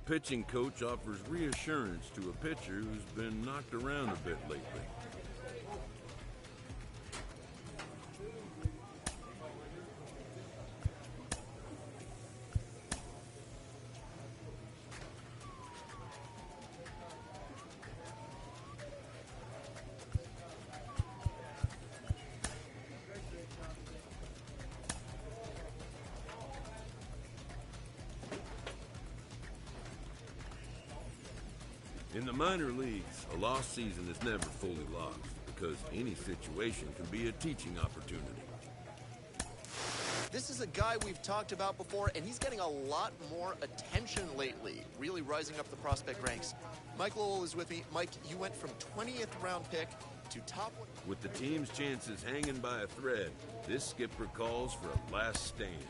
pitching coach offers reassurance to a pitcher who's been knocked around a bit lately. In the minor leagues, a lost season is never fully lost because any situation can be a teaching opportunity. This is a guy we've talked about before, and he's getting a lot more attention lately, really rising up the prospect ranks. Mike Lowell is with me. Mike, you went from 20th round pick to top one. With the team's chances hanging by a thread, this skipper calls for a last stand.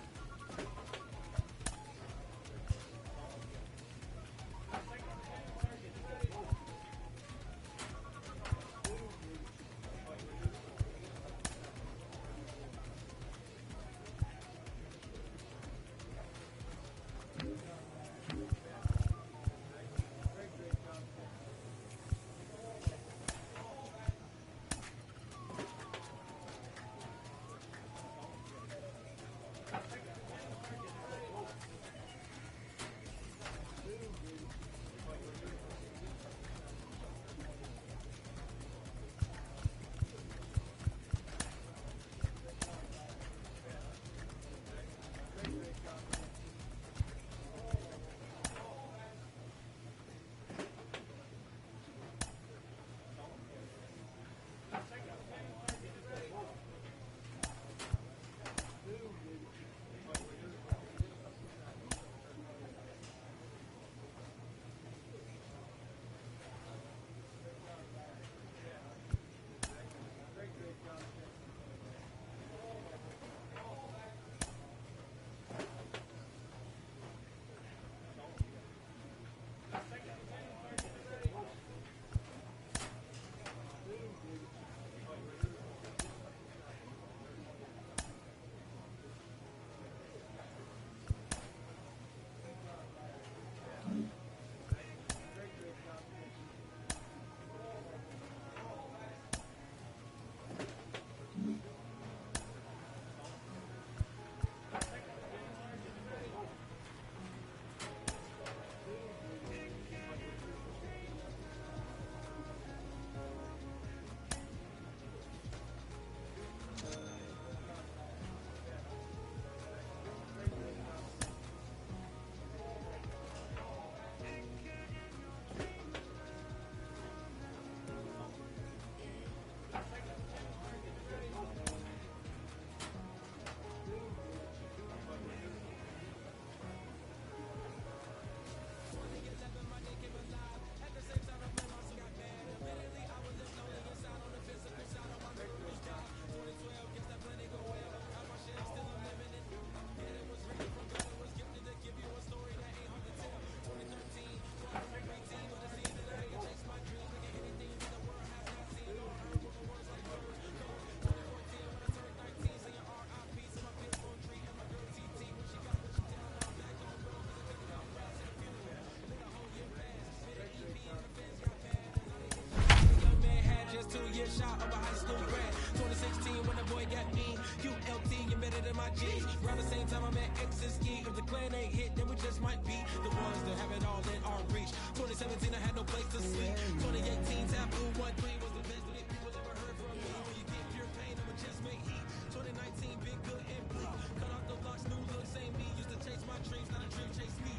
Shot of a high school grad. 2016 when the boy got me. QLT embedded in my G's. Around the same time I met X's ski. If the clan ain't hit, then we just might be the ones that have it all in our reach. 2017 I had no place to sleep. 2018 Taboo 1-3 was the best that people ever heard from me. When you get pure pain, I'ma just make heat. 2019 been good and bleak. Cut off the blocks, new look, same me. Used to chase my dreams, not a dream chase me.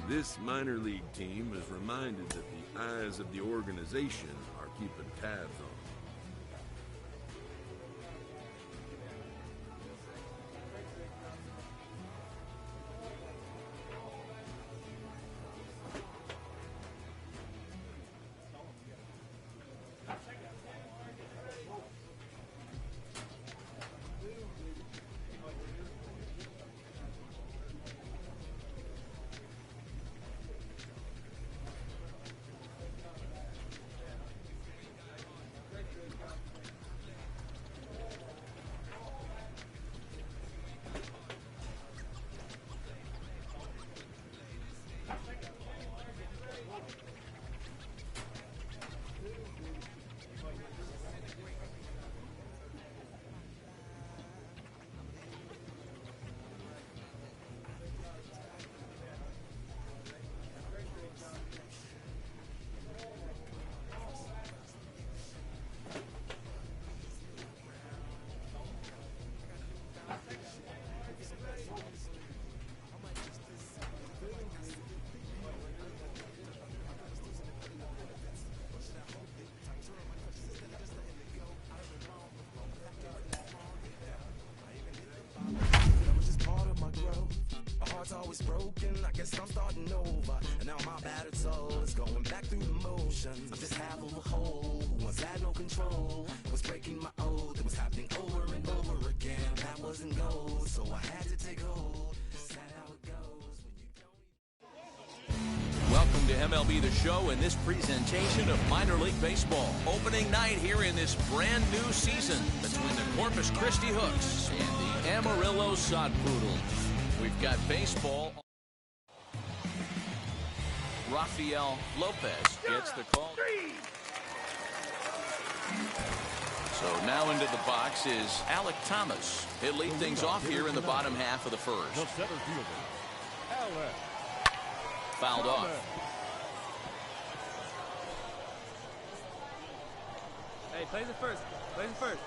This minor league team is reminded that the eyes of the organization are keeping tabs on. Always broken, I guess I'm starting over. And now my battered soul is going back through the motions. I'm just half of a whole who once had no control. Was breaking my oath, it was happening over and over again. That wasn't gold, so I had to take hold. Is that how it goes when you don't... Welcome to MLB The Show and this presentation of minor league baseball. Opening night here in this brand new season between the Corpus Christi Hooks and the Amarillo Sod Poodles. We've got baseball. Rafael Lopez gets the call. So now into the box is Alec Thomas. He'll lead things off here in the bottom half of the first. The center fielder, Alec Fouled off. Hey, plays it first. Plays it first.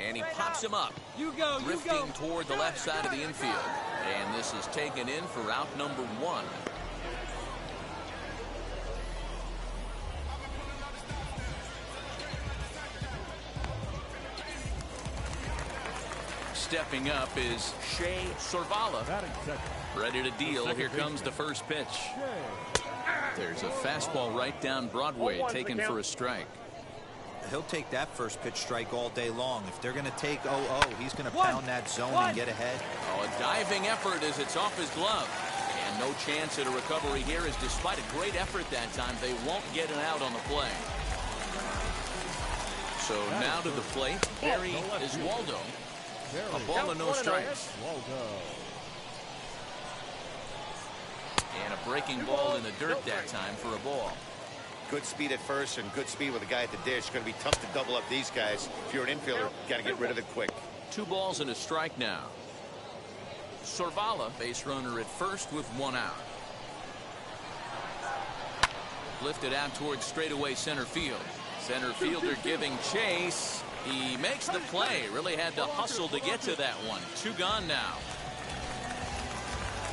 And he pops him up. You go, drifting toward the left side of the infield. And this is taken in for out number one. Stepping up is Shea Sorvala. Ready to deal. Here comes the first pitch. There's a fastball right down Broadway, taken for a strike. He'll take that first pitch strike all day long. If they're going to take 0-0, he's going to pound that zone and get ahead. Oh, a diving effort as it's off his glove. And no chance at a recovery here, as despite a great effort that time, they won't get an out on the play. So now to the plate, Barry Iswaldo. A ball and no strikes. And a breaking ball in the dirt that time for a ball. Good speed at first and good speed with a guy at the dish. It's going to be tough to double up these guys. If you're an infielder, got to get rid of it quick. 2 balls and a strike now. Sorvala, base runner at first with 1 out. Lifted out towards straightaway center field. Center fielder giving chase. He makes the play. Really had to hustle to get to that one. 2 gone now.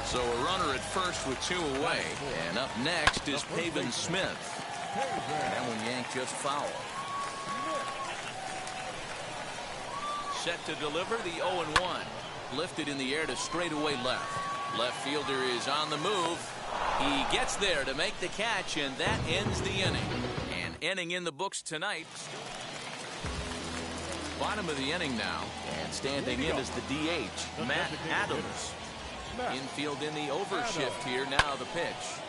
So a runner at first with 2 away. And up next is Pavin Smith. That one yanked just foul. Set to deliver the 0-1. Lifted in the air to straightaway left. Left fielder is on the move. He gets there to make the catch, and that ends the inning. And inning in the books tonight. Bottom of the inning now. And standing in is the DH, Matt Adams. Infield in the overshift here. Now the pitch.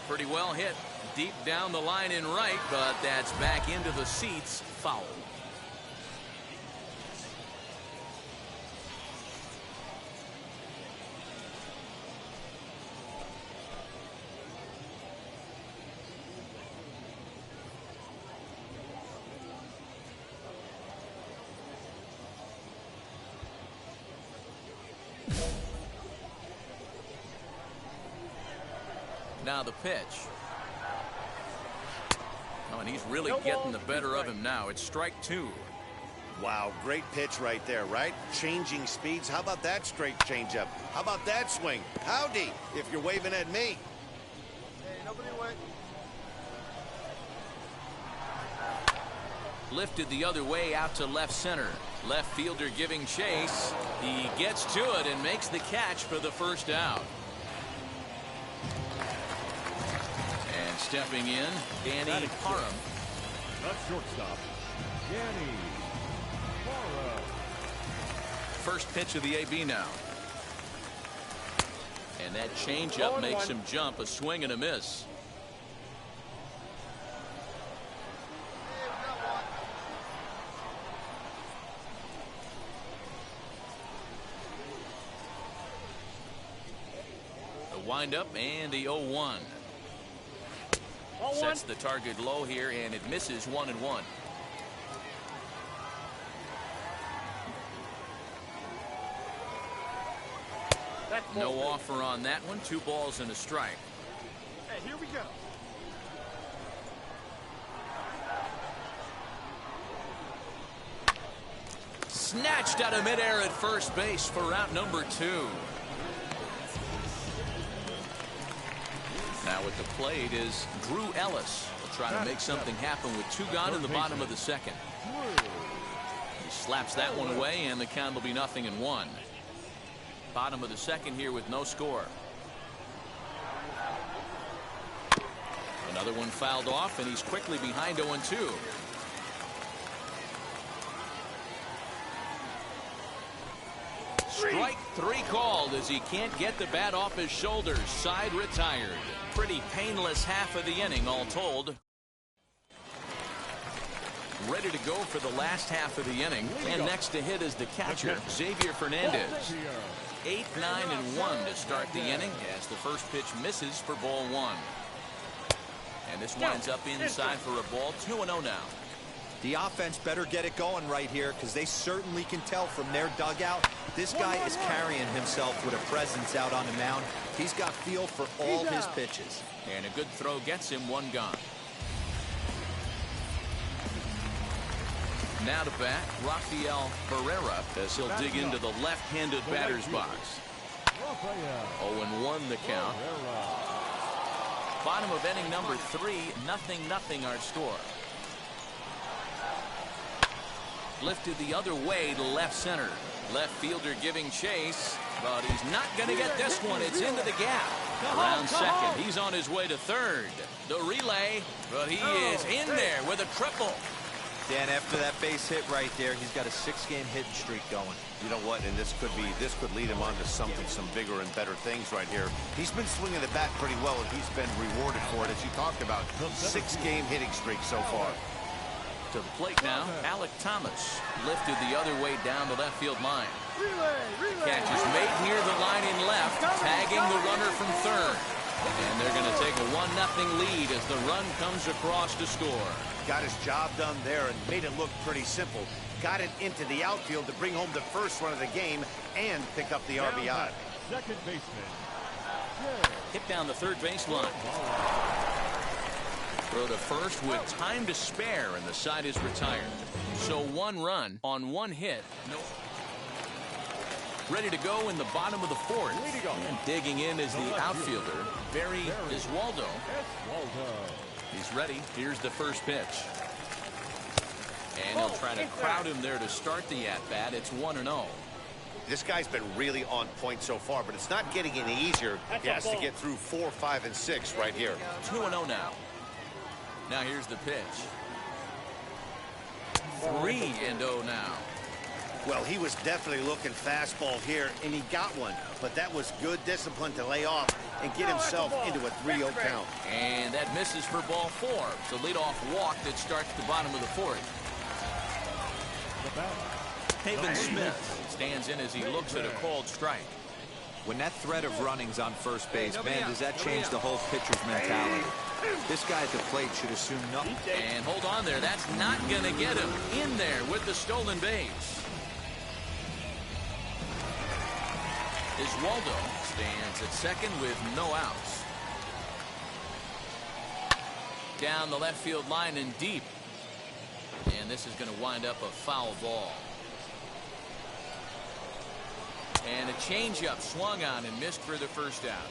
Pretty well hit. Deep down the line in right, but that's back into the seats. Foul. Now the pitch. Oh, and he's really getting the better of him now. It's strike 2. Wow, great pitch right there, right? Changing speeds. How about that straight changeup? How about that swing? Howdy, if you're waving at me. Hey, nobody wait. Lifted the other way out to left center. Left fielder giving chase. He gets to it and makes the catch for the first out. And stepping in, Danny Parham. That's shortstop, Danny Parham. First pitch of the AB now. And that changeup makes him jump. A swing and a miss. Windup and the 0-1. Sets the target low here, and it misses 1-1. No offer on that one. 2 balls and a strike. Hey, here we go. Snatched out of midair at first base for out number 2. Now at the plate is Drew Ellis. Will try to make something happen with 2 gone in the bottom of the second. He slaps that one away, and the count will be 0-1. Bottom of the second here with no score. Another one fouled off, and he's quickly behind 0-2. Strike 3 called as he can't get the bat off his shoulders. Side retired. Pretty painless half of the inning all told. Ready to go for the last half of the inning. And next to hit is the catcher, Xavier Fernandez. 8, 9, and 1 to start the inning as the first pitch misses for ball 1. And this winds up inside for a ball. 2-0 now. The offense better get it going right here, because they certainly can tell from their dugout this guy is carrying himself with a presence out on the mound. He's got feel for all his pitches. And a good throw gets him 1 gone. Now to bat, Rafael Barrera as he'll dig into the left-handed batter's box. 0-1 the count. Bottom of inning number 3, 0-0 our score. Lifted the other way to left center. Left fielder giving chase, but he's not going to get this one. It's into the gap. Around second. He's on his way to third. The relay, but he is in there with a triple. Dan, after that base hit right there, he's got a 6-game hitting streak going. You know what? And this could lead him on to some bigger and better things right here. He's been swinging the bat pretty well, and he's been rewarded for it, as you talked about. 6-game hitting streak so far. To the plate now, Alec Thomas lifted the other way down the left field line. Catch is made near the line in left, tagging the runner from third. And they're going to take a 1-0 lead as the run comes across to score. Got his job done there and made it look pretty simple. Got it into the outfield to bring home the first run of the game and pick up the RBI. Second baseman. Hit down the third baseline. Throw to first with time to spare, and the side is retired. So 1 run on 1 hit. Ready to go in the bottom of the 4th. And digging in is the outfielder, Barry Iswaldo. He's ready. Here's the first pitch. And he'll try to crowd him there to start the at-bat. It's 1-0. This guy's been really on point so far, but it's not getting any easier. He has to get through 4, 5, and 6 right here. 2-0 now. Now here's the pitch. 3-0 now. Well, he was definitely looking fastball here, and he got one. But that was good discipline to lay off and get himself into a 3-0 count. And that misses for ball 4. It's a leadoff walk that starts the bottom of the 4th. Haven Smith stands in as he looks at a called strike. When that threat of running's on first base, man, does that change the whole pitcher's mentality? This guy at the plate should assume nothing. And hold on there. That's not going to get him in there with the stolen base. Iswaldo stands at second with no outs. Down the left field line and deep. And And this is going to wind up a foul ball. And a changeup swung on and missed for the first out.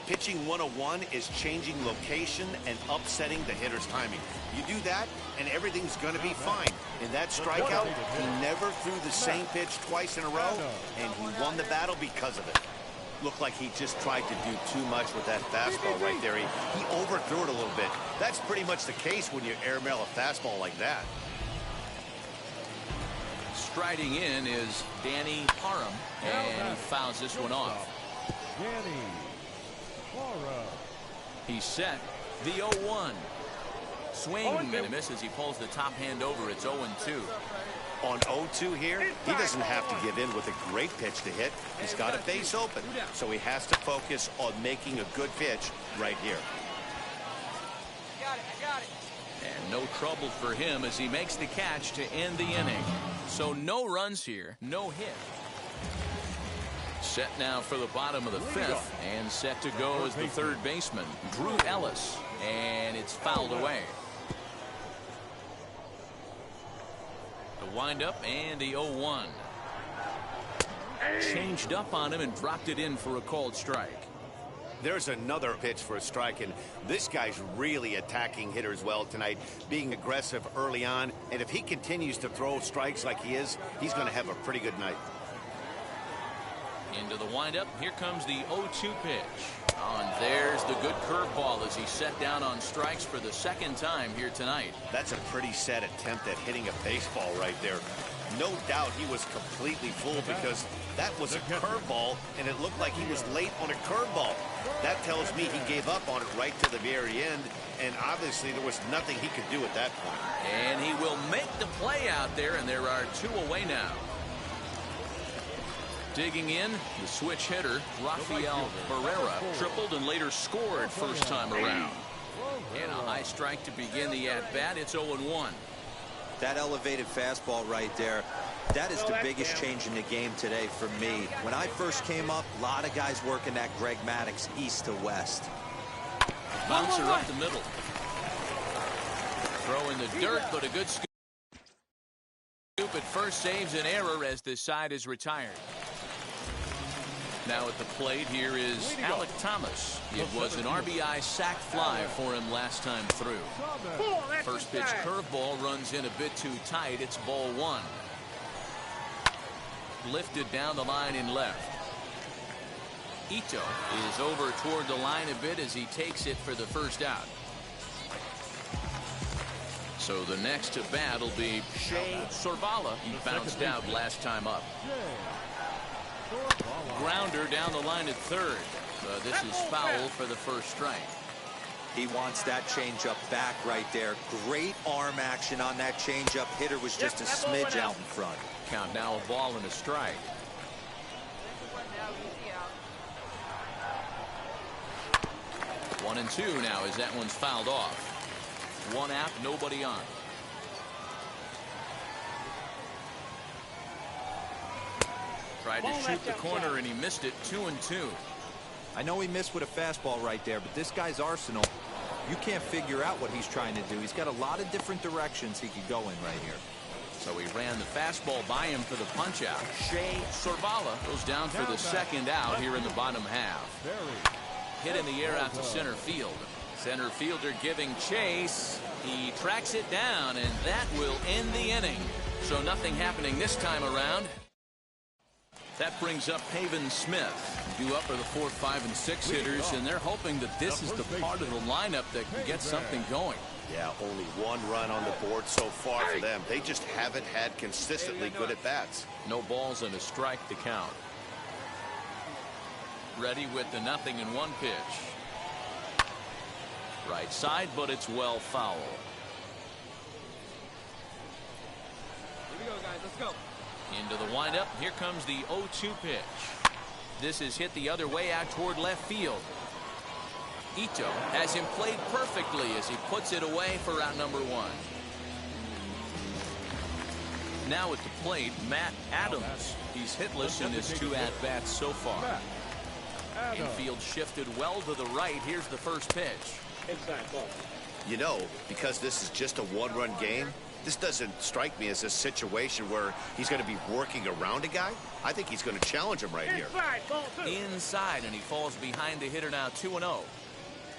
Pitching 101 is changing location and upsetting the hitter's timing. You do that, and everything's going to be fine. In that strikeout, he never threw the same pitch twice in a row, and he won the battle because of it. Looked like he just tried to do too much with that fastball right there. He overthrew it a little bit. That's pretty much the case when you airmail a fastball like that. Striding in is Danny Parham, and he fouls this one off. Danny Parham. He's set. The 0-1. Swing and a miss as he pulls the top hand over. It's 0-2. On 0-2 here, he doesn't have to give in with a great pitch to hit. He's got a base open, so he has to focus on making a good pitch right here. I got it. And no trouble for him as he makes the catch to end the inning. So no runs here, no hit. Set now for the bottom of the fifth, and set to go as the third baseman, Drew Ellis, and it's fouled away. The windup and the 0-1. Changed up on him and dropped it in for a called strike. There's another pitch for a strike, and this guy's really attacking hitters well tonight, being aggressive early on, and if he continues to throw strikes like he is, he's going to have a pretty good night. Into the windup. Here comes the 0-2 pitch. Oh, and there's the good curveball as he set down on strikes for the second time here tonight. That's a pretty sad attempt at hitting a baseball right there. No doubt he was completely fooled because that was a curveball, and it looked like he was late on a curveball. That tells me he gave up on it right to the very end, and obviously there was nothing he could do at that point. And he will make the play out there, and there are two away now. Digging in, the switch hitter, Rafael Barrera, tripled and later scored first time around. And a high strike to begin the at-bat. It's 0-1. That elevated fastball right there, that is the biggest change in the game today for me. When I first came up, a lot of guys working that Greg Maddux east to west. Bouncer up the middle. Throw in the dirt, but a good scoop at first saves an error as this side is retired. Now at the plate here is Alec Thomas. It was an RBI sac fly for him last time through. First pitch curveball runs in a bit too tight. It's ball one. Lifted down the line in left. Ito is over toward the line a bit as he takes it for the first out. So the next to bat will be Shea Sorvala. He bounced out last time up. Grounder down the line at third. This is foul for the first strike. He wants that changeup back right there. Great arm action on that changeup. Hitter was just a smidge out in front. Count now a ball and a strike. One and two now as that one's fouled off. One out, nobody on. Tried to shoot the corner and he missed it. 2-2. I know he missed with a fastball right there, but this guy's arsenal, you can't figure out what he's trying to do. He's got a lot of different directions he could go in right here. So he ran the fastball by him for the punch out. Shea Sorvala goes down for the second out here in the bottom half. Hit in the air out to center field. Center fielder giving chase. He tracks it down, and that will end the inning. So nothing happening this time around. That brings up Haven Smith. Due up are the 4, 5, and 6 hitters, and they're hoping that this is the part of the lineup that can get something going. Yeah, only one run on the board so far for them. They just haven't had consistently good at-bats. No balls and a strike to count. Ready with the 0-1 pitch. Right side, but it's well foul. Here we go, guys. Let's go. Into the windup. Here comes the 0-2 pitch. This is hit the other way out toward left field. Ito has him played perfectly as he puts it away for out number 1. Now at the plate, Matt Adams. He's hitless in his 2 at-bats so far. Infield shifted well to the right. Here's the first pitch. You know, because this is just a one-run game, This doesn't strike me as a situation where he's going to be working around a guy. I think he's going to challenge him right here. Inside, and he falls behind the hitter now 2-0.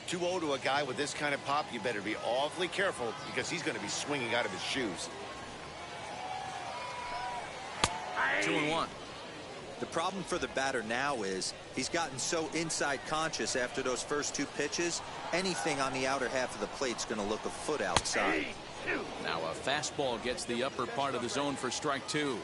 2-0 to a guy with this kind of pop, you better be awfully careful because he's going to be swinging out of his shoes. 2-1. The problem for the batter now is he's gotten so inside conscious after those first 2 pitches, anything on the outer half of the plate's going to look a foot outside. Now a fastball gets the upper part of the zone for strike 2.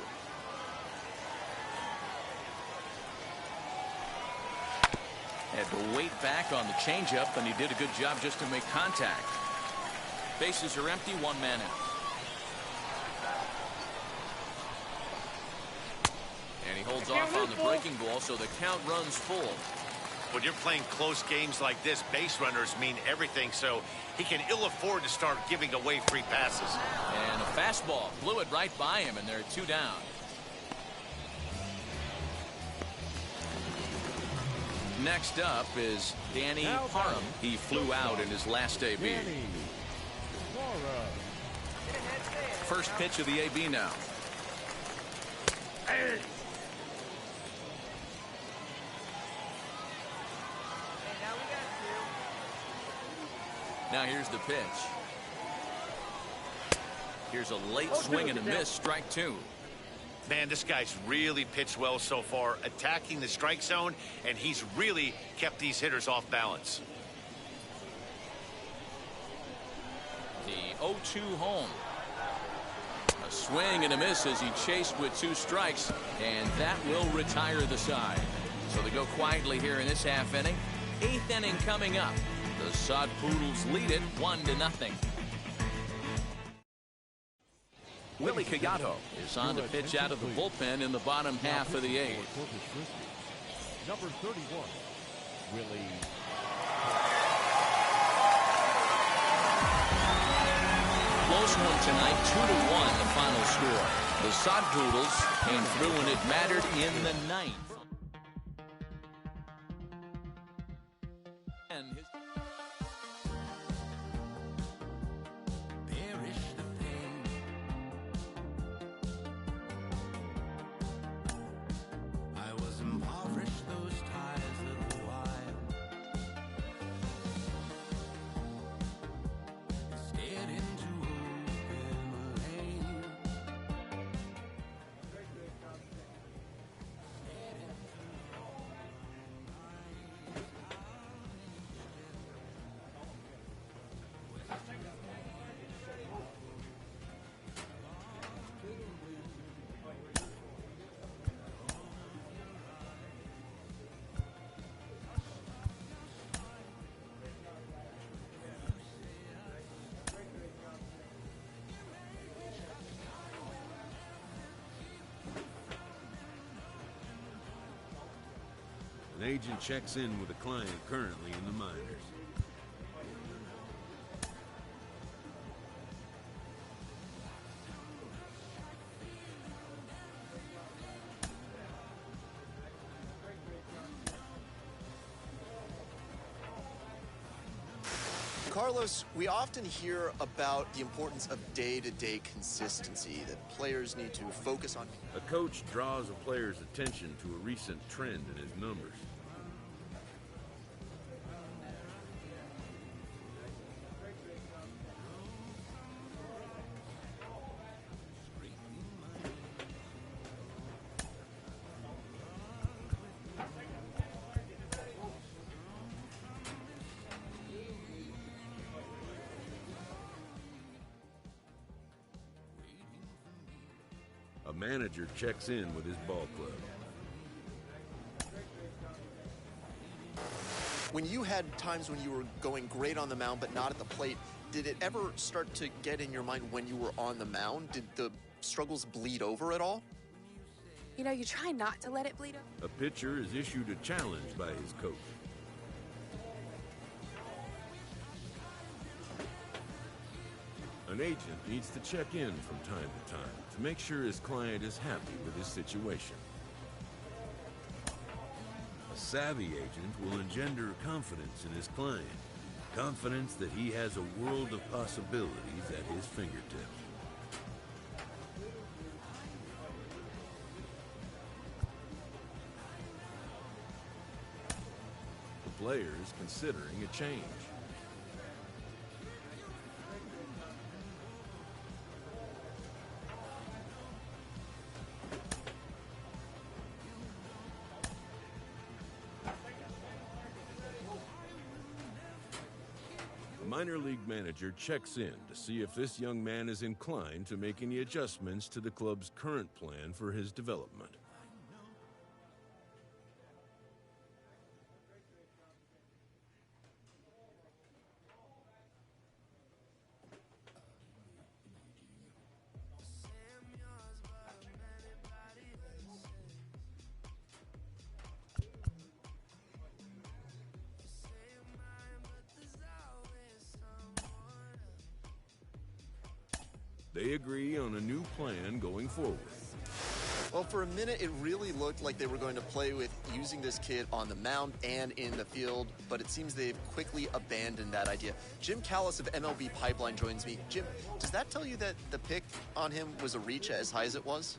Had to wait back on the changeup, and he did a good job just to make contact. Bases are empty, 1 man out. And he holds off on the breaking ball, so the count runs full. When you're playing close games like this, base runners mean everything, so he can ill afford to start giving away free passes. And a fastball blew it right by him, and they're 2 down. Next up is Danny Parham. He flew out in his last AB. First pitch of the AB now. Now here's the pitch. Here's a late swing and a miss, strike 2. Man, this guy's really pitched well so far, attacking the strike zone, and he's really kept these hitters off balance. The 0-2 home. A swing and a miss as he chased with 2 strikes, and that will retire the side. So they go quietly here in this half inning. 8th inning coming up. The Sod Poodles lead it 1-0. Willie Collado is on to pitch out of the bullpen in the bottom half of the 8th. Number 31, Willie. Close one tonight, 2-1 the final score. The Sod Poodles came through when it mattered in the 9th. And his An agent checks in with a client currently in the minors. Carlos, we often hear about the importance of day-to-day consistency that players need to focus on. A coach draws a player's attention to a recent trend in his numbers. A manager checks in with his ball club. When you had times when you were going great on the mound but not at the plate, did it ever start to get in your mind when you were on the mound? Did the struggles bleed over at all? You know, you try not to let it bleed over. A pitcher is issued a challenge by his coach. An agent needs to check in from time to time to make sure his client is happy with his situation. A savvy agent will engender confidence in his client, confidence that he has a world of possibilities at his fingertips. players considering a change. A minor league manager checks in to see if this young man is inclined to make any adjustments to the club's current plan for his development. They agree on a new plan going forward. Well, for a minute, it really looked like they were going to play with using this kid on the mound and in the field, but it seems they've quickly abandoned that idea. Jim Callis of MLB Pipeline joins me. Jim, does that tell you that the pick on him was a reach as high as it was?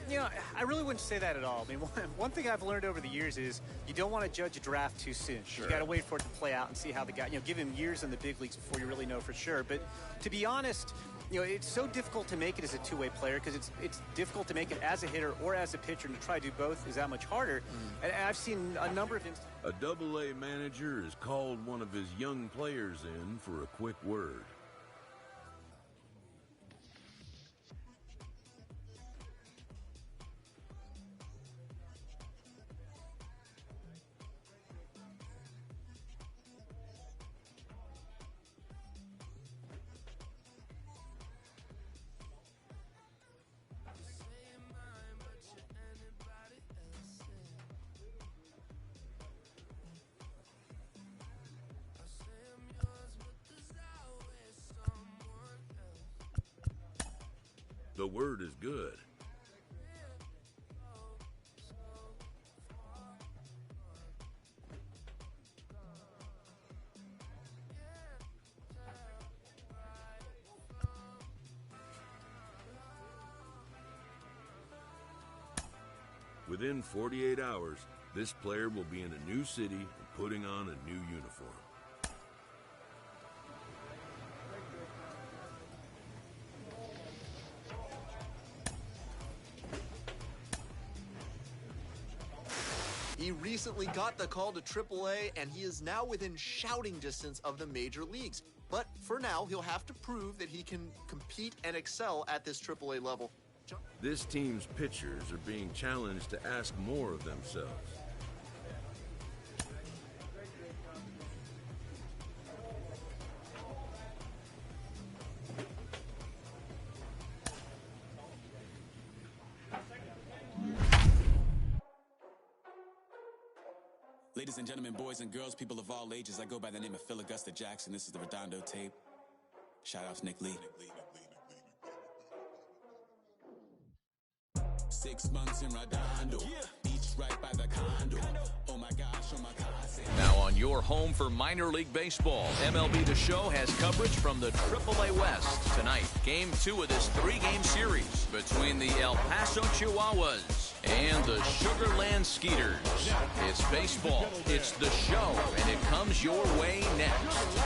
You know, I really wouldn't say that at all. I mean, one thing I've learned over the years is you don't want to judge a draft too soon. Sure. You got to wait for it to play out and see how the guy, give him years in the big leagues before you really know for sure. But to be honest, it's so difficult to make it as a two-way player because it's difficult to make it as a hitter or as a pitcher, and to try to do both is that much harder. And I've seen a number of instances. A Double-A manager has called one of his young players in for a quick word. The word is good. Within 48 hours, this player will be in a new city and putting on a new uniform. He recently got the call to AAA, and he is now within shouting distance of the major leagues. But for now, he'll have to prove that he can compete and excel at this AAA level. This team's pitchers are being challenged to ask more of themselves. Ladies and gentlemen, boys and girls, people of all ages, I go by the name of Phil Augusta Jackson. This is the Redondo tape. Shout out to Nick Lee. 6 months in Redondo, beach right by the condo. Oh my gosh, oh my God. Now on your home for minor league baseball, MLB The Show has coverage from the AAA West. Tonight, Game 2 of this 3-game series between the El Paso Chihuahuas and the Sugar Land Skeeters. It's baseball, it's The Show, and it comes your way next.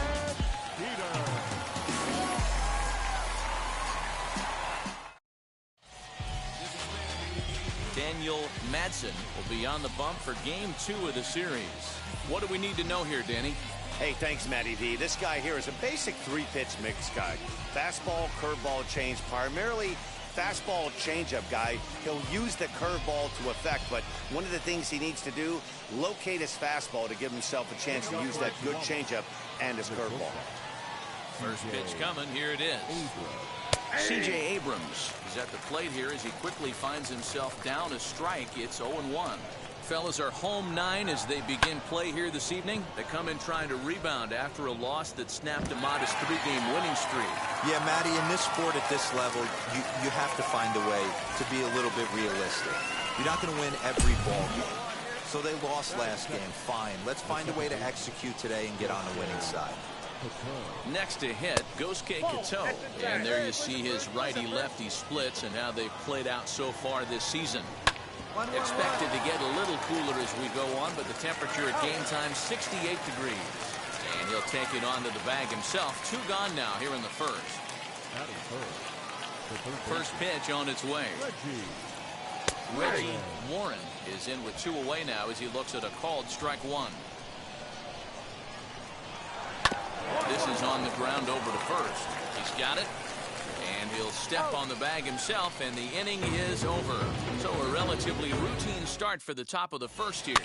Daniel Madsen will be on the bump for Game 2 of the series. What do we need to know here, Danny? Hey, thanks, Matty V. This guy here is a basic 3-pitch mix guy. Fastball, curveball, change, primarily fastball changeup guy. He'll use the curveball to effect, but one of the things he needs to do, locate his fastball to give himself a chance to use that good changeup and his curveball. First pitch coming, here it is. C.J. Abrams is at the plate here as he quickly finds himself down a strike. It's 0-1. Fellas are home 9 as they begin play here this evening. They come in trying to rebound after a loss that snapped a modest 3-game winning streak. Yeah, Matty, in this sport at this level, you have to find a way to be a little bit realistic. You're not going to win every ball game. So they lost last game. Fine. Let's find a way to execute today and get on the winning side. Next to hit goes Kei Kato. And there you see his righty-lefty splits and how they've played out so far this season. Expected to get a little cooler as we go on, but the temperature at game time 68 degrees. And he'll take it onto the bag himself. 2 gone now here in the first. First pitch on its way. Reggie Warren is in with 2 away now as he looks at a called strike 1. This is on the ground over to first. He's got it. And he'll step on the bag himself, and the inning is over. So a relatively routine start for the top of the first here.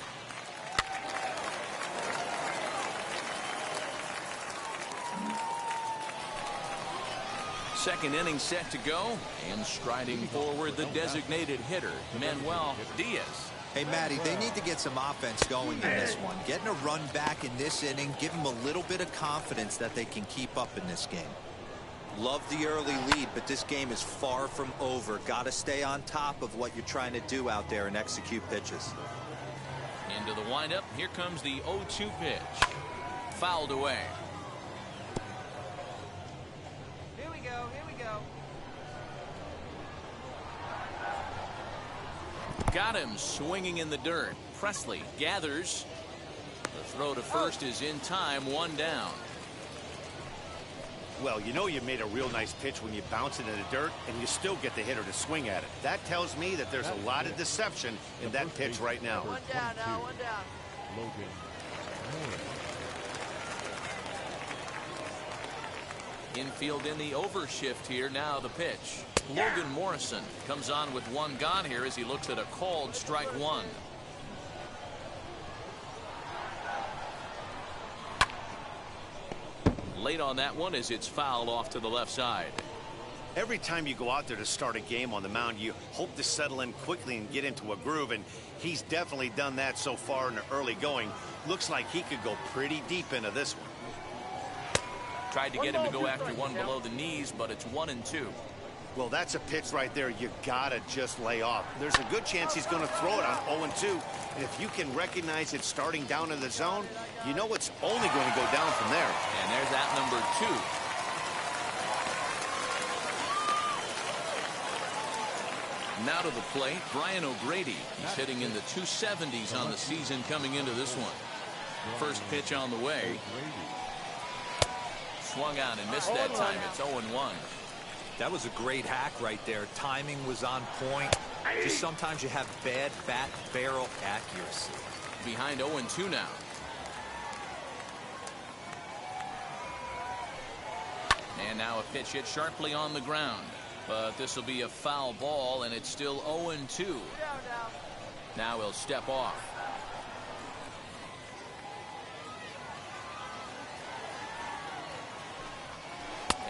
Second inning set to go, and striding forward the designated hitter, Manuel Diaz. Hey, Matty, they need to get some offense going in this one. Getting a run back in this inning, give them a little bit of confidence that they can keep up in this game. Love the early lead, but this game is far from over. Got to stay on top of what you're trying to do out there and execute pitches. Into the windup. Here comes the 0-2 pitch. Fouled away. Here we go. Here we go. Got him swinging in the dirt. Presley gathers. The throw to first is in time. 1 down. Well, you know you made a real nice pitch when you bounce it in the dirt and you still get the hitter to swing at it. That tells me that there's a lot of deception in that pitch right now. 1 down now, 1 down. Infield in the overshift here. Now the pitch. Logan Morrison comes on with 1 gone here as he looks at a called strike 1. Late on that one as it's fouled off to the left side. Every time you go out there to start a game on the mound, you hope to settle in quickly and get into a groove, and he's definitely done that so far in the early going. Looks like he could go pretty deep into this one. Tried to get him to go after one below the knees, but it's 1-2. Well, that's a pitch right there you gotta just lay off. There's a good chance he's going to throw it on 0-2, and if you can recognize it starting down in the zone, you know it's only going to go down from there. And there's that number 2. Now to the plate, Brian O'Grady. He's hitting in the 270s on the season coming into this one. First pitch on the way. Swung on and missed that time. It's 0-1. That was a great hack right there. Timing was on point. Just sometimes you have bad bat barrel accuracy. Behind 0-2 now. And now a pitch hit sharply on the ground. But this will be a foul ball, and it's still 0-2. Now he'll step off.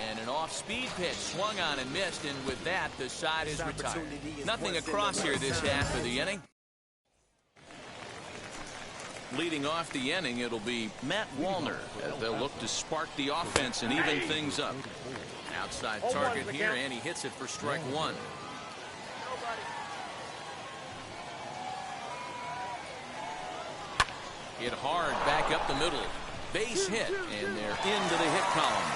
And an off-speed pitch swung on and missed, and with that, the side is retired. Nothing across here this half of the inning. Leading off the inning, it'll be Matt Wallner. They'll look to spark the offense and even things up. Outside target here, and he hits it for strike 1. Hit hard back up the middle. Base hit, and they're into the hit column.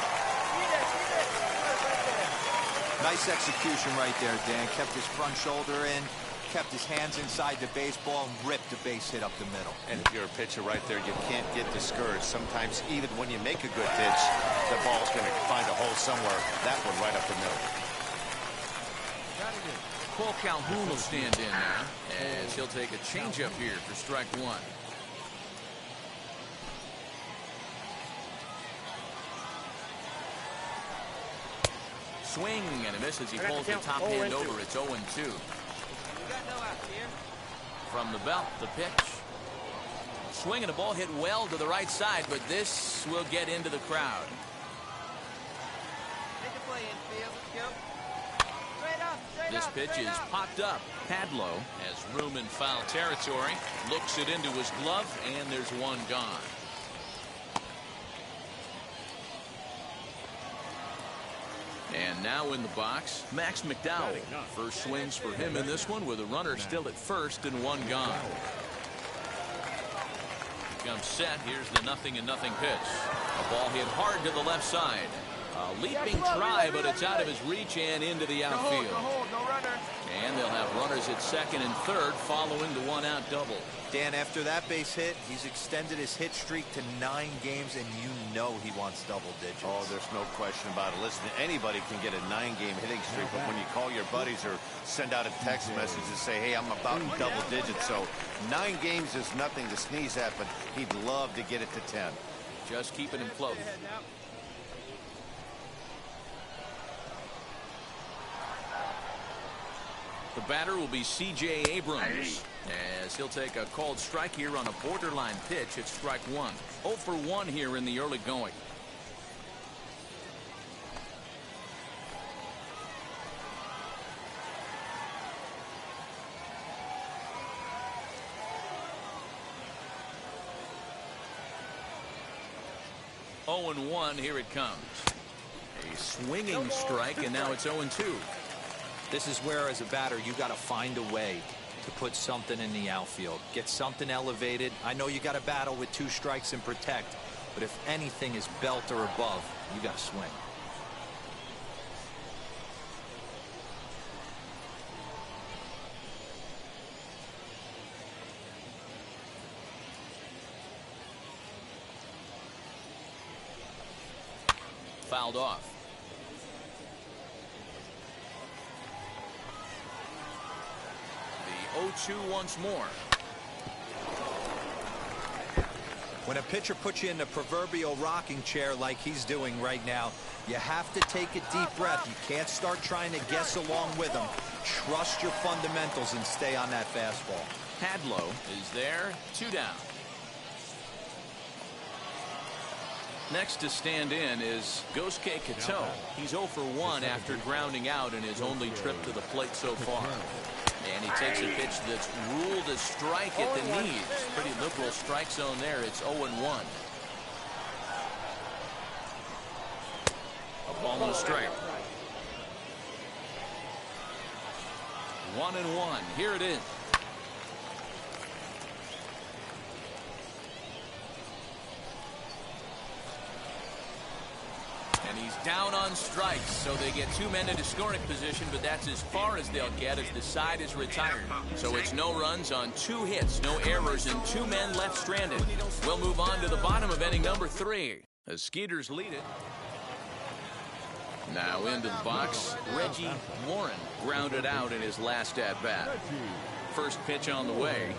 Nice execution right there, Dan. Kept his front shoulder in, kept his hands inside the baseball, and ripped the base hit up the middle. And if you're a pitcher right there, you can't get discouraged. Sometimes even when you make a good pitch, the ball's going to find a hole somewhere. That one right up the middle. Cole Calhoun will stand in now as he'll take a changeup here for strike 1. Swing and a miss as he pulls the top hand over. It's 0-2. From the belt, the pitch. Swing and a ball hit well to the right side, but this will get into the crowd. This pitch is popped up. Padlo has room in foul territory. Looks it into his glove, and there's 1 gone. And now in the box, Max McDowell. First swings for him in this one with a runner still at first and 1 gone. Comes set. Here's the 0-0 pitch. A ball hit hard to the left side. A leaping try, but it's out of his reach and into the outfield. No runner. And they'll have runners at second and third following the one-out double. Dan, after that base hit, he's extended his hit streak to 9 games, and you know he wants double digits. Oh, there's no question about it. Listen, anybody can get a 9-game hitting streak, but when you call your buddies or send out a text message and say, hey, I'm about in double digits, so 9 games is nothing to sneeze at, but he'd love to get it to 10. Just keeping him close. The batter will be C.J. Abrams, as he'll take a called strike here on a borderline pitch at strike one. 0 for 1 here in the early going. Oh and 1, here it comes. A swinging strike, and now it's 0 and 2. This is where, as a batter, you got to find a way to put something in the outfield. Get something elevated. I know you got to battle with 2 strikes and protect, but if anything is belt or above, you got to swing. Fouled off. The 0-2 once more. When a pitcher puts you in the proverbial rocking chair like he's doing right now, you have to take a deep breath. You can't start trying to guess along with him. Trust your fundamentals and stay on that fastball. Hadlow is there. 2 down. Next to stand in is Gosuke Kato. He's 0 for 1 after grounding out in his only trip to the plate so far. And he takes a pitch that's ruled a strike at the knees. Pretty liberal strike zone there. It's 0 and 1. A ball and a strike. 1 and 1. Here it is. And he's down on strikes, so they get 2 men into scoring position, but that's as far as they'll get as the side is retired. So it's no runs on 2 hits, no errors, and 2 men left stranded. We'll move on to the bottom of inning number 3. The Skeeters lead it. Now into the box, Reggie Warren grounded out in his last at-bat. First pitch on the way.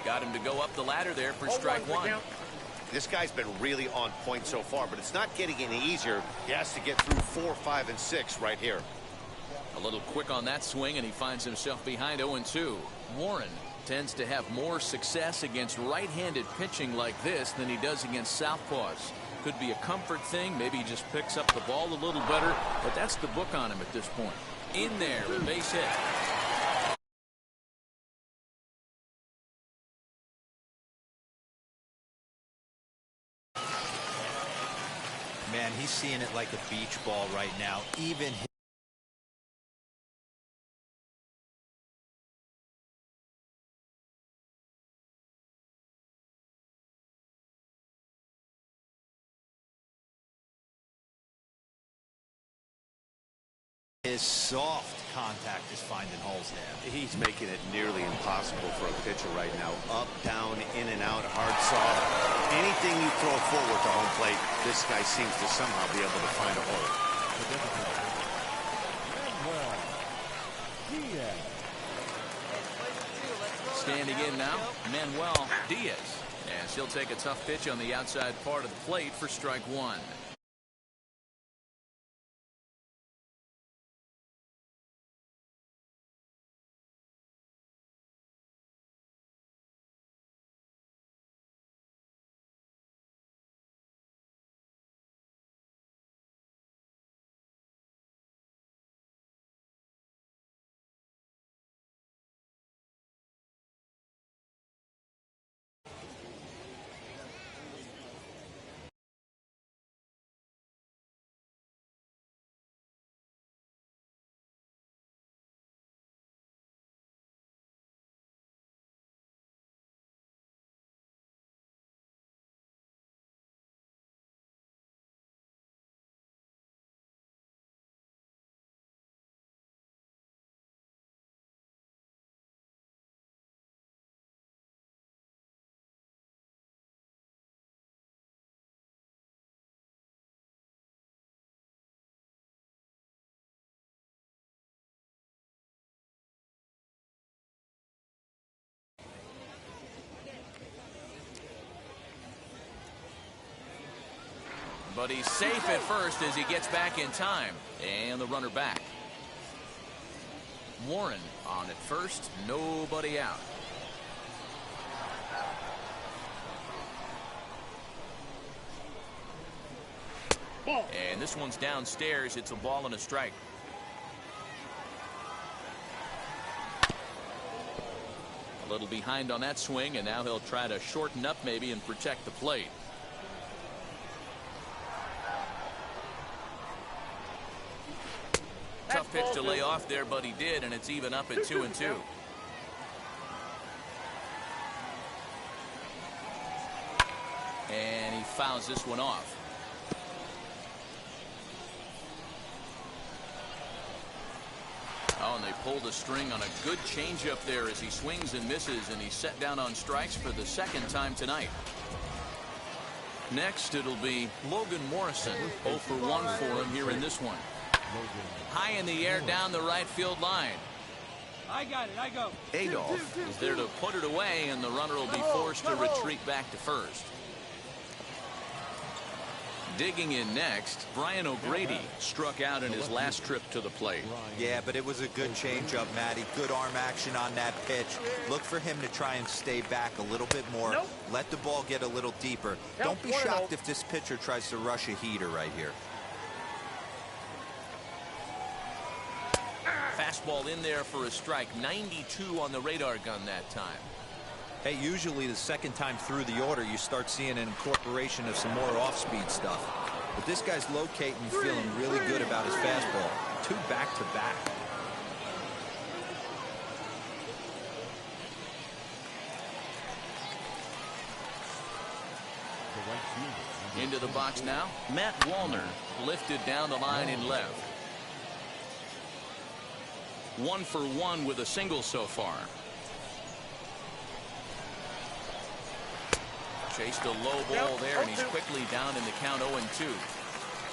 Got him to go up the ladder there for strike 1. This guy's been really on point so far, but it's not getting any easier. He has to get through 4, 5, and 6 right here. A little quick on that swing, and he finds himself behind 0 and 2. Warren tends to have more success against right-handed pitching like this than he does against southpaws. Could be a comfort thing. Maybe he just picks up the ball a little better, but that's the book on him at this point. In there, a base hit. Man, he's seeing it like a beach ball right now. Even his soft contact is finding holes there. He's making it nearly impossible for a pitcher right now. Up, down, in and out, hard, soft. Anything you throw forward to home plate, this guy seems to somehow be able to find a hole. Standing in now, Manuel Diaz. And she'll take a tough pitch on the outside part of the plate for strike 1. But he's safe at first as he gets back in time. And the runner back. Warren on at first, nobody out. And this one's downstairs. It's a ball and a strike. A little behind on that swing, and now he'll try to shorten up maybe and protect the plate. Tough pitch to lay off there, but he did, and it's even up at 2-2. And he fouls this one off. Oh, and they pulled a string on a good changeup there as he swings and misses, and he's set down on strikes for the second time tonight. Next, it'll be Logan Morrison. 0 for 1 for him here in this one. High in the air down the right field line. I got it. I go. Adolph is there to put it away, and the runner will be forced to retreat back to first. Digging in next, Brian O'Grady struck out in his last trip to the plate. Yeah, but it was a good changeup, Matty. Good arm action on that pitch. Look for him to try and stay back a little bit more. Nope. Let the ball get a little deeper. Don't be shocked if this pitcher tries to rush a heater right here. Fastball in there for a strike. 92 on the radar gun that time. Hey, usually the second time through the order, you start seeing an incorporation of some more off-speed stuff. But this guy's locating, feeling really good about his fastball. 2 back-to-back. Into the box now, Matt Wallner lifted down the line in left. 1 for 1 with a single so far. Chased a low ball there, and he's quickly down in the count 0-2.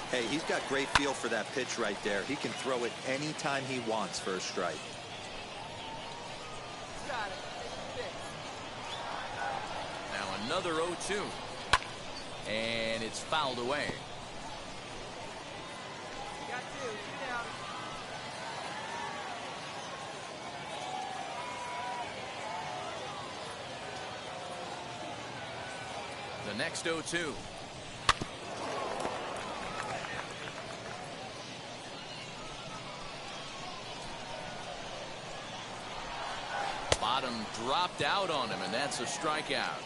Hey, he's got great feel for that pitch right there. He can throw it anytime he wants for a strike. Now another 0-2. And it's fouled away. Got 2. 2 down. The next 0-2. Bottom dropped out on him, and that's a strikeout.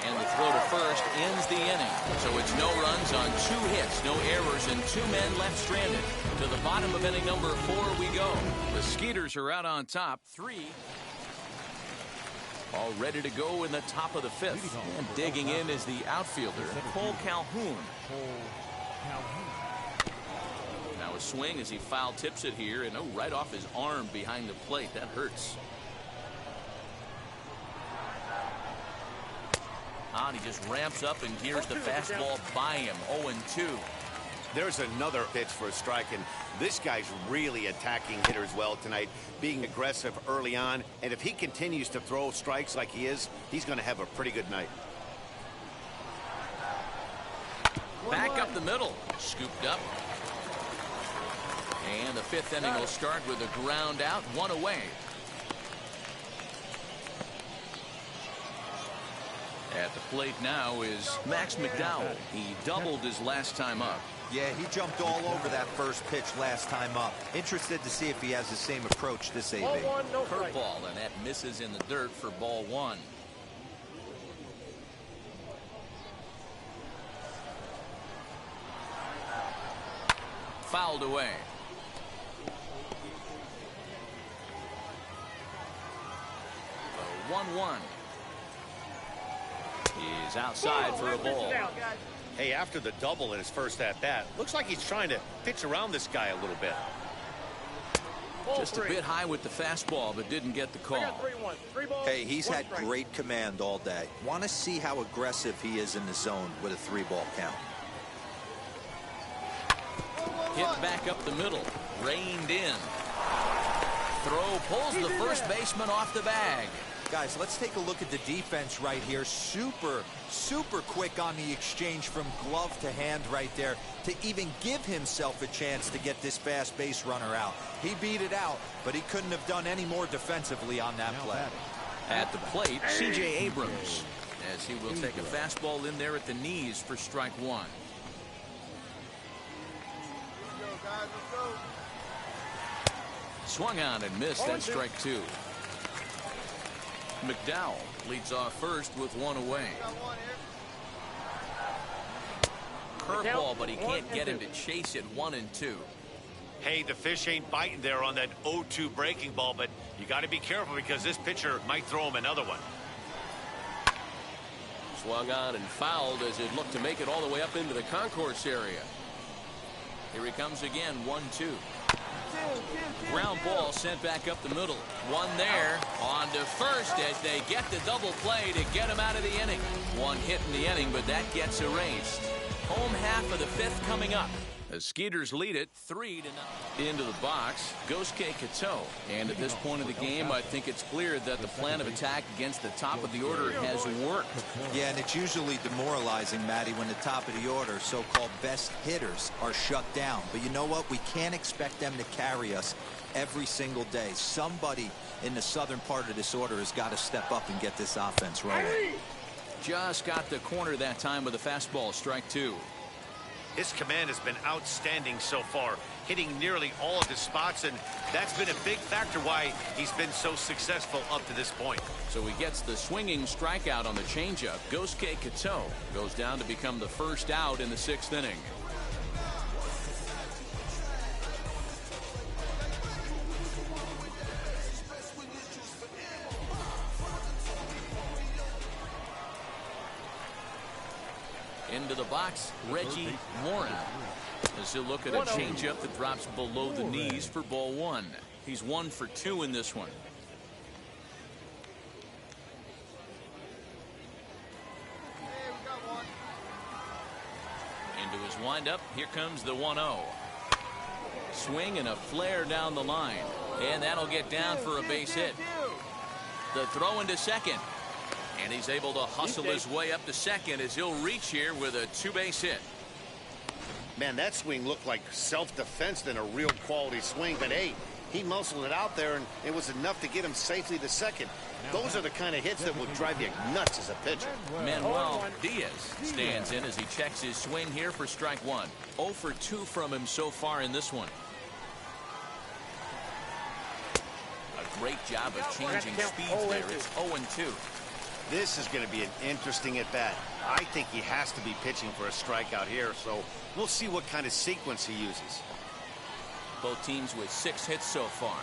And the throw to first ends the inning. So it's no runs on 2 hits, no errors, and 2 men left stranded. To the bottom of inning number 4 we go. The Skeeters are out on top, 3. All ready to go in the top of the 5th. And digging in is the outfielder, Cole Calhoun. Now a swing as he foul tips it here, and right off his arm behind the plate. That hurts. And he just ramps up and gears the fastball by him. 0-2. There's another pitch for a strike, and this guy's really attacking hitters well tonight, being aggressive early on, and if he continues to throw strikes like he is, he's going to have a pretty good night. Back up the middle, scooped up. And the 5th inning will start with a ground out, 1 away. At the plate now is Max McDowell. He doubled his last time up. Yeah, he jumped all over that first pitch last time up. Interested to see if he has the same approach this AB. Curveball, and that misses in the dirt for ball 1. Fouled away. The 1-1. He's outside for a ball. Hey, after the double in his first at-bat, looks like he's trying to pitch around this guy a little bit. Just a bit high with the fastball, but didn't get the call. Hey, he's had great command all day. Want to see how aggressive he is in the zone with a 3-ball count. Hit back up the middle. Reined in. Throw pulls the first baseman off the bag. Guys, let's take a look at the defense right here. Super quick on the exchange from glove to hand right there to even give himself a chance to get this fast base runner out. He beat it out, but he couldn't have done any more defensively on that play. At the plate, C.J. Abrams, as he will take a fastball in there at the knees for strike one. Swung on and missed. That's strike two. McDowell leads off first with one away. Curveball, but he can't get him to chase it. 1-2. Hey, the fish ain't biting there on that 0-2 breaking ball, but you got to be careful because this pitcher might throw him another one. Swung on and fouled as it looked to make it all the way up into the concourse area. Here he comes again. 1-2. Ground ball sent back up the middle. One there on to first as they get the double play to get him out of the inning. One hit in the inning, but that gets erased. Home half of the fifth coming up. The Skeeters lead it 3-0. Into the box, Gosuke Kato. And at this point of the game, I think it's clear that the plan of attack against the top of the order has worked. Yeah, and it's usually demoralizing, Matty, when the top of the order, so-called best hitters, are shut down. But you know what? We can't expect them to carry us every single day. Somebody in the southern part of this order has got to step up and get this offense rolling. Just got the corner that time with a fastball. Strike two. His command has been outstanding so far, hitting nearly all of his spots, and that's been a big factor why he's been so successful up to this point. So he gets the swinging strikeout on the changeup. Gosuke Kato goes down to become the first out in the sixth inning. Into the box, Reggie Warren. As he'll look at a changeup that drops below the knees for ball one. He's 1 for 2 in this one. Into his windup, here comes the 1-0. Swing and a flare down the line. And that'll get down for a base hit. The throw into second. And he's able to hustle his way up to second as he'll reach here with a two-base hit. Man, that swing looked like self-defense than a real quality swing. But, hey, he muscled it out there, and it was enough to get him safely to second. Those are the kind of hits that will drive you nuts as a pitcher. Manuel Diaz stands in as he checks his swing here for strike one. 0 for 2 from him so far in this one. A great job of changing speeds there. It's 0-2. This is going to be an interesting at-bat. I think he has to be pitching for a strikeout here, so we'll see what kind of sequence he uses. Both teams with 6 hits so far.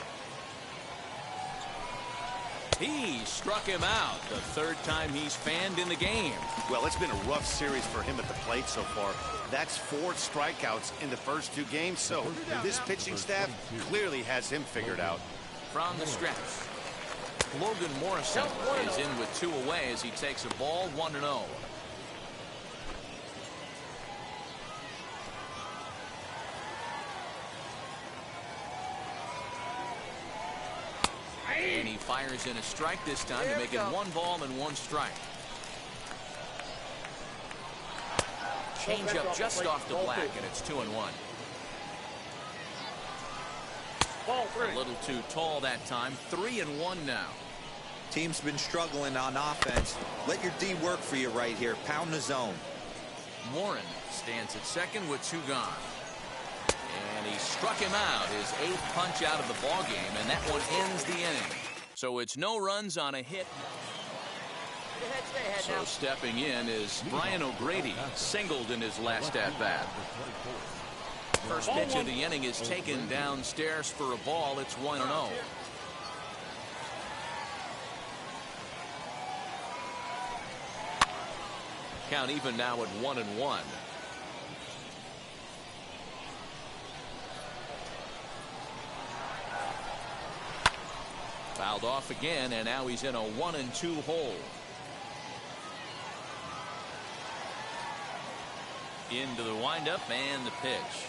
He struck him out the third time he's fanned in the game. Well, it's been a rough series for him at the plate so far. That's 4 strikeouts in the first 2 games, so this pitching staff clearly has him figured out. From the stretch, Logan Morrison is in with 2 away as he takes a ball 1-0. And he fires in a strike this time to make it 1 ball and 1 strike. Change up just off the black, and it's 2-1. A little too tall that time. 3-1 now. Team's been struggling on offense. Let your D work for you right here. Pound the zone. Warren stands at second with 2 gone. And he struck him out, his 8th punch out of the ball game, and that one ends the inning. So it's no runs on a hit. So stepping in is Brian O'Grady, singled in his last at-bat. First pitch of the inning is taken downstairs for a ball. It's 1-0. Count even now at 1-1. Fouled off again, and now he's in a 1-2 hole. Into the windup and the pitch.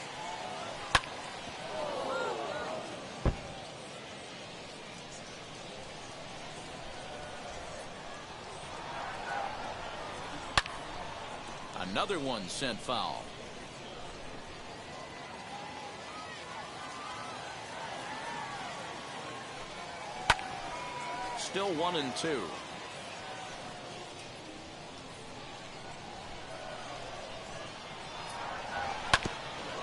Another one sent foul. Still 1-2.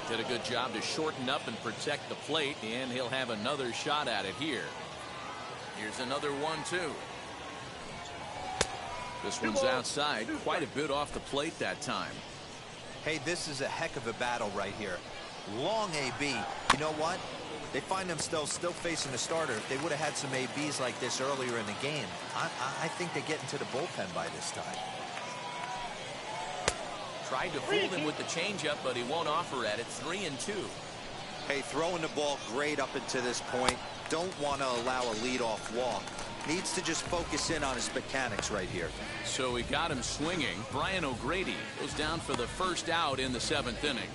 Did a good job to shorten up and protect the plate, and he'll have another shot at it here. Here's another 1-2. This one's outside, quite a bit off the plate that time. Hey, this is a heck of a battle right here. Long AB. You know what? They find themselves still facing a starter. If they would have had some ABs like this earlier in the game, I think they get into the bullpen by this time. Tried to fool him with the changeup, but he won't offer at it. 3-2. Hey, throwing the ball great up until this point. Don't want to allow a leadoff walk. Needs to just focus in on his mechanics right here. So he got him swinging. Brian O'Grady goes down for the first out in the 7th inning.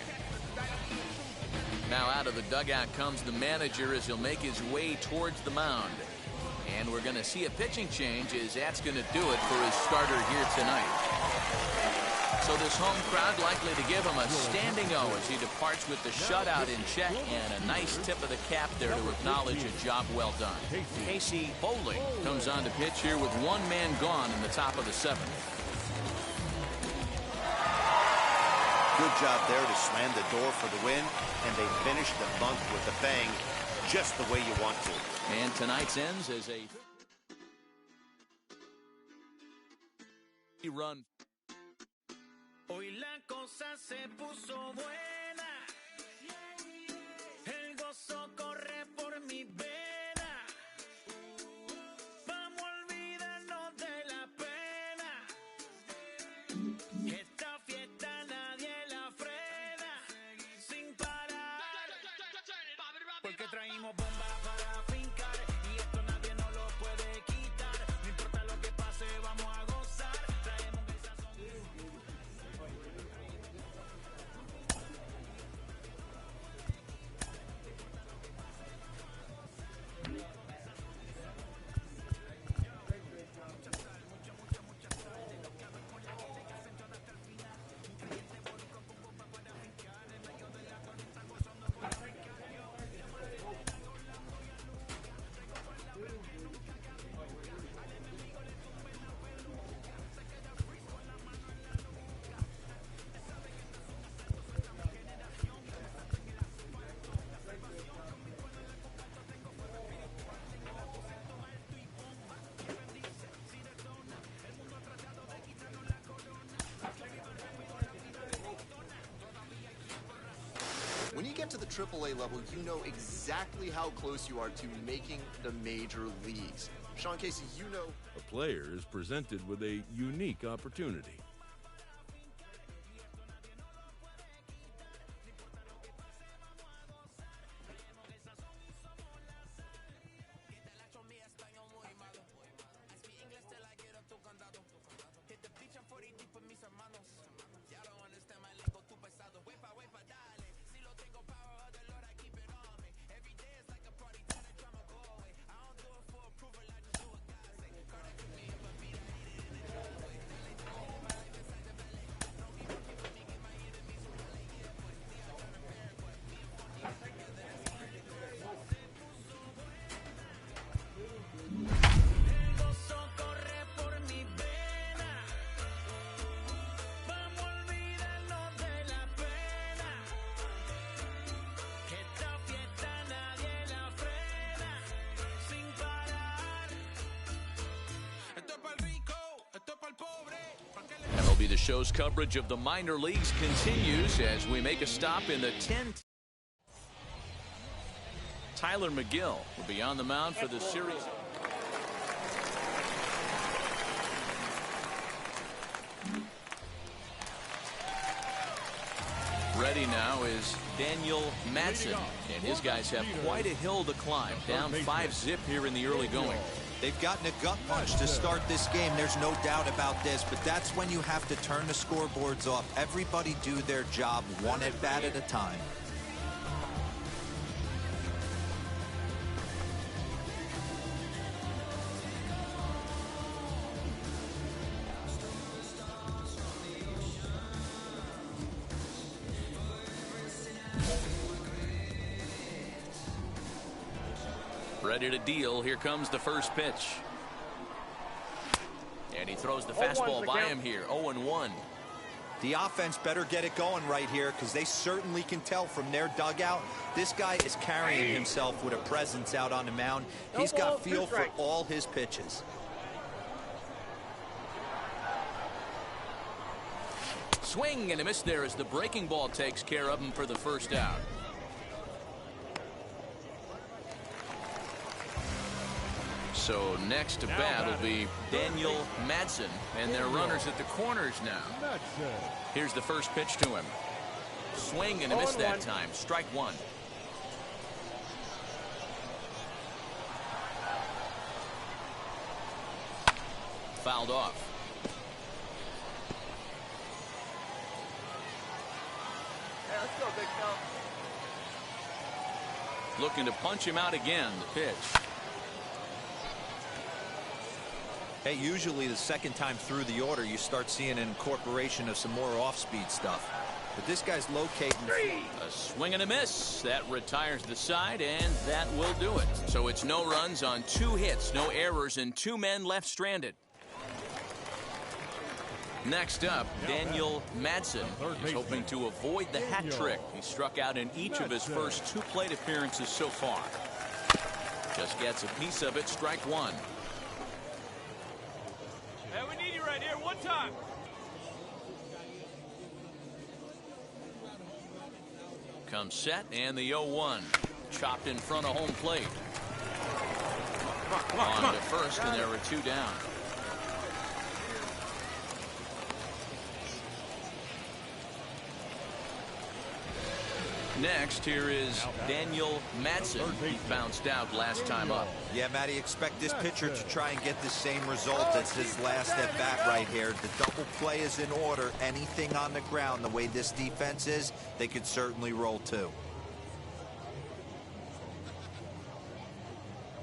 Now out of the dugout comes the manager as he'll make his way towards the mound. And we're going to see a pitching change as that's going to do it for his starter here tonight. So this home crowd likely to give him a standing O as he departs with the shutout in check, and a nice tip of the cap there to acknowledge a job well done. Casey Bowling comes on to pitch here with one man gone in the top of the 7th. Good job there to slam the door for the win, and they finished the month with a bang, just the way you want to. And tonight's ends as a run. Hoy la cosa se puso buena. El gozo corre por mi vena. Vamos a olvidarnos de la pena. Esta fiesta nadie la frena. Sin parar. Porque traímos bomba para fincar. Y esto nadie nos lo puede quitar. No importa lo que pase, vamos a gozar. Traemos el sazón. When you get to the AAA level, you know exactly how close you are to making the major leagues. Sean Casey, you know... A player is presented with a unique opportunity. MLB The Show's coverage of the minor leagues continues as we make a stop in the 10th. Tyler McGill will be on the mound for the series. Ready now is Daniel Madsen, and his guys have quite a hill to climb, down 5-zip here in the early going. They've gotten a gut punch to start this game. There's no doubt about this, but that's when you have to turn the scoreboards off. Everybody do their job one at bat at a time. Ready to deal. Here comes the first pitch. And he throws the fastball by him here. 0-1. The offense better get it going right here, because they certainly can tell from their dugout this guy is carrying himself with a presence out on the mound. He's got feel for all his pitches. Swing and a miss there as the breaking ball takes care of him for the first out. So next to bat will be Daniel Madsen, and they're runners at the corners now. Here's the first pitch to him. Swing and a miss that time. Strike one. Fouled off. Hey, let's go, big fella. Looking to punch him out again. The pitch. Hey, usually the second time through the order you start seeing an incorporation of some more off-speed stuff. But this guy's locating. A swing and a miss. That retires the side, and that will do it. So it's no runs on 2 hits, no errors, and 2 men left stranded. Next up, Daniel Madsen is hoping to avoid the hat trick. He struck out in each of his first 2 plate appearances so far. Just gets a piece of it. Strike one. Hey, we need you right here. One time. Comes set, and the 0-1. Chopped in front of home plate. On to first, and there were 2 down. Next, here is Daniel Madsen. He bounced out last time up. Yeah, Matty, expect this pitcher to try and get the same result as his last at bat right here. The double play is in order. Anything on the ground, the way this defense is, they could certainly roll too.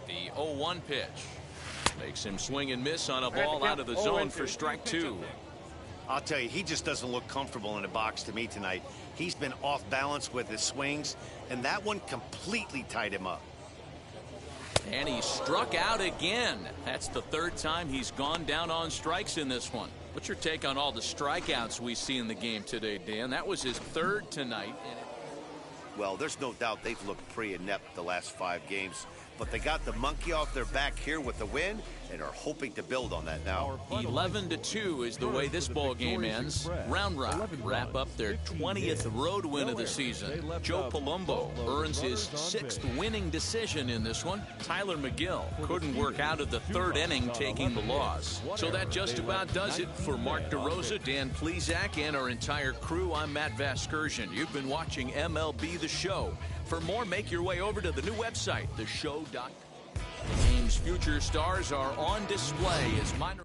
The 0-1 pitch makes him swing and miss on a ball out of the zone for strike 2. I'll tell you, he just doesn't look comfortable in the box to me tonight. He's been off balance with his swings, and that one completely tied him up. And he struck out again. That's the 3rd time he's gone down on strikes in this one. What's your take on all the strikeouts we see in the game today, Dan? That was his 3rd tonight. Well, there's no doubt they've looked pretty inept the last 5 games. But they got the monkey off their back here with the win and are hoping to build on that now. 11-2 is the way this ball game ends. Round Rock wrap up their 20th road win of the season. Joe Palumbo earns his 6th winning decision in this one. Tyler McGill couldn't work out of the 3rd inning, taking the loss. So that just about does it for Mark DeRosa, Dan Plesac, and our entire crew. I'm Matt Vasgersian. You've been watching MLB The Show. For more, make your way over to the new website, theshow.com. The team's future stars are on display as minor.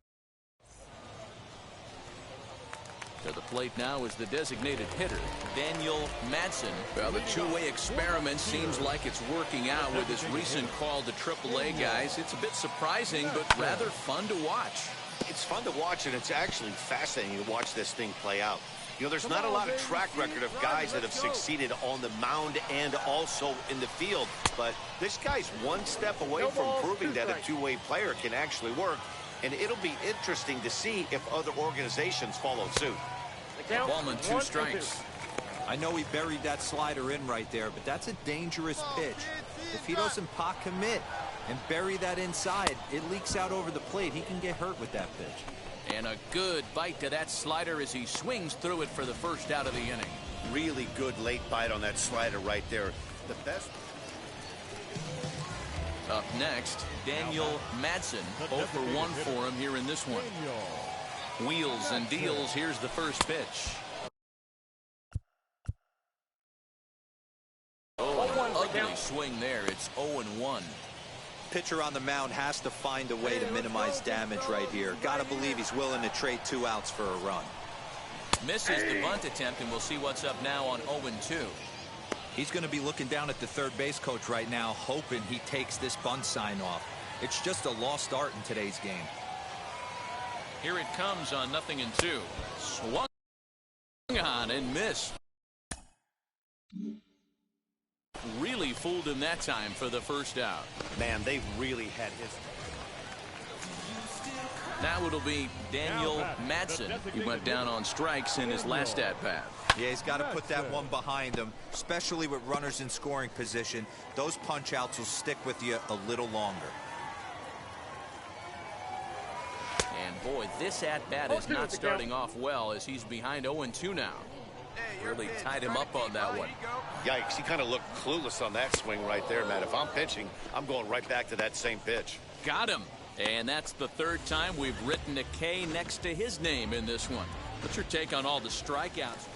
To the plate now is the designated hitter, Daniel Madsen. Well, the two-way experiment seems like it's working out with his recent call to AAA guys. It's a bit surprising, but rather fun to watch. It's fun to watch, and it's actually fascinating to watch this thing play out. You know, there's not a lot of track record of guys that have succeeded on the mound and also in the field. But this guy's one step away from proving that a two-way player can actually work. And it'll be interesting to see if other organizations follow suit. Ball and 2 strikes. I know he buried that slider in right there, but that's a dangerous pitch. If he doesn't pot commit and bury that inside, it leaks out over the plate. He can get hurt with that pitch. And a good bite to that slider as he swings through it for the first out of the inning. Really good late bite on that slider right there. The best. Up next, Daniel Madsen. 0 for 1 for him here in this one. Wheels and deals. Here's the first pitch. Oh, an ugly swing there. It's 0-1. Pitcher on the mound has to find a way to minimize damage right here. Gotta believe he's willing to trade 2 outs for a run. Misses the bunt attempt, and we'll see what's up now on 0-2. He's going to be looking down at the third base coach right now, hoping he takes this bunt sign off. It's just a lost art in today's game. Here it comes on 0-2. Swung on and missed. really fooled him that time for the first out. Man, they really had his. Now it'll be Daniel Madsen. He went down on strikes in his last at-bat. Yeah, he's got to put that one behind him, especially with runners in scoring position. Those punch-outs will stick with you a little longer. And boy, this at-bat is not starting off well as he's behind 0-2 now. Really tied him up on that one. Yikes, he kind of looked clueless on that swing right there, Matt. If I'm pitching, I'm going right back to that same pitch. Got him. And that's the third time we've written a K next to his name in this one. What's your take on all the strikeouts?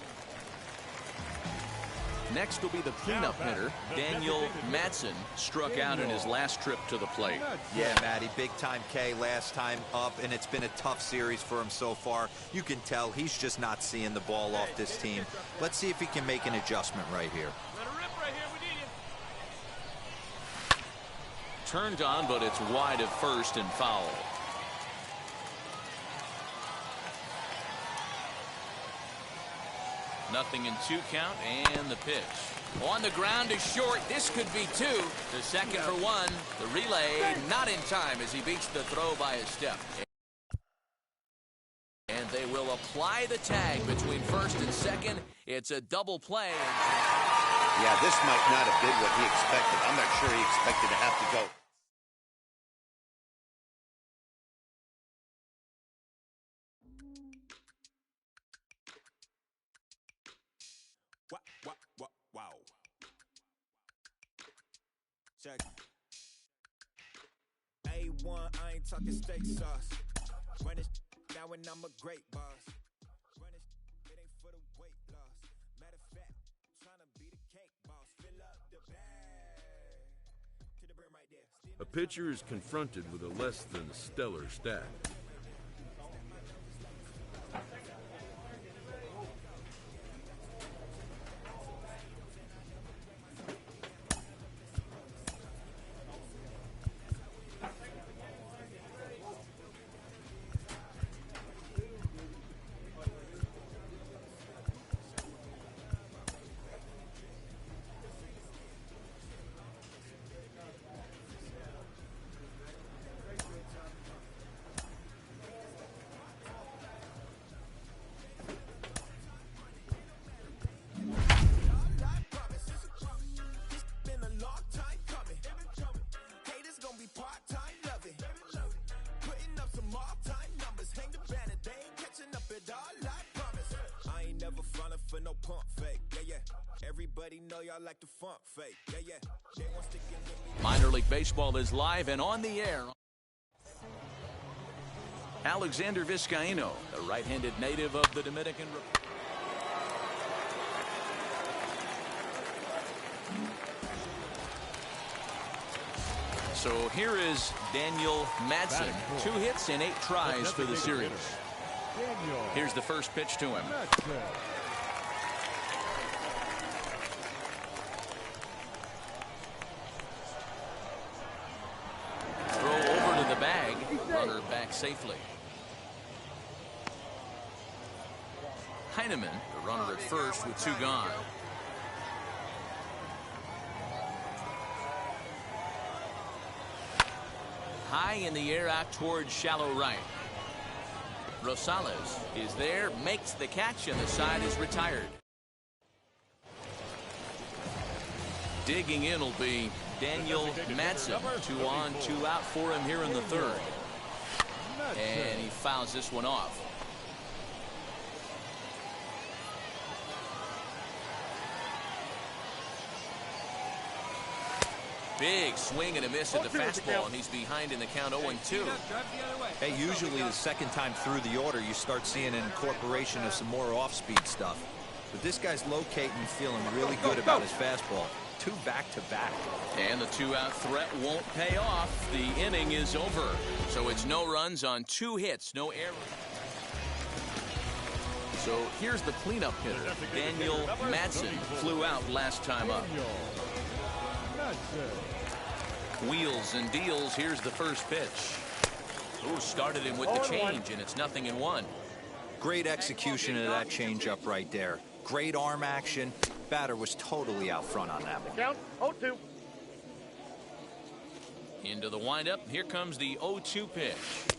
Next will be the cleanup hitter, Daniel Madsen, struck out in his last trip to the plate. Yeah, Matty, big-time K last time up, and it's been a tough series for him so far. You can tell he's just not seeing the ball off this team. Let's see if he can make an adjustment right here. Turned on, but it's wide of first and foul. Nothing in 2 count, and the pitch. On the ground is short. This could be 2. The second for 1. The relay not in time as he beats the throw by a step. And they will apply the tag between first and second. It's a double play. Yeah, this might not have been what he expected. I'm not sure he expected to have to go. Wow. Check. A1, I ain't talking steak sauce. Run it now and I'm a great boss. Run it ain't for the weight loss. Matter of fact, trying to be the cake boss. Fill up the bag to the brim right there. A pitcher is confronted with a less than stellar stat. For no pump fake, yeah. Everybody know y'all like the funk fake, yeah. They want to get with me. Minor League Baseball is live and on the air. Alexander Vizcaíno, a right-handed native of the Dominican Republic. So here is Daniel Madsen. 2 hits and 8 tries for the series. Here's the first pitch to him. Runner back safely. Heineman, the runner at first with 2 gone. High in the air out towards shallow right. Rosales is there, makes the catch, and the side is retired. Digging in will be Daniel Madsen. 2 on, 2 out for him here in the third. And he fouls this one off. Big swing and a miss at the fastball, and he's behind in the count 0-2. Hey, usually the second time through the order, you start seeing an incorporation of some more off-speed stuff. But this guy's locating, feeling really good about his fastball. 2 back-to-back. And the 2-out threat won't pay off. The inning is over. So it's no runs on 2 hits, no errors. So here's the cleanup hitter, Daniel Madsen. Flew out last time up. Wheels and deals. Here's the first pitch. Ooh, started him with the change, and it's 0-1. Great execution of that changeup right there. Great arm action. batter was totally out front on that one. Count 0-2. Into the windup. Here comes the 0-2 pitch.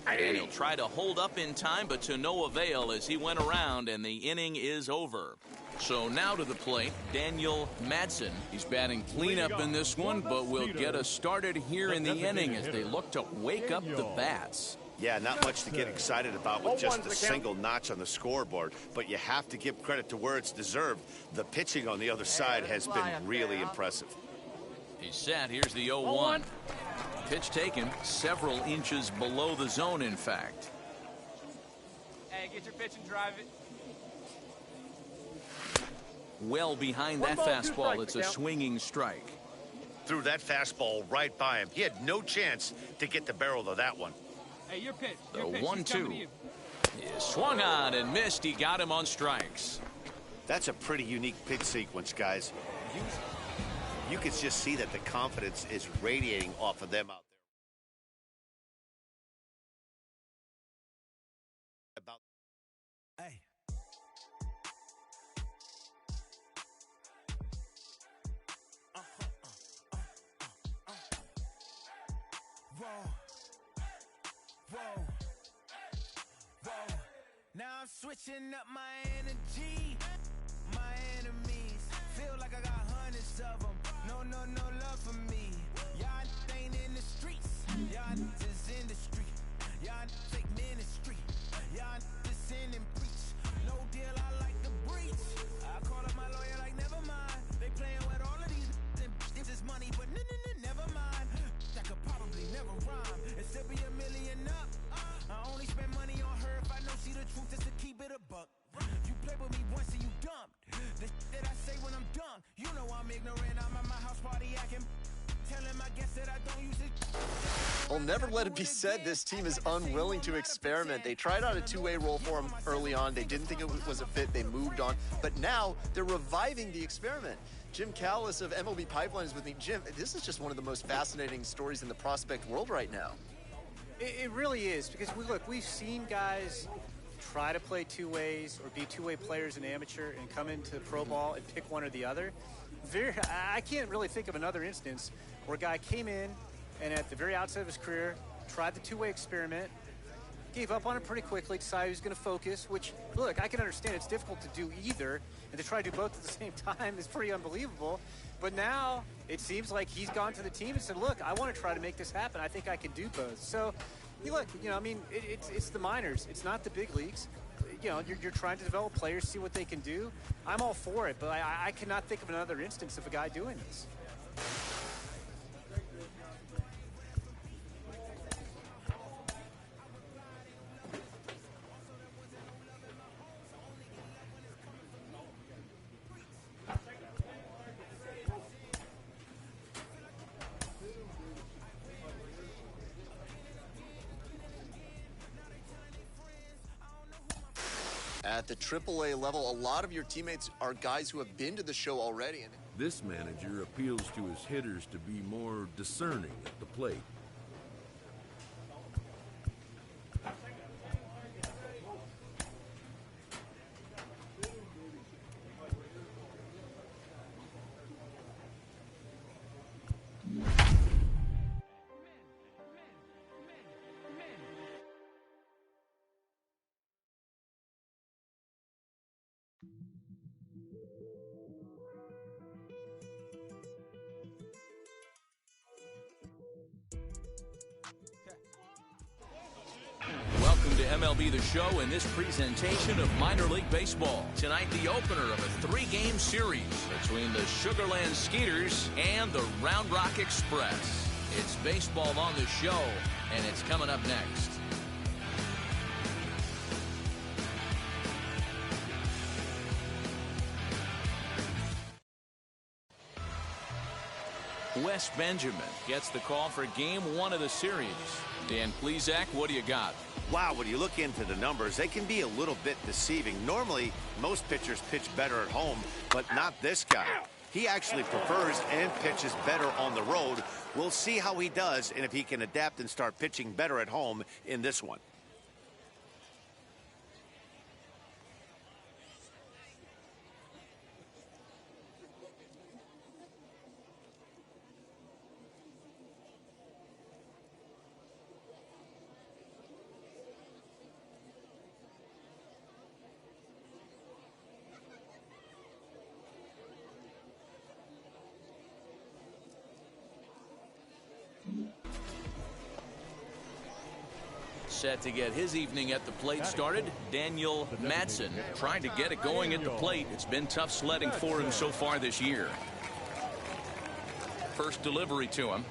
And he'll try to hold up in time, but to no avail as he went around, and the inning is over. So now to the plate, Daniel Madsen. He's batting cleanup in this one, but will get us started here in the inning as they look to wake up the bats. Yeah, not much to get excited about with just a single notch on the scoreboard, but you have to give credit to where it's deserved. The pitching on the other side has been really impressive. He's set. Here's the 0-1. Pitch taken several inches below the zone, in fact. Hey, get your pitch and drive it. Well behind that fastball, it's a swinging strike. Threw that fastball right by him. He had no chance to get the barrel of that one. Hey, your pitch. The Your pitch. 1-2. He swung on and missed. He got him on strikes. That's a pretty unique pitch sequence, guys. You can just see that the confidence is radiating off of them out there. About Hey. Whoa. Whoa. Whoa. Now I'm switching up my energy. My enemies feel like I got hundreds of them. No love for me. Y'all ain't in the streets. Y'all just in the street. Y'all take ministry. Y'all just in and preach. No deal, I like the breach. I call up my lawyer like, never mind. They playing with all of these this is money, but never mind. That could probably never rhyme. It still be $1 million up. I only spend money on her if I know she the truth, just to keep it a buck. You play with me once and you dumped. The that I say when I'm done, you know I'm ignorant. I'm at my house party acting. Telling my guests that I don't use it. Well, never let it be said this team is unwilling to experiment. They tried out a two-way role for him early on. They didn't think it was a fit. They moved on. But now they're reviving the experiment. Jim Callis of MLB Pipeline is with me. Jim, this is just one of the most fascinating stories in the prospect world right now. It really is, because we've seen guys try to play two ways or be two-way players in amateur and come into pro ball and pick one or the other. I can't really think of another instance where a guy came in and at the very outset of his career tried the two-way experiment, gave up on it pretty quickly, decided he was going to focus, which, look, I can understand it's difficult to do either, and to try to do both at the same time is pretty unbelievable. But now it seems like he's gone to the team and said, look, I want to try to make this happen. I think I can do both. So, look, I mean, it's the minors. It's not the big leagues. You're trying to develop players, see what they can do. I'm all for it, but I cannot think of another instance of a guy doing this. At the AAA level, a lot of your teammates are guys who have been to the show already. This manager appeals to his hitters to be more discerning at the plate. Welcome to MLB The Show in this presentation of minor league baseball. Tonight, the opener of a 3-game series between the Sugarland Skeeters and the Round Rock Express. It's baseball on the show, and it's coming up next. Wes Benjamin gets the call for Game 1 of the series. Dan Plesac, what do you got? Wow, when you look into the numbers, they can be a little bit deceiving. Normally, most pitchers pitch better at home, but not this guy. He actually prefers and pitches better on the road. We'll see how he does and if he can adapt and start pitching better at home in this one. set to get his evening at the plate started. Daniel Madsen trying to get it going at the plate. It's been tough sledding for him so far this year. First delivery to him.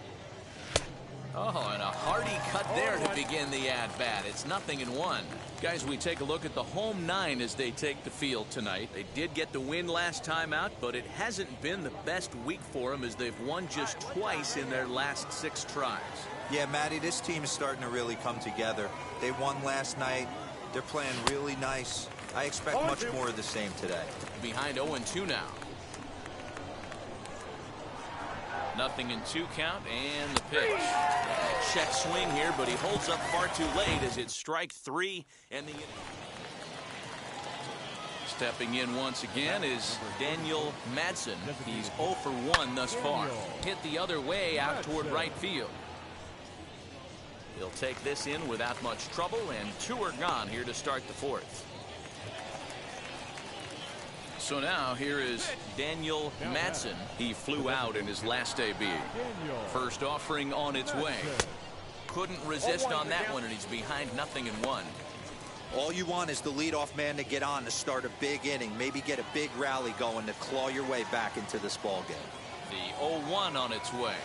Oh, and a hearty cut there to begin the at-bat. It's 0-1. Guys, we take a look at the home 9 as they take the field tonight. They did get the win last time out, but it hasn't been the best week for them as they've won just twice in their last 6 tries. Yeah, Matty, this team is starting to really come together. They won last night. They're playing really nice. I expect much more of the same today. Behind 0-2 now. 0-2 count, and the pitch. Check swing here, but he holds up far too late as it's strike 3, and the stepping in once again is Daniel Madsen. He's 0 for 1 thus far. Hit the other way out toward right field. He'll take this in without much trouble, and 2 are gone here to start the 4th. So now here is Daniel Madsen. He flew out in his last AB. First offering on its way. Couldn't resist on that one, and he's behind 0-1. All you want is the leadoff man to get on to start a big inning, maybe get a big rally going to claw your way back into this ball game. The 0-1 on its way.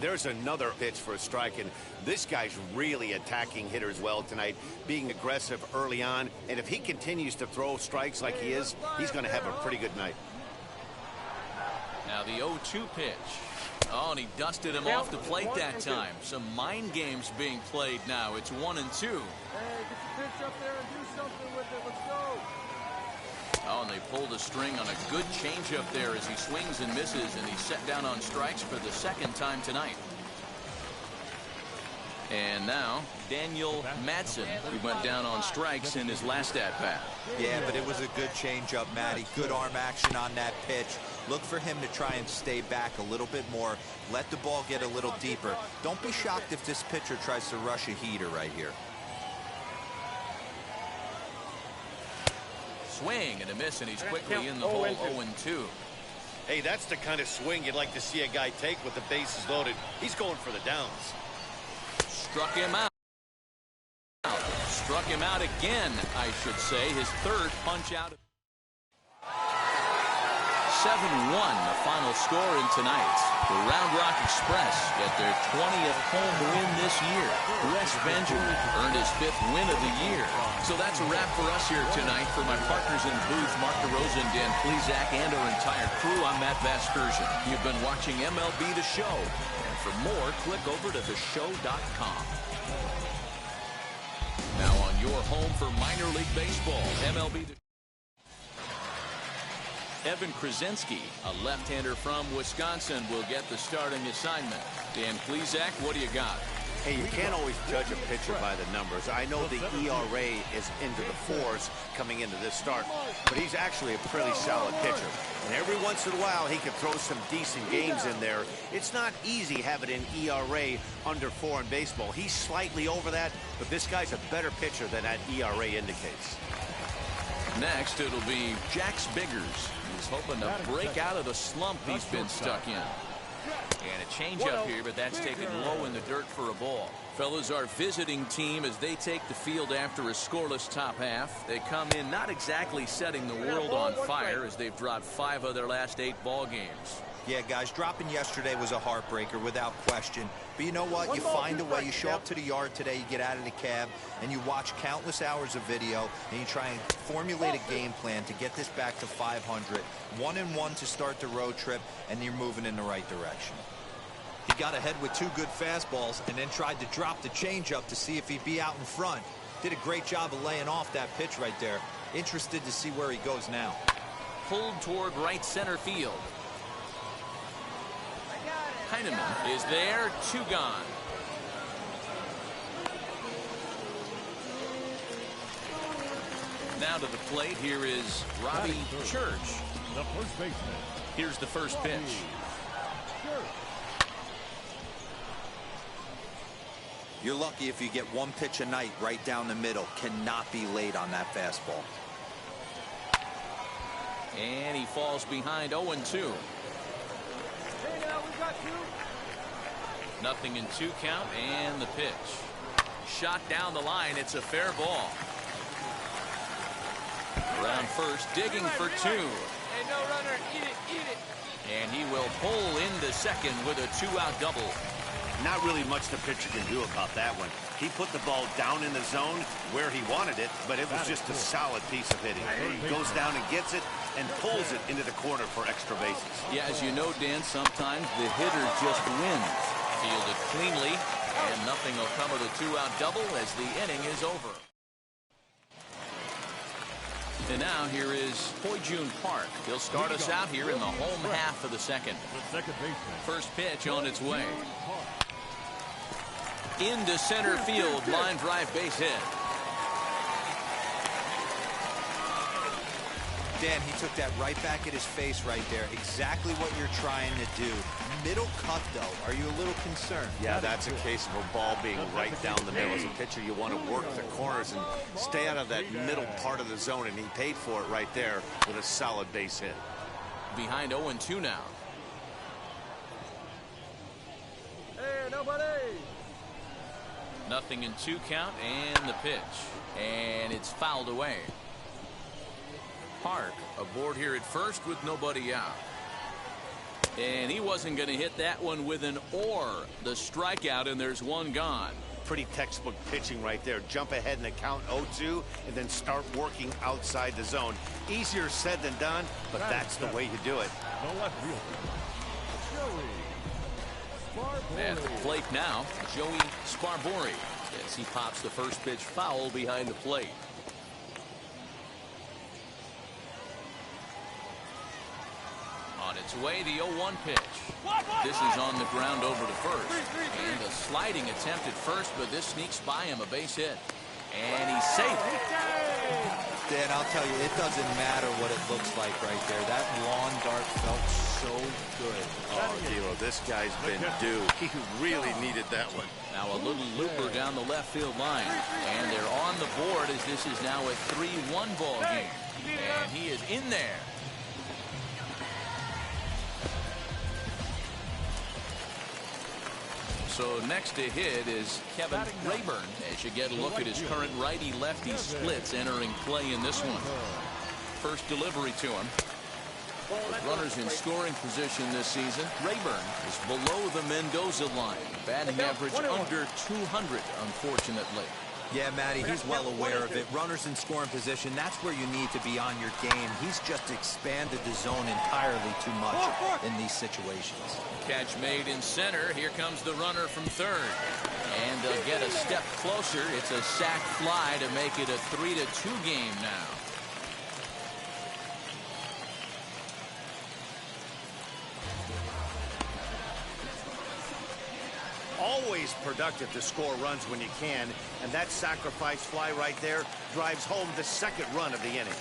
There's another pitch for a strike, and this guy's really attacking hitters well tonight, being aggressive early on, and if he continues to throw strikes like he is, he's going to have a pretty good night. Now the 0-2 pitch. Oh, and he dusted him off the plate that time. Some mind games being played now. It's 1-2. Hey, get your pitch up there and do something with it. Let's go. Oh, and they pulled a string on a good changeup there as he swings and misses, and he's set down on strikes for the 2nd time tonight. And now Daniel Madsen, who went down on strikes in his last at-bat. Yeah, but it was a good changeup, Matty. Good arm action on that pitch. Look for him to try and stay back a little bit more. Let the ball get a little deeper. Don't be shocked if this pitcher tries to rush a heater right here. Swing and a miss, and he's quickly in the hole. 0-2. Hey, that's the kind of swing you'd like to see a guy take with the bases loaded. He's going for the downs. Struck him out. Struck him out again, I should say. His 3rd punch out. 7-1, the final score in tonight. The Round Rock Express get their 20th home win this year. Wes Benjamin earned his 5th win of the year. So that's a wrap for us here tonight. For my partners in the booth, Mark DeRosa and Dan Plesac, and our entire crew, I'm Matt Vasgersian. You've been watching MLB The Show. And for more, click over to theshow.com. Now on your home for minor league baseball, MLB The Show. Evan Krasinski, a left-hander from Wisconsin, will get the starting assignment. Dan Plesac, what do you got? Hey, you can't always judge a pitcher by the numbers. I know the ERA is into the 4s coming into this start, but he's actually a pretty solid pitcher. And every once in a while, he can throw some decent games in there. It's not easy having an ERA under 4 in baseball. He's slightly over that, but this guy's a better pitcher than that ERA indicates. Next, it'll be Jax Biggers. He's hoping to break out of the slump he's been stuck in. And a changeup here, but that's taken low in the dirt for a ball. Fellas, our visiting team, as they take the field after a scoreless top half, they come in not exactly setting the world on fire as they've dropped 5 of their last 8 ball games. Yeah, guys, dropping yesterday was a heartbreaker without question. But you know what? You find a way. You show up to the yard today, you get out of the cab, and you watch countless hours of video, and you try and formulate a game plan to get this back to 500. 1-1 to start the road trip, and you're moving in the right direction. He got ahead with 2 good fastballs and then tried to drop the changeup to see if he'd be out in front. Did a great job of laying off that pitch right there. Interested to see where he goes now. Pulled toward right center field. Heineman is there, 2 gone. Now to the plate, here is Robbie Church. The first baseman. Here's the first pitch. You're lucky if you get 1 pitch a night right down the middle. Cannot be late on that fastball. And he falls behind 0-2. Hey, now we got 2. 0-2 count, and the pitch. Shot down the line. It's a fair ball. Around first, digging for 2. Hey, no runner. Eat it, eat it. And he will pull into second with a 2-out double. Not really much the pitcher can do about that one. He put the ball down in the zone where he wanted it, but it was just a solid piece of hitting. He goes down and gets it and pulls it into the corner for extra bases. Yeah, as you know, Dan, sometimes the hitter just wins. Fielded cleanly, and nothing will come of the 2-out double as the inning is over. And now here is Hoi-Jun Park. He'll start us out here in the home half of the second. First pitch on its way. Into center field, line drive base hit. Dan, he took that right back at his face right there. Exactly what you're trying to do. Middle cut, though. Are you a little concerned? Yeah, that's a case of a ball being right down the middle. As a pitcher, you want to work the corners and stay out of that middle part of the zone, and he paid for it right there with a solid base hit. Behind 0-2 now. Hey, nobody! 0-2 count, and the pitch. And it's fouled away. Park aboard here at first with nobody out. And he wasn't going to hit that one with an or. The strikeout, and there's one gone. Pretty textbook pitching right there. Jump ahead in the count 0-2 and then start working outside the zone. Easier said than done, but that's the way you do it. At the plate now, Joey Sparbori, as he pops the first pitch foul behind the plate. On its way, the 0-1 pitch. This is on the ground over to first. And a sliding attempt at first, but this sneaks by him, a base hit. And he's safe. Dan, I'll tell you, it doesn't matter what it looks like right there. That lawn dart felt so good. Oh, D'Lo, this guy's been due. He really needed that one. Now a little looper down the left field line. And they're on the board as this is now a 3-1 ball game. And he is in there. So next to hit is Kevin Rayburn as you get a look at his current righty-lefty splits entering play in this one. First delivery to him. With runners in scoring position this season, Rayburn is below the Mendoza line. Batting average under 200, unfortunately. Yeah, Matty, he's well aware of it. Runners in scoring position, that's where you need to be on your game. He's just expanded the zone entirely too much in these situations. Catch made in center. Here comes the runner from third. And they'll get a step closer. It's a sac fly to make it a 3-2 game now. Always productive to score runs when you can, and that sacrifice fly right there drives home the second run of the inning.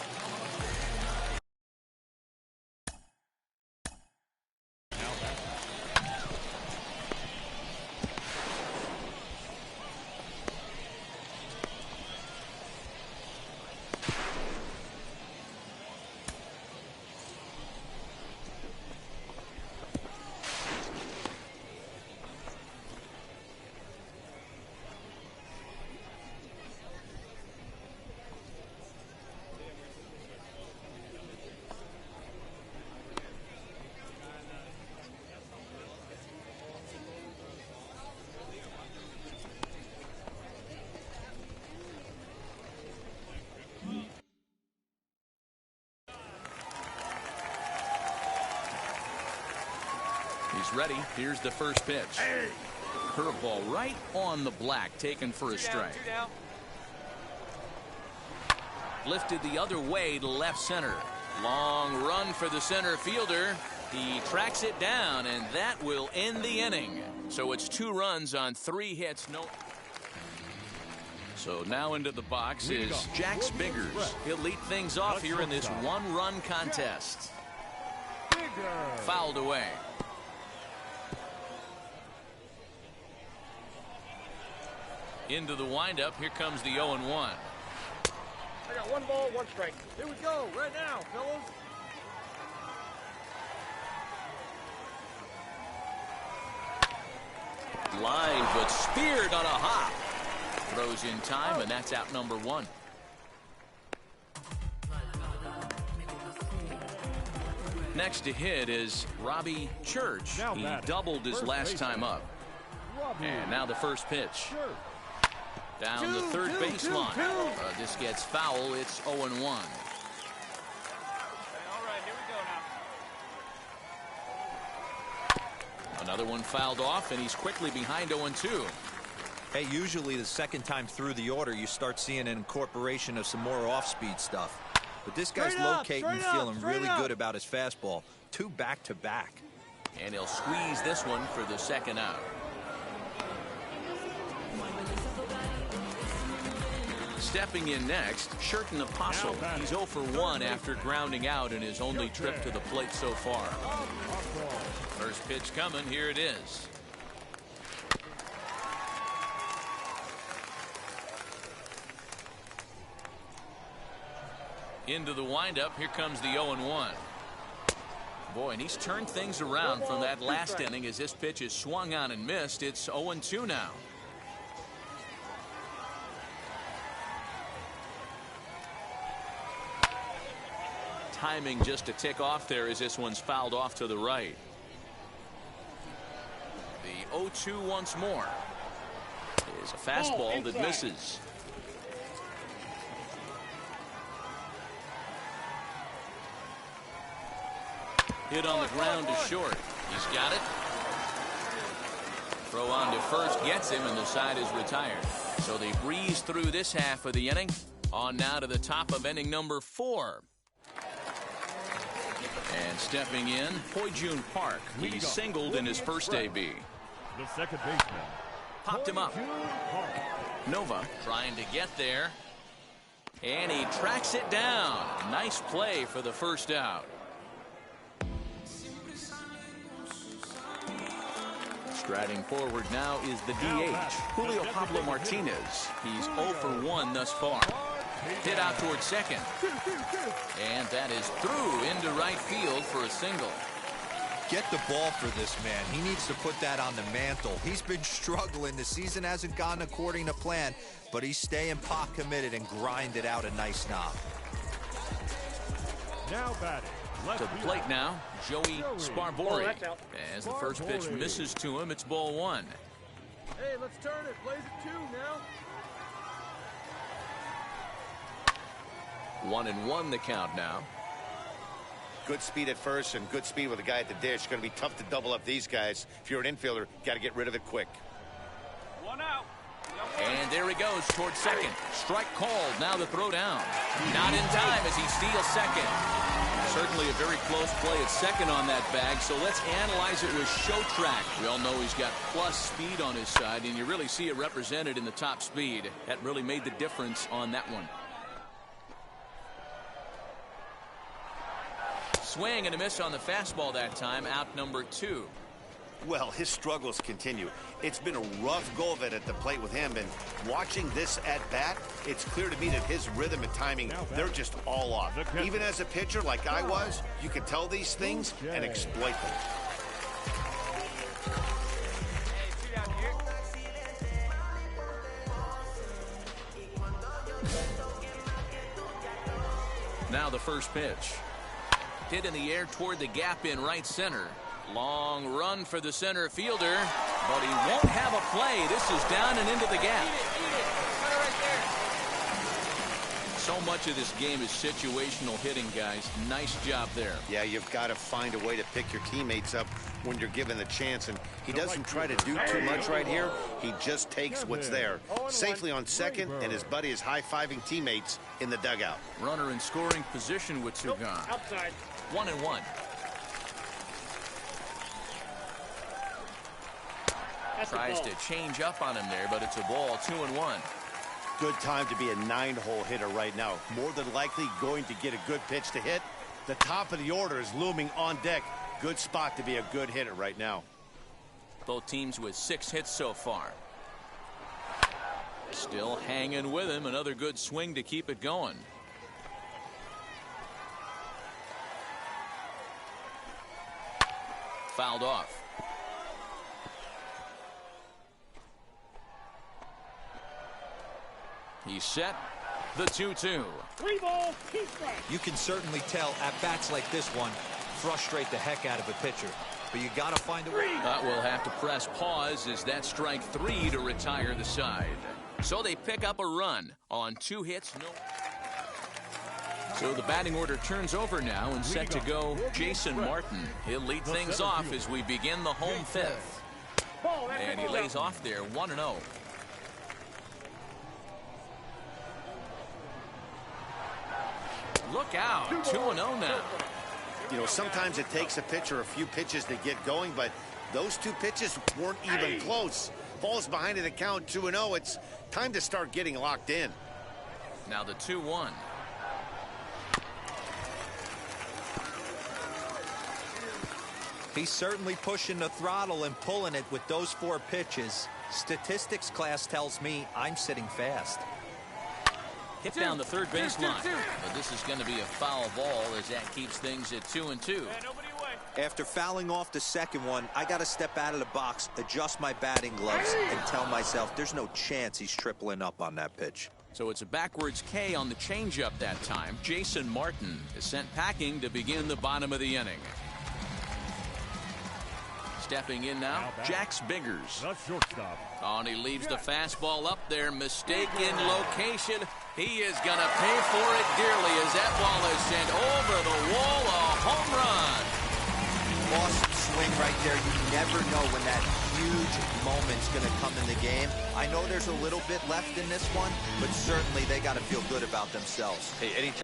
He's ready. Here's the first pitch. Curveball right on the black, taken for a strike. Lifted the other way to left center. Long run for the center fielder. He tracks it down, and that will end the inning. So it's 2 runs on 3 hits. No. So now into the box is Jack Spiggers. He'll lead things off here in this 1-run contest. Fouled away. Into the windup. Here comes the 0-1. I got 1 ball, 1 strike. Here we go, right now, fellas. Line, but speared on a hop. Throws in time, and that's out number 1. Next to hit is Robbie Church. He doubled his last time up. And now the first pitch. Down the third baseline. This gets foul. It's 0-1. Another one fouled off, and he's quickly behind 0-2. Hey, usually the second time through the order, you start seeing an incorporation of some more off-speed stuff. But this guy's locating and feeling really good about his fastball. 2 back-to-back. And he'll squeeze this one for the second out. Stepping in next, Sherton Apostle. He's 0 for 1 after grounding out in his only trip to the plate so far. First pitch coming. Here it is. Into the windup. Here comes the 0-1. Boy, and he's turned things around from that last inning as this pitch is swung on and missed. It's 0-2 now. Timing just a tick off there as this one's fouled off to the right. The 0-2 once more is a fastball that misses. Hit on the ground to short. He's got it. Throw on to first gets him, and the side is retired. So they breeze through this half of the inning. On now to the top of inning number 4. And stepping in, Hoi-Jun Park. He singled in his first AB. The second baseman. Popped him up. Nova trying to get there. And he tracks it down. Nice play for the first out. Striding forward now is the DH, Julio Pablo Martinez. He's 0 for 1 thus far. Hit out towards second. And that is through into right field for a single. Get the ball for this man. He needs to put that on the mantle. He's been struggling. The season hasn't gone according to plan, but he's staying pot committed and grinded out a nice knock. Now batting. To the plate now, Joey Sparbori. As the first pitch misses to him, it's ball 1. Hey, let's turn it. Blaze it 2 now. 1-1 the count now. Good speed at first and good speed with a guy at the dish. Going to be tough to double up these guys. If you're an infielder, got to get rid of it quick. 1 out. And there he goes towards second. Strike called. Now the throw down. Not in time as he steals second. Certainly a very close play at second on that bag. So let's analyze it with show track. We all know he's got plus speed on his side, and you really see it represented in the top speed. That really made the difference on that one. Swing and a miss on the fastball that time. Out number 2. Well, his struggles continue. It's been a rough go of it at the plate with him, and watching this at bat, it's clear to me that his rhythm and timing, they're just all off. Even as a pitcher like I was, you can tell these things and exploit them. Now the first pitch. Hit in the air toward the gap in right center. Long run for the center fielder, but he won't have a play. This is down and into the gap. So much of this game is situational hitting, guys. Nice job there. Yeah, you've got to find a way to pick your teammates up when you're given the chance, and he doesn't try to do too much right here. He just takes what's there. Safely on second, and his buddy is high-fiving teammates in the dugout. Runner in scoring position with 2 gone. Outside. 1-1. Tries to change up on him there, but it's a ball. 2-1. Good time to be a 9-hole hitter right now. More than likely going to get a good pitch to hit. The top of the order is looming on deck. Good spot to be a good hitter right now. Both teams with 6 hits so far. Still hanging with him. Another good swing to keep it going. Fouled off. He's set. The 2-2. 3 balls, 2 strikes. You can certainly tell at bats like this one frustrate the heck out of a pitcher. But you got to find a way. We'll have to press pause as that strike 3 to retire the side. So they pick up a run on 2 hits. So the batting order turns over now and set to go Jason Martin. He'll lead things off as we begin the home 5th. And he lays off there 1-0. Look out, 2-0 now. You know, sometimes it takes a pitcher a few pitches to get going, but those 2 pitches weren't even close. Falls behind in the count 2-0. It's time to start getting locked in. Now the 2-1. He's certainly pushing the throttle and pulling it with those 4 pitches. Statistics class tells me I'm sitting fast. Hit down the third baseline. But this is going to be a foul ball as that keeps things at 2-2. After fouling off the second one, I got to step out of the box, adjust my batting gloves, and tell myself there's no chance he's tripling up on that pitch. So it's a backwards K on the changeup that time. Jason Martin is sent packing to begin the bottom of the inning. Stepping in now, Jax Biggers. The shortstop. Oh, and he leaves the fastball up there. Mistaken location. He is going to pay for it dearly as that ball is sent over the wall. A home run. Awesome swing right there. You never know when that huge moment's going to come in the game. I know there's a little bit left in this one, but certainly they got to feel good about themselves. Hey, anytime.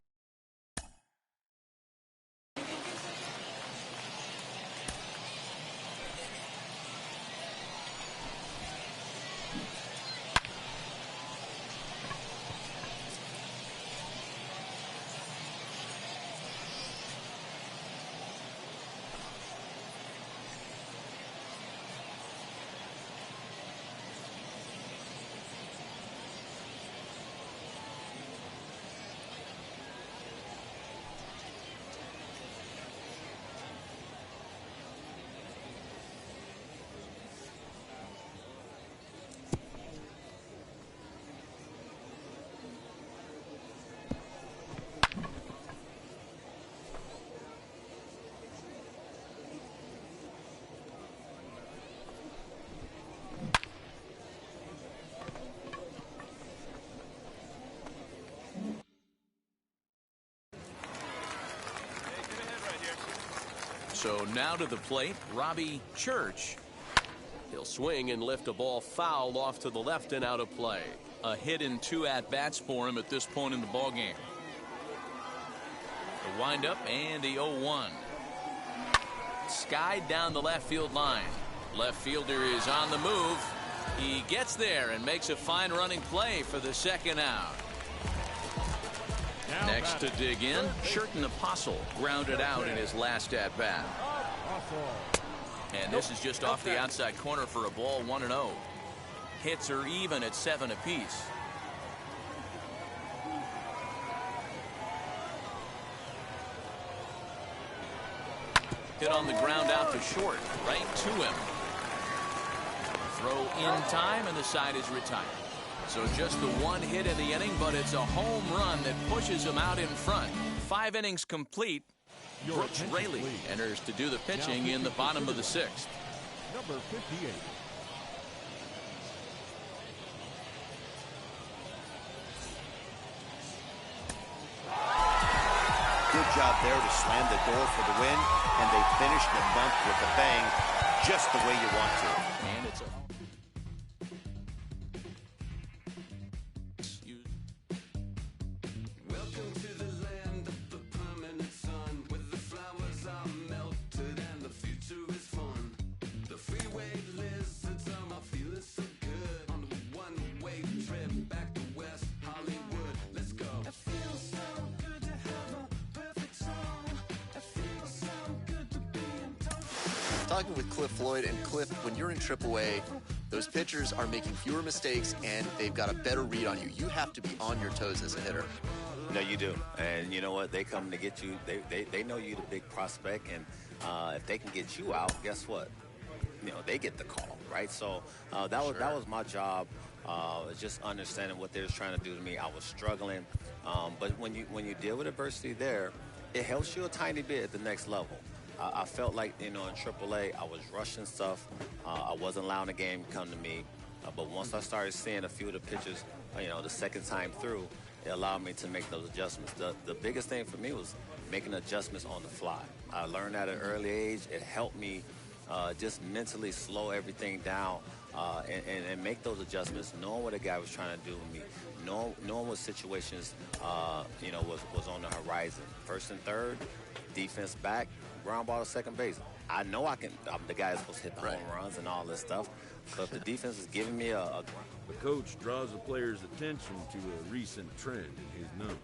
So now to the plate, Robbie Church. He'll swing and lift a ball foul off to the left and out of play. A hit in 2 at-bats for him at this point in the ballgame. The windup and the 0-1. Skied down the left field line. Left fielder is on the move. He gets there and makes a fine running play for the second out. Next to dig in, Sherton Apostle grounded out in his last at-bat. And this is just off the outside corner for a ball, 1-0. Hits are even at 7 apiece. Hit on the ground out to short, right to him. Throw in time, and the side is retired. So just the 1 hit in the inning, but it's a home run that pushes him out in front. 5 innings complete. Brooks Raley enters to do the pitching in the bottom of the 6th. Number 58. Good job there to slam the door for the win, and they finished the month with a bang, just the way you want to. And it's a Talking with Cliff Floyd, and Cliff, when you're in AAA, those pitchers are making fewer mistakes and they've got a better read on you. You have to be on your toes as a hitter. No, you do. And you know what? They come to get you. They know you're the big prospect, and if they can get you out, guess what? You know, they get the call, right? So that was my job just understanding what they was trying to do to me. I was struggling, but when you deal with adversity there, it helps you a tiny bit at the next level. I felt like, in AAA, I was rushing stuff. I wasn't allowing the game to come to me. But once I started seeing a few of the pitches, the second time through, it allowed me to make those adjustments. The biggest thing for me was making adjustments on the fly. I learned at an early age. It helped me just mentally slow everything down and make those adjustments, knowing what a guy was trying to do with me, knowing what situations, was on the horizon. First and third, defense back, ground ball to second base. I know I'm the guy that's supposed to hit the home runs and all this stuff, but if the defense is giving me The coach draws the player's attention to a recent trend in his numbers.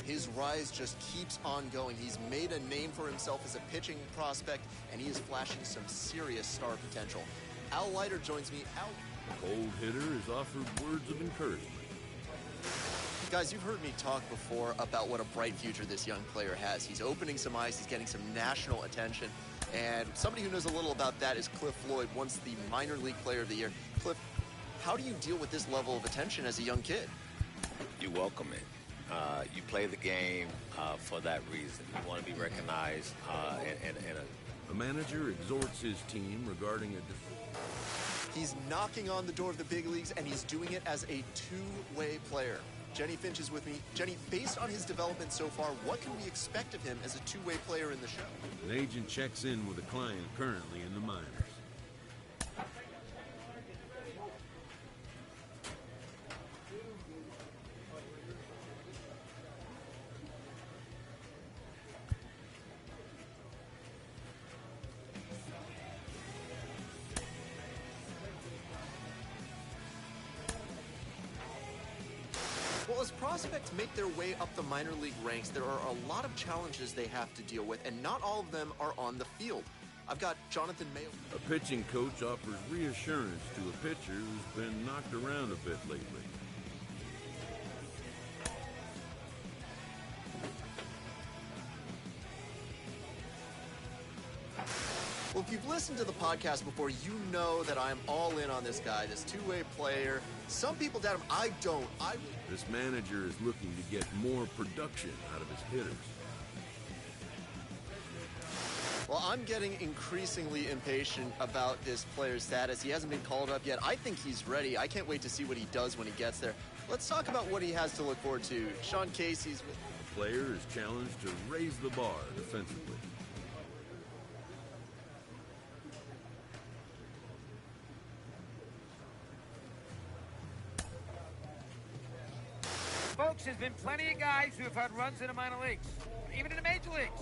His rise just keeps on going. He's made a name for himself as a pitching prospect, and he is flashing some serious star potential. Al Leiter joins me. Al. The cold hitter is offered words of encouragement. Guys, you've heard me talk before about what a bright future this young player has. He's opening some eyes. He's getting some national attention. And somebody who knows a little about that is Cliff Floyd, once the minor league player of the year. Cliff, how do you deal with this level of attention as a young kid? You welcome it. You play the game for that reason. You want to be recognized. A manager exhorts his team regarding He's knocking on the door of the big leagues, and he's doing it as a two-way player. Jenny Finch is with me. Jenny, based on his development so far, what can we expect of him as a two-way player in the show? An agent checks in with a client currently in the minors. Well, as prospects make their way up the minor league ranks, there are a lot of challenges they have to deal with, and not all of them are on the field. I've got Jonathan Mayo. A pitching coach offers reassurance to a pitcher who's been knocked around a bit lately. Well, if you've listened to the podcast before, you know that I'm all in on this guy, this two-way player. Some people doubt him. I don't. This manager is looking to get more production out of his hitters. Well, I'm getting increasingly impatient about this player's status. He hasn't been called up yet. I think he's ready. I can't wait to see what he does when he gets there. Let's talk about what he has to look forward to. Sean Casey's with... The player is challenged to raise the bar defensively. Folks, there's been plenty of guys who have had runs in the minor leagues, even in the major leagues,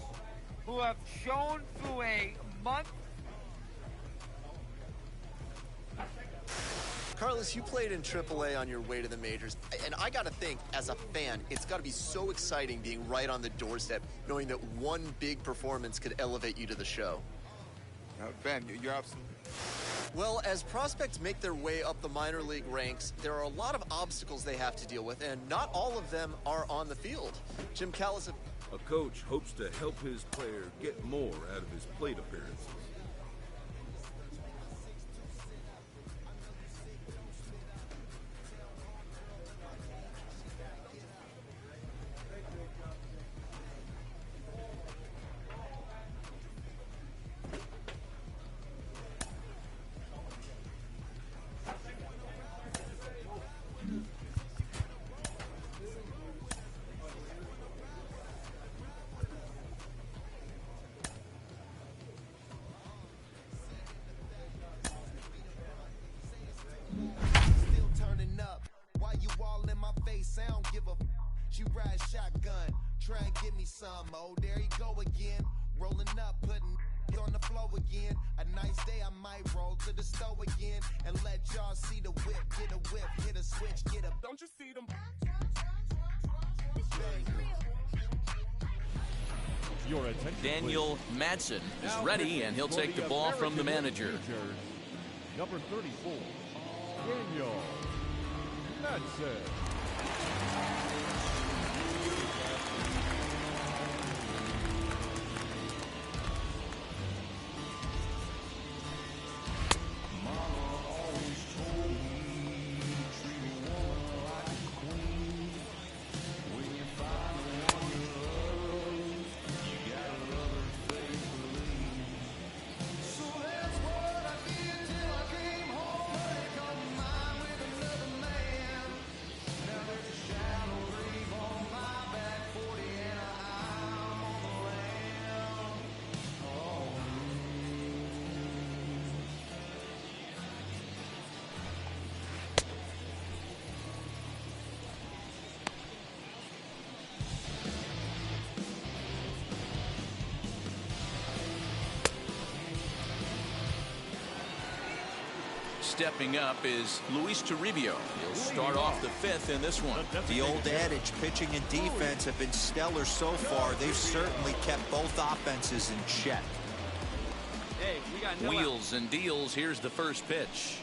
who have shown through a month. Carlos, you played in AAA on your way to the majors, and I got to think, as a fan, it's got to be so exciting being right on the doorstep, knowing that one big performance could elevate you to the show. Ben, you're absolutely... Well, as prospects make their way up the minor league ranks, there are a lot of obstacles they have to deal with, and not all of them are on the field. Jim Callis... A coach hopes to help his player get more out of his plate appearances. She ride shotgun, try and give me some. Oh, there you go again. Rolling up, putting on the floor again. A nice day, I might roll to the store again and let y'all see the whip. Get a whip, hit a switch, get a. Don't you see them? Your attention, Daniel Madsen is ready, and he'll take the ball from the manager. Number 34, Daniel Madsen. Stepping up is Luis Toribio. He'll start off the fifth in this one. The old adage, pitching and defense have been stellar so far. They've certainly kept both offenses in check. Hey, we got no Wheels and deals. Here's the first pitch.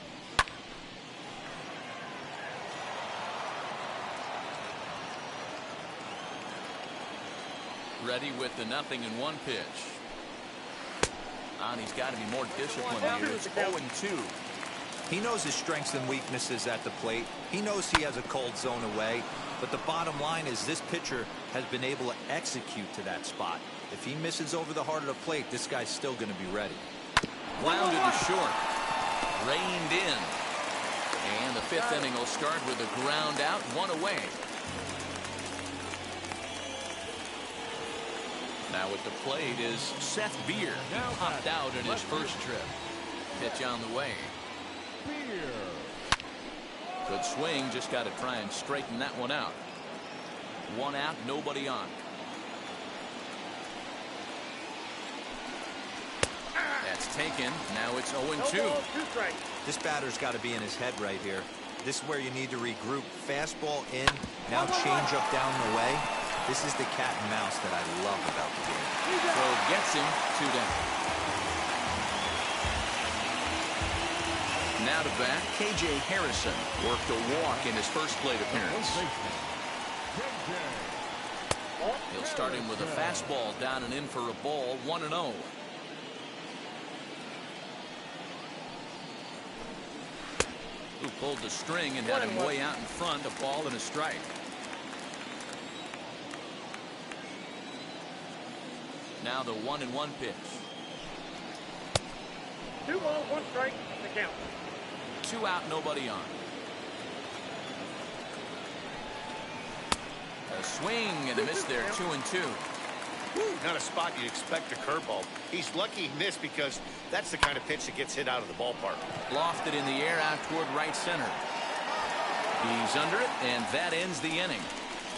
Ready with the 0-1 pitch. And he's got to be more disciplined here. It's 0-2. He knows his strengths and weaknesses at the plate. He knows he has a cold zone away. But the bottom line is this pitcher has been able to execute to that spot. If he misses over the heart of the plate, this guy's still going to be ready. Grounded to short. Reined in. And the 5th inning will start with a ground out, 1 away. Now at the plate is Seth Beer. He popped out in his first trip. Pitch on the way. Good swing, just got to try and straighten that one out. 1 out, nobody on. That's taken. Now it's 0-2. This batter's got to be in his head right here. This is where you need to regroup. Fastball in, now change up down the way. This is the cat and mouse that I love about the game. Throw gets him, 2 down. Now to bat, KJ Harrison worked a walk in his first plate appearance. He'll start him with a fastball down and in for a ball, 1-0. Who pulled the string and had him way out in front, a ball and a strike. Now the 1-1 pitch. 2 balls, 1 strike, the count. 2 out, nobody on. A swing and a miss there, 2-2. Not a spot you'd expect a curveball. He's lucky he missed because that's the kind of pitch that gets hit out of the ballpark. Lofted in the air out toward right center. He's under it, and that ends the inning.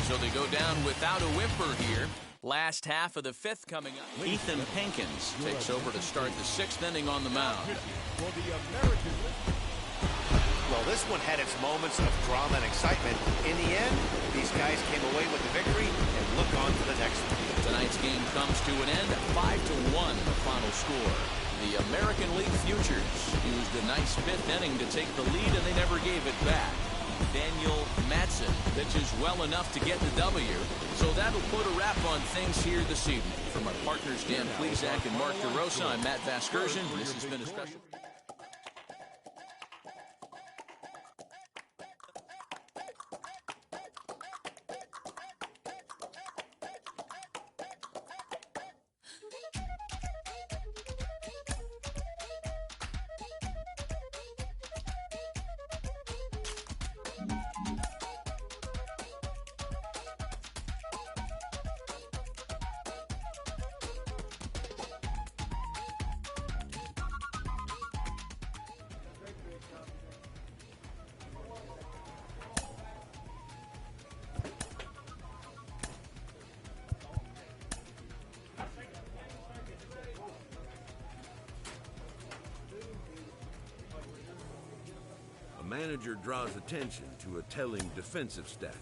So they go down without a whimper here. Last half of the 5th coming up. Ethan Hankins takes over to start the 6th inning on the mound. Well, this one had its moments of drama and excitement. In the end, these guys came away with the victory and look on to the next one. Tonight's game comes to an end, 5-1 the final score. The American League Futures used a nice 5th inning to take the lead, and they never gave it back. Daniel Madsen pitches well enough to get the W, so that'll put a wrap on things here this evening. From our partners Dan Plesac and Mark DeRosa, I'm Matt Vasgersian. This has been a special. Manager draws attention to a telling defensive stat.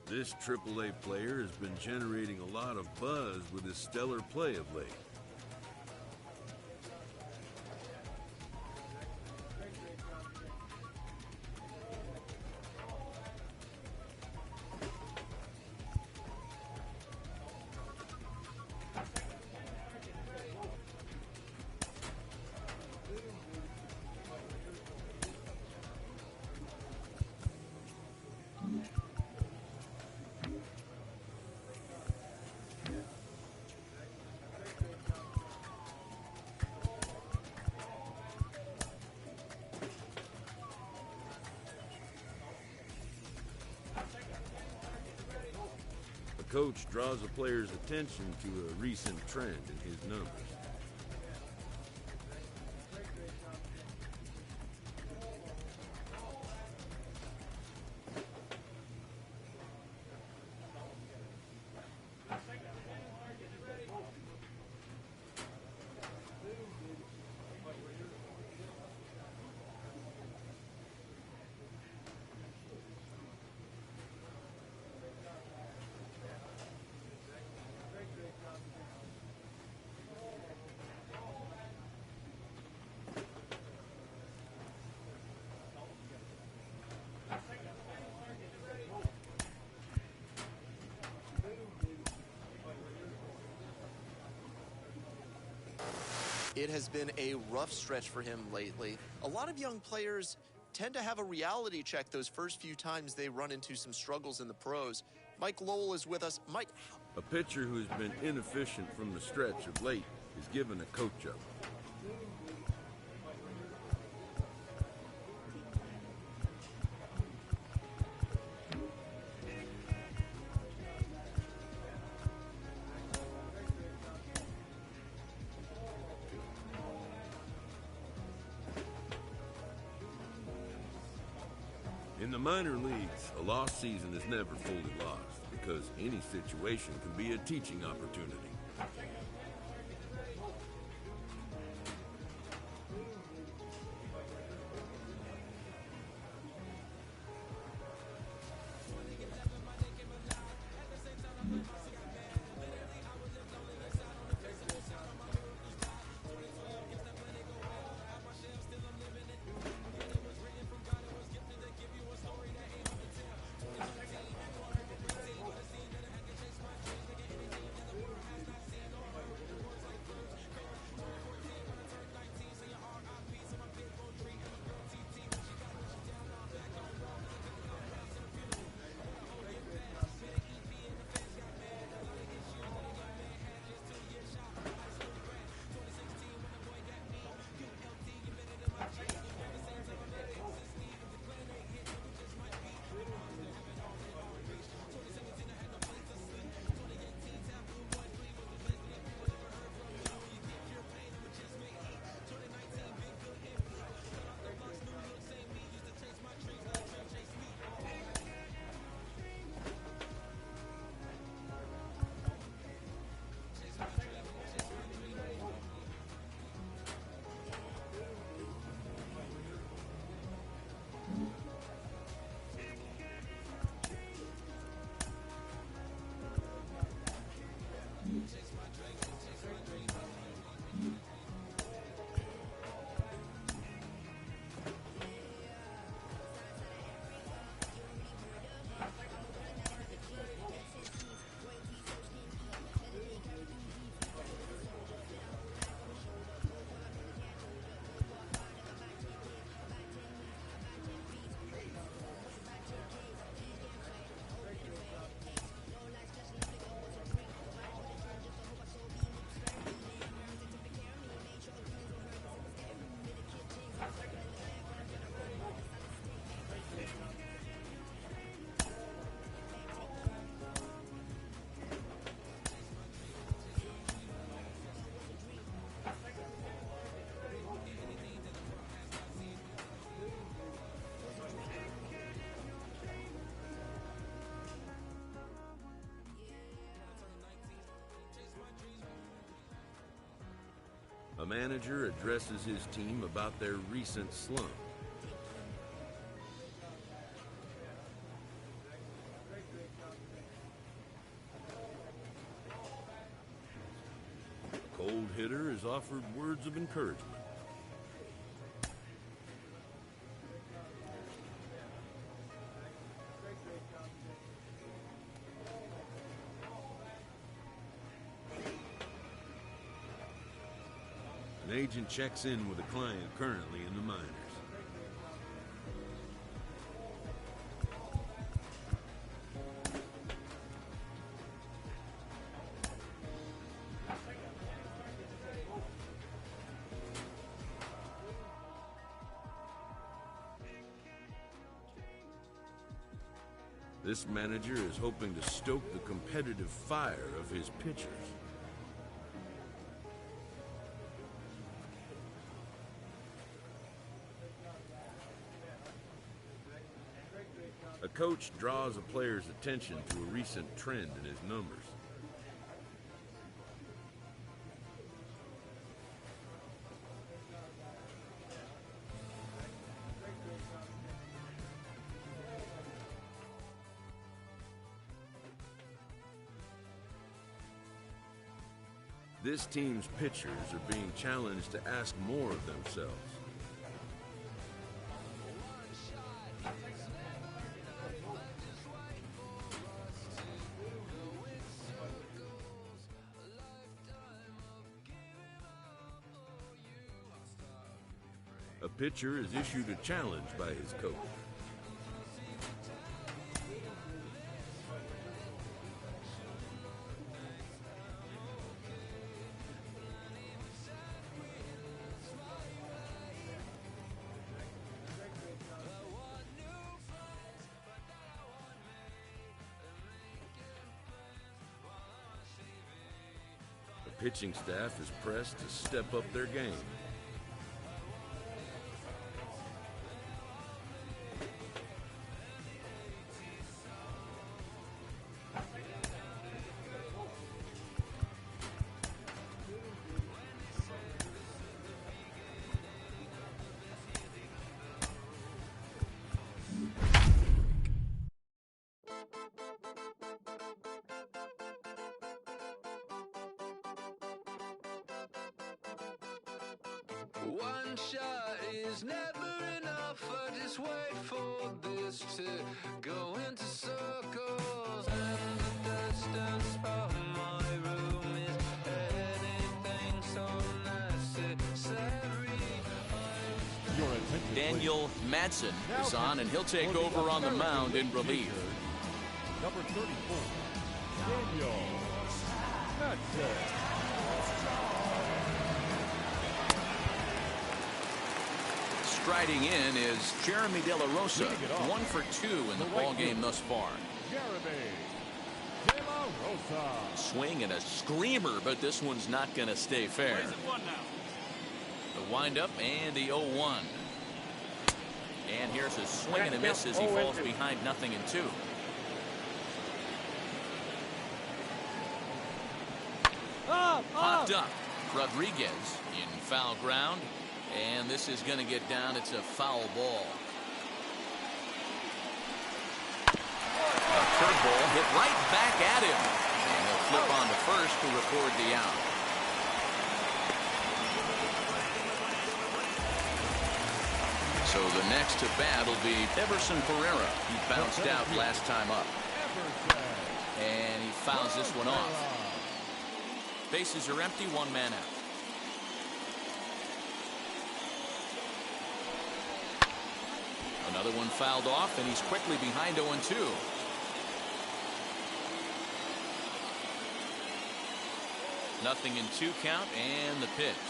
This AAA player has been generating a lot of buzz with his stellar play of late. Coach draws a player's attention to a recent trend in his numbers. It has been a rough stretch for him lately. A lot of young players tend to have a reality check those first few times they run into some struggles in the pros. Mike Lowell is with us. Mike. A pitcher who has been inefficient from the stretch of late is given a coach up. In the minor leagues, a lost season is never fully lost because any situation can be a teaching opportunity. A manager addresses his team about their recent slump. A cold hitter is offered words of encouragement. An agent checks in with a client currently in the minors. This manager is hoping to stoke the competitive fire of his pitchers. A coach draws a player's attention to a recent trend in his numbers. This team's pitchers are being challenged to ask more of themselves. A pitcher is issued a challenge by his coach. The pitching staff is pressed to step up their game. One shot is never enough. I just wait for this to go into circles. And the distance of my room is anything so necessary. Daniel Madsen is on, and he'll take over on the mound in relief. Number 34, Daniel Madsen. Striding in is Jeremy De La Rosa, 1 for 2 in the ball game thus far. Jeremy De La Rosa. Swing and a screamer, but this one's not going to stay fair. The windup and the 0-1. And here's a swing and a miss as he falls behind 0-2. Popped up. Rodriguez in foul ground. And this is going to get down. It's a foul ball. A curveball hit right back at him. And he'll flip on to first to record the out. So the next to bat will be Everson Pereira. He bounced out last time up. And he fouls this one off. Bases are empty, 1 man out. Another one fouled off, and he's quickly behind 0-2. Nothing in 2 count, and the pitch.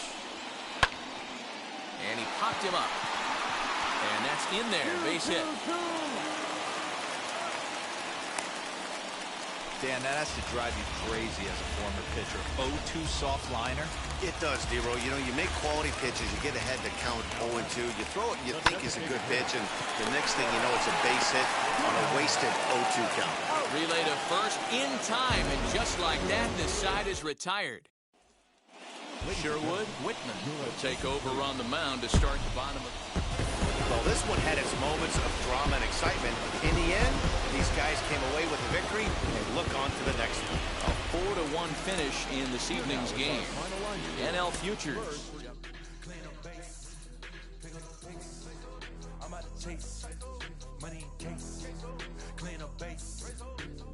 And he popped him up. And that's in there, base hit. Dan, that has to drive you crazy as a former pitcher. 0-2 soft liner. It does, D-Row. You know, you make quality pitches, you get ahead to count 0-2. You throw it and you think it's a good pitch, and the next thing you know, it's a base hit on a wasted 0-2 count. Relay to first in time, and just like that, this side is retired. Sherwood Whitman will take over on the mound to start the bottom of. Well, this one had its moments of drama and excitement. In the end, these guys came away with a victory and look on to the next one. A 4-1 finish in this evening's game. NL Futures. I'm out of chase, money in case, clean up base.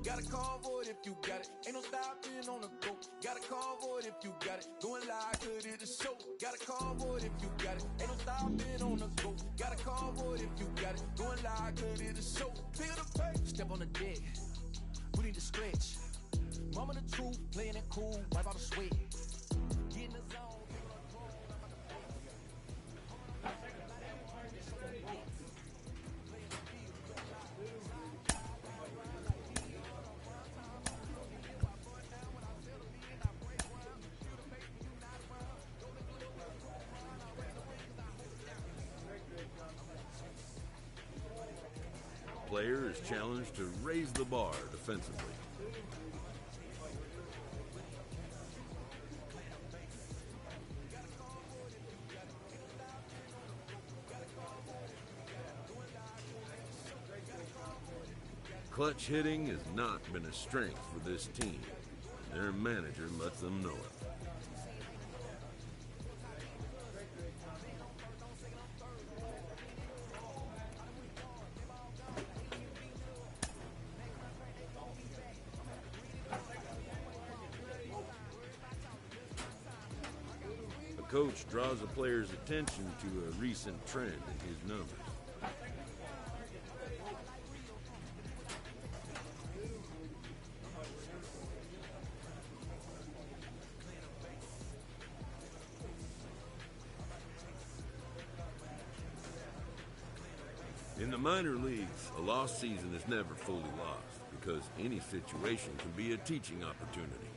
Got a convoy if you got it, ain't no stopping on the go. Got a convoy if you got it, going live to the show. Got a convoy if you got it, ain't no stopping on the go. Got a convoy if you got it, going live to the show. Pick up the pace, step on the deck, we need to stretch. Mama the truth, playing it cool, wipe out the sweat. Get in the zone. Player is challenged to raise the bar defensively. Clutch hitting has not been a strength for this team. Their manager lets them know it. coach draws a player's attention to a recent trend in his numbers. In the minor leagues, a lost season is never fully lost because any situation can be a teaching opportunity.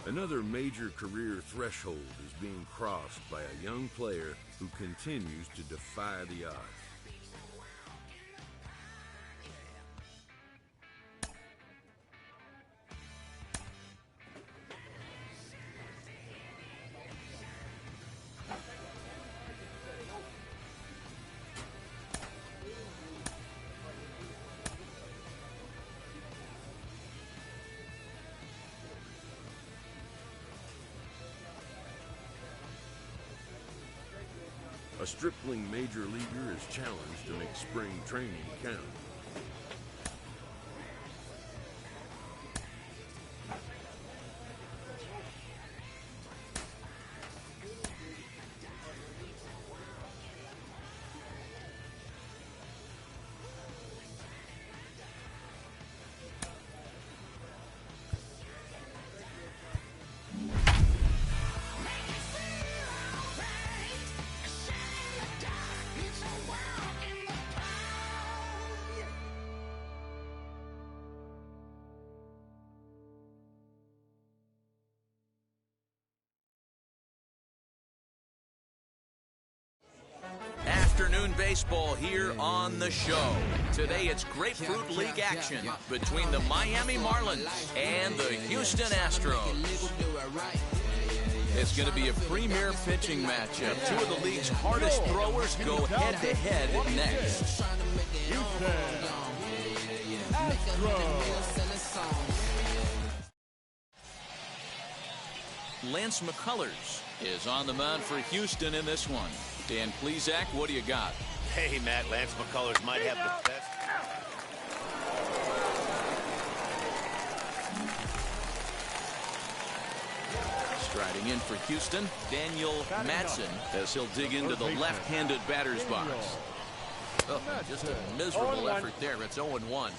Another major career threshold is being crossed by a young player who continues to defy the odds. A stripling major leaguer is challenged to make spring training count. Afternoon baseball here on the show. Today it's Grapefruit League action between the Miami Marlins and the Houston Astros. It's going to be a premier pitching matchup. Two of the league's hardest throwers go head-to-head next. Lance McCullers is on the mound for Houston in this one. Dan Plesac, what do you got? Hey, Matt, Lance McCullers might have the best. Striding in for Houston, Daniel Madsen, as he'll dig into the left-handed batter's box. Oh, just a miserable effort there. It's 0-1.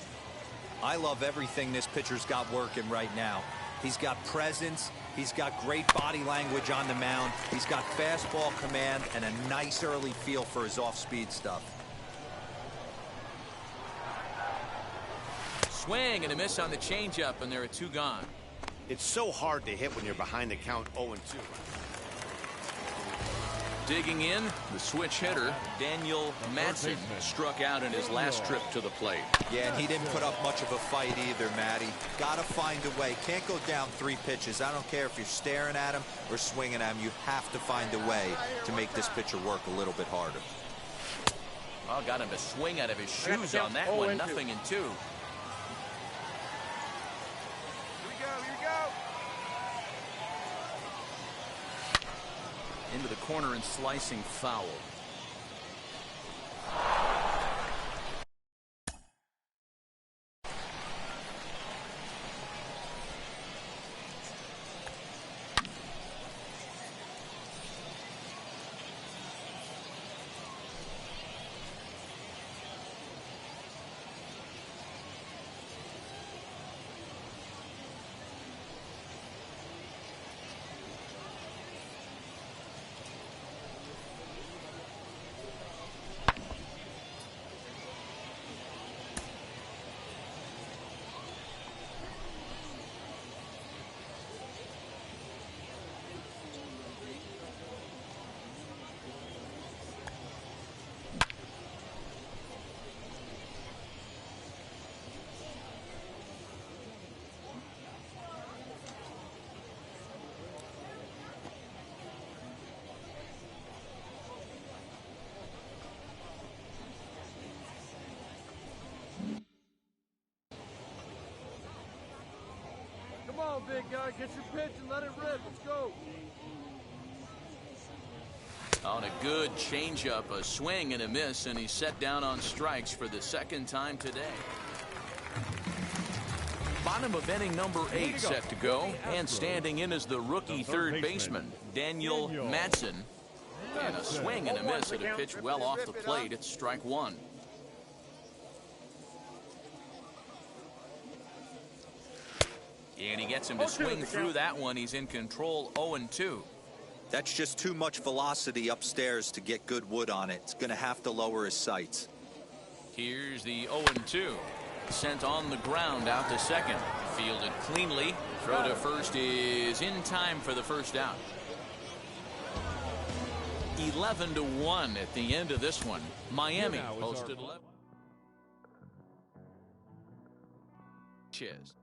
I love everything this pitcher's got working right now. He's got presence, He's got great body language on the mound. He's got fastball command and a nice early feel for his off-speed stuff. Swing and a miss on the changeup, and there are 2 gone. It's so hard to hit when you're behind the count 0-2. Digging in, the switch hitter, Daniel Madsen, struck out in his last trip to the plate. Yeah, and he didn't put up much of a fight either, Matty. Got to find a way. Can't go down 3 pitches. I don't care if you're staring at him or swinging at him. You have to find a way to make this pitcher work a little bit harder. Well, got him to swing out of his shoes on that one. 0-2. Into the corner and slicing foul. Come on, big guy. Get your pitch and let it rip. Let's go. On a good changeup, a swing and a miss, and he's set down on strikes for the 2nd time today. Bottom of inning number 8 set to go, and standing in is the rookie third baseman, Daniel Madsen. And a swing and a miss at a pitch well off the plate. It's strike 1. And he gets him to swing through that one. He's in control. 0-2. That's just too much velocity upstairs to get good wood on it. It's going to have to lower his sights. Here's the 0-2. Sent on the ground out to second. Fielded cleanly. Throw to first is in time for the first out. 11-1 at the end of this one. Miami posted 11. Cheers.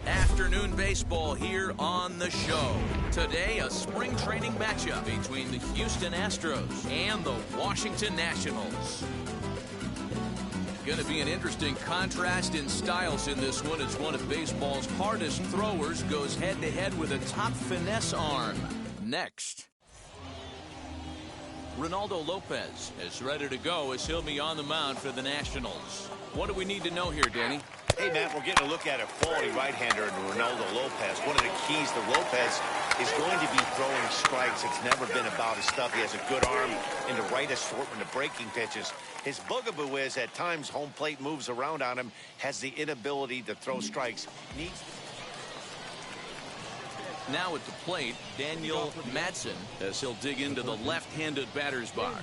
Afternoon baseball here on the show. Today, a spring training matchup between the Houston Astros and the Washington Nationals. Going to be an interesting contrast in styles in this one. It's one of baseball's hardest throwers goes head-to-head with a top finesse arm. Next. Ronaldo Lopez is ready to go as he'll be on the mound for the Nationals. What do we need to know here, Danny? Hey, Matt, we're getting a look at a quality right-hander in Ronaldo Lopez. One of the keys to Lopez is going to be throwing strikes. It's never been about his stuff. He has a good arm in the right assortment of breaking pitches. His bugaboo is at times home plate moves around on him, has the inability to throw strikes. Now at the plate, Daniel Madsen, as he'll dig into the left-handed batter's box.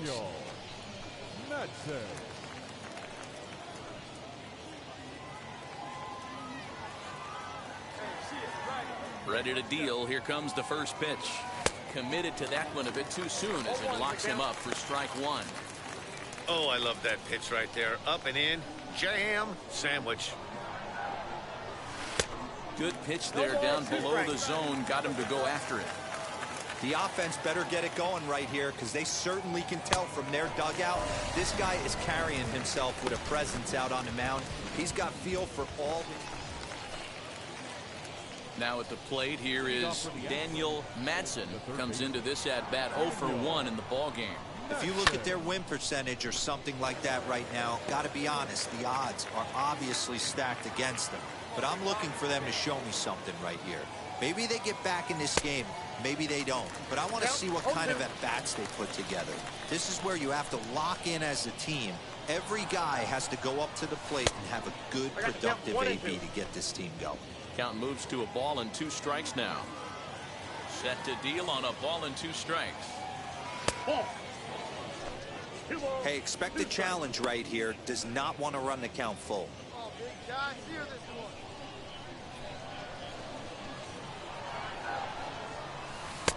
Ready to deal. Here comes the first pitch. Committed to that one a bit too soon as it locks him up for strike one. Oh, I love that pitch right there. Up and in. Jam sandwich. Good pitch there down below the zone. Got him to go after it. The offense better get it going right here because they certainly can tell from their dugout. This guy is carrying himself with a presence out on the mound. He's got feel for all. Now at the plate, here is Daniel Madsen. Comes into this at-bat 0 for 1 in the ballgame. If you look at their win percentage or something like that right now, got to be honest, the odds are obviously stacked against them. But I'm looking for them to show me something right here. Maybe they get back in this game. Maybe they don't. But I want to see what kind of at-bats they put together. This is where you have to lock in as a team. Every guy has to go up to the plate and have a good, productive AB to get this team going. Count moves to a ball and 2 strikes now. Set to deal on a ball and 2 strikes. Hey, expect a challenge right here. Does not want to run the count full.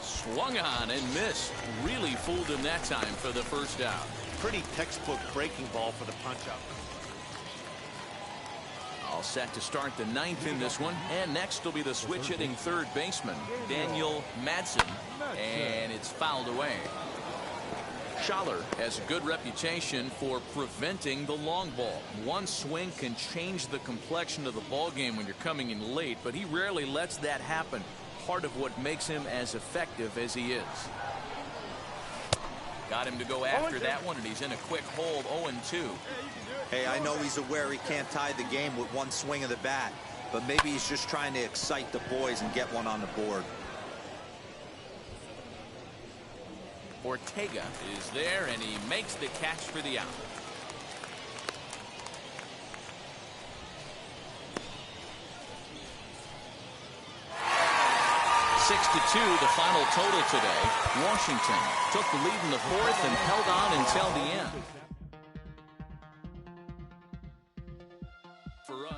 Swung on and missed. Really fooled him that time for the first out. Pretty textbook breaking ball for the punch-out. All set to start the 9th in this one. And next will be the switch-hitting third baseman, Daniel Madsen. And it's fouled away. Schaller has a good reputation for preventing the long ball. One swing can change the complexion of the ball game when you're coming in late, but he rarely lets that happen. Part of what makes him as effective as he is. Got him to go after that one, and he's in a quick hold, 0-2. Hey, I know he's aware he can't tie the game with one swing of the bat, but maybe he's just trying to excite the boys and get one on the board. Ortega is there, and he makes the catch for the out. (6-2) the final total today. Washington took the lead in the 4th and held on until the end. For us.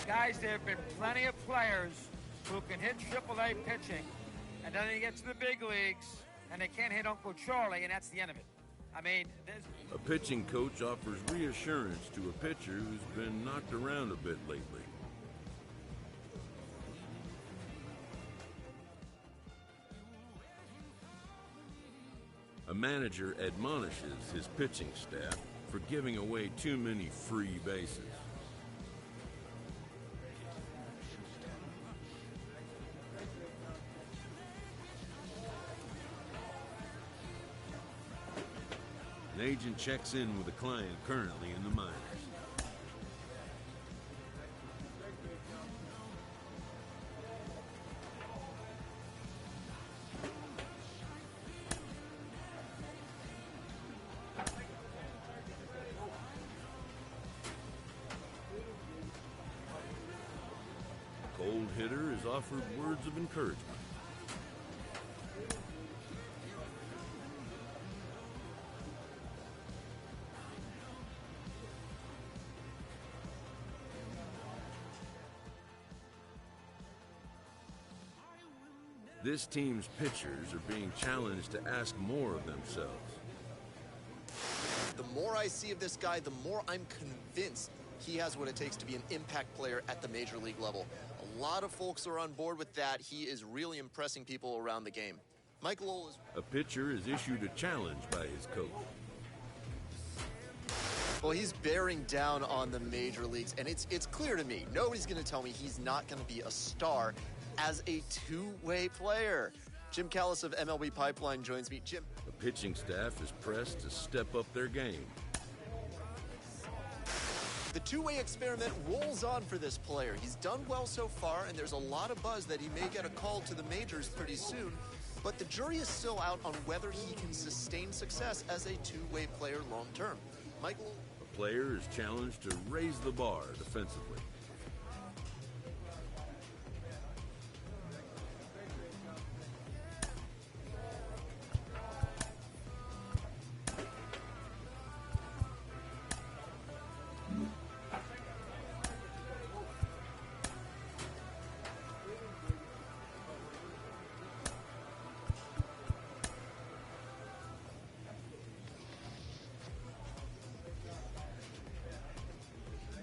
Guys, there have been plenty of players who can hit AAA pitching, and then they get to the big leagues, and they can't hit Uncle Charlie, and that's the end of it. I mean, a pitching coach offers reassurance to a pitcher who's been knocked around a bit lately. A A manager admonishes his pitching staff for giving away too many free bases. An agent checks in with a client currently in the minors. Cold hitter is offered words of encouragement. This team's pitchers are being challenged to ask more of themselves. The more I see of this guy, the more I'm convinced he has what it takes to be an impact player at the major league level. A lot of folks are on board with that. He is really impressing people around the game. Michael Lowell is... A pitcher is issued a challenge by his coach. Well, he's bearing down on the major leagues, and it's clear to me, nobody's going to tell me he's not going to be a star as a two-way player. Jim Callis of MLB Pipeline joins me. Jim. The pitching staff is pressed to step up their game. The two-way experiment rolls on for this player. He's done well so far, and there's a lot of buzz that he may get a call to the majors pretty soon. But the jury is still out on whether he can sustain success as a two-way player long-term. Michael? The player is challenged to raise the bar defensively.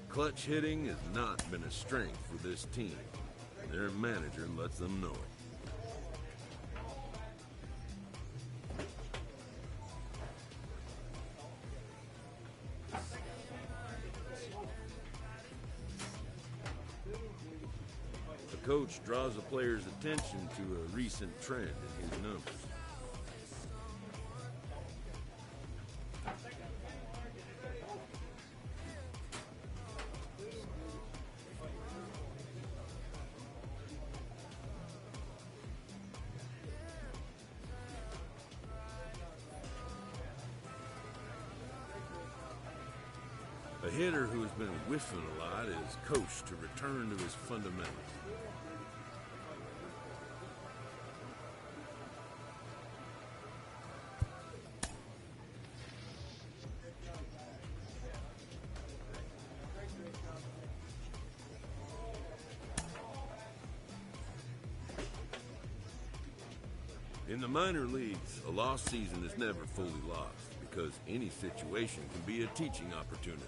Clutch hitting has not been a strength for this team. Their manager lets them know it. The coach draws the player's attention to a recent trend in his numbers. A hitter who has been whiffing a lot is coached to return to his fundamentals. In the minor leagues, a lost season is never fully lost because any situation can be a teaching opportunity.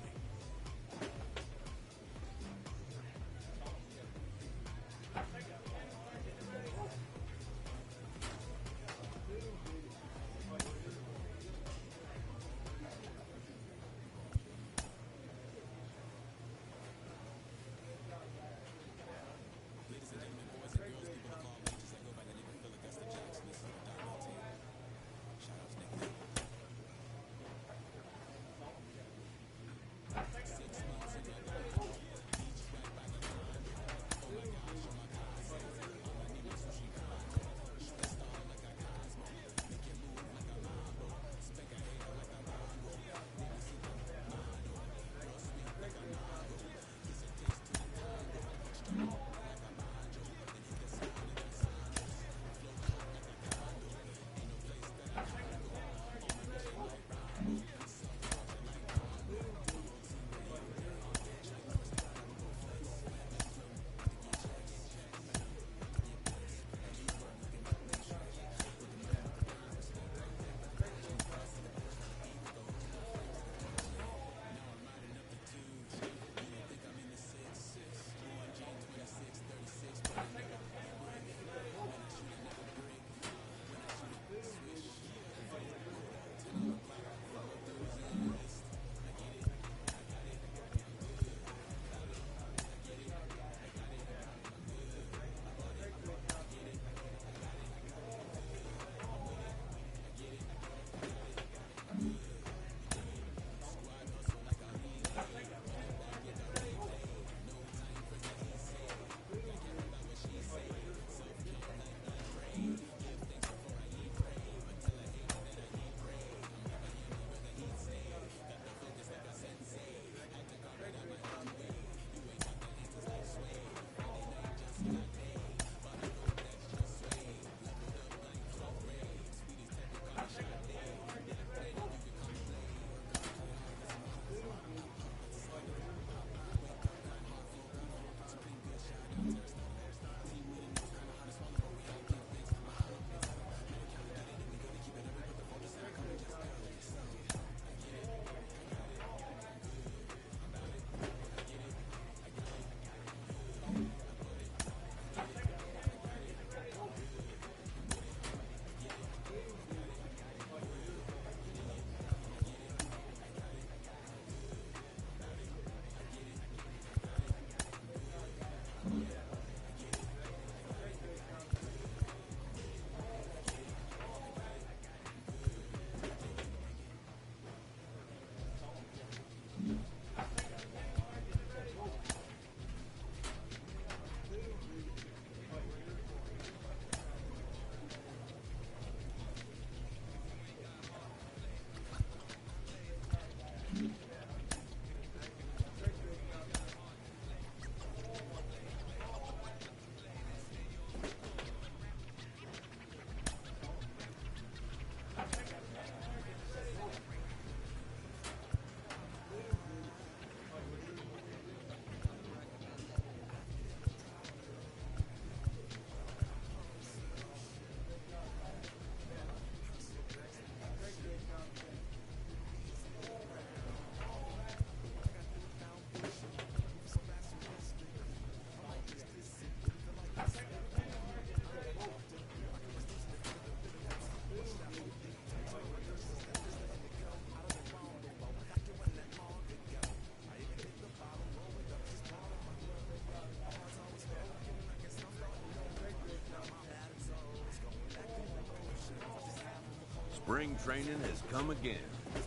Spring training has come again,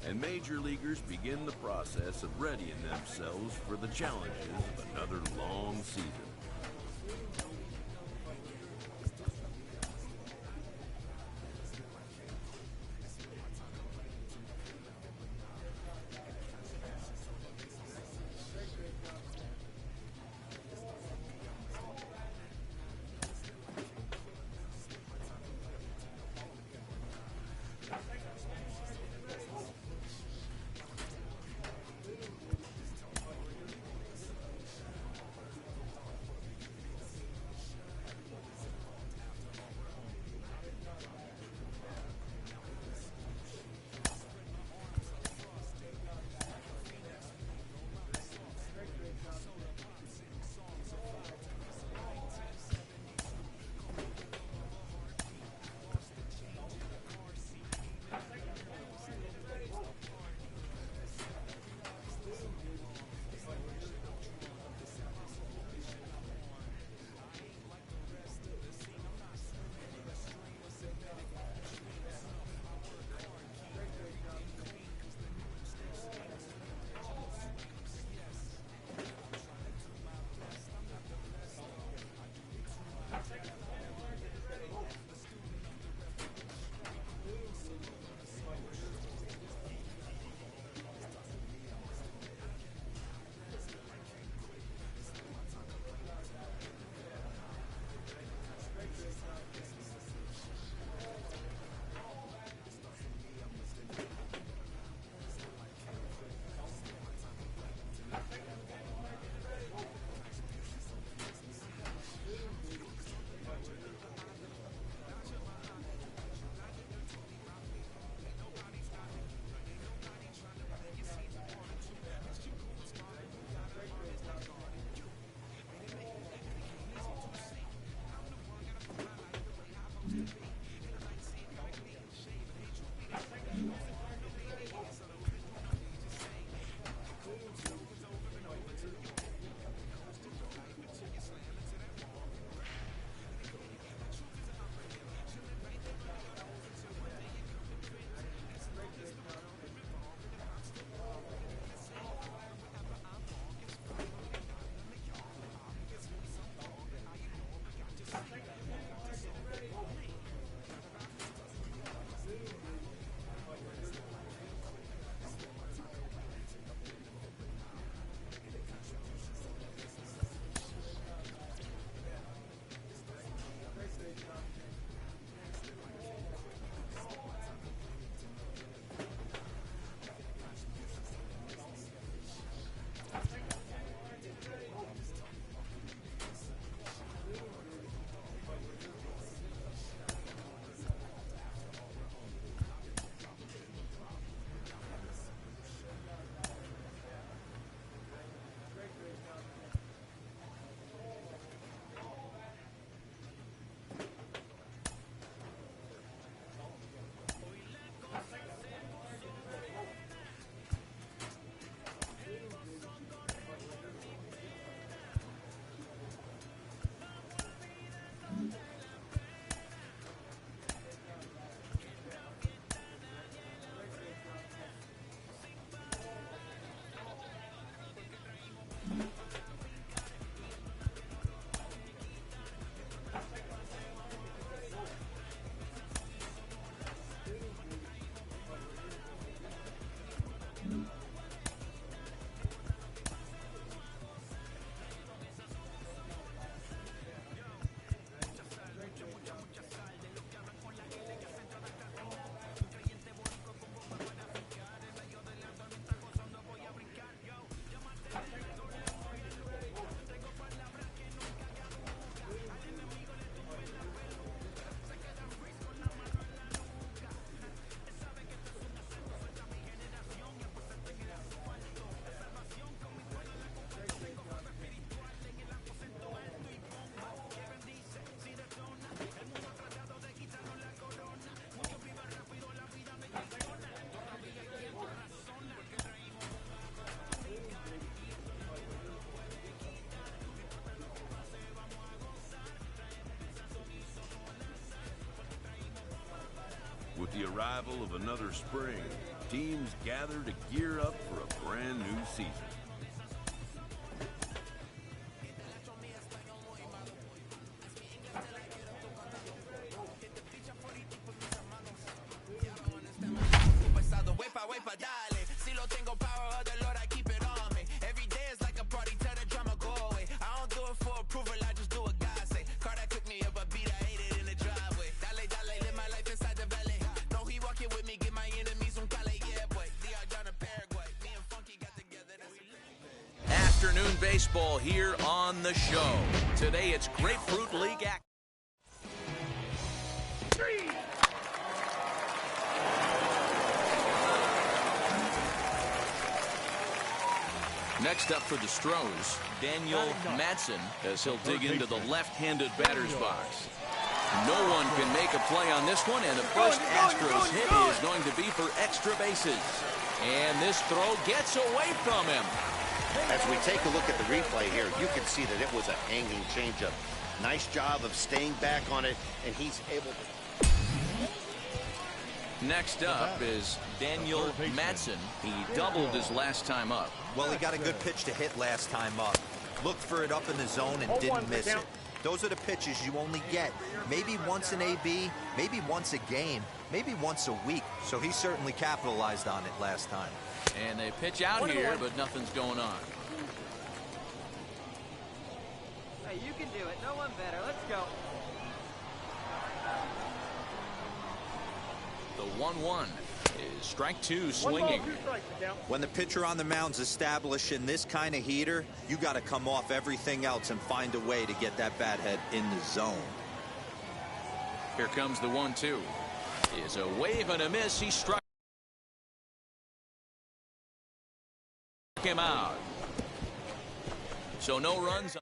and major leaguers begin the process of readying themselves for the challenges of another long season. the arrival of another spring, teams gather to gear up for a brand new season. Afternoon baseball here on the show. Today it's Grapefruit League action. Next up for the Stros, Daniel Madsen, as he'll dig into the left-handed batter's box. No one can make a play on this one, and the first Astros hit is going to be for extra bases. And this throw gets away from him. As we take a look at the replay here, you can see that it was a hanging changeup. Nice job of staying back on it, and he's able to. Next up is Daniel Madsen. He doubled his last time up. Well, he got a good pitch to hit last time up. Looked for it up in the zone and didn't miss it. Those are the pitches you only get maybe once an AB, maybe once a game, maybe once a week. So he certainly capitalized on it last time. And they pitch out here, but nothing's going on. Hey, you can do it. No one better. Let's go. The 1-1 is strike two swinging. When the pitcher on the mound's establishing this kind of heater, you got to come off everything else and find a way to get that bat head in the zone. Here comes the 1-2. Is a wave and a miss. He struck him out. So no runs.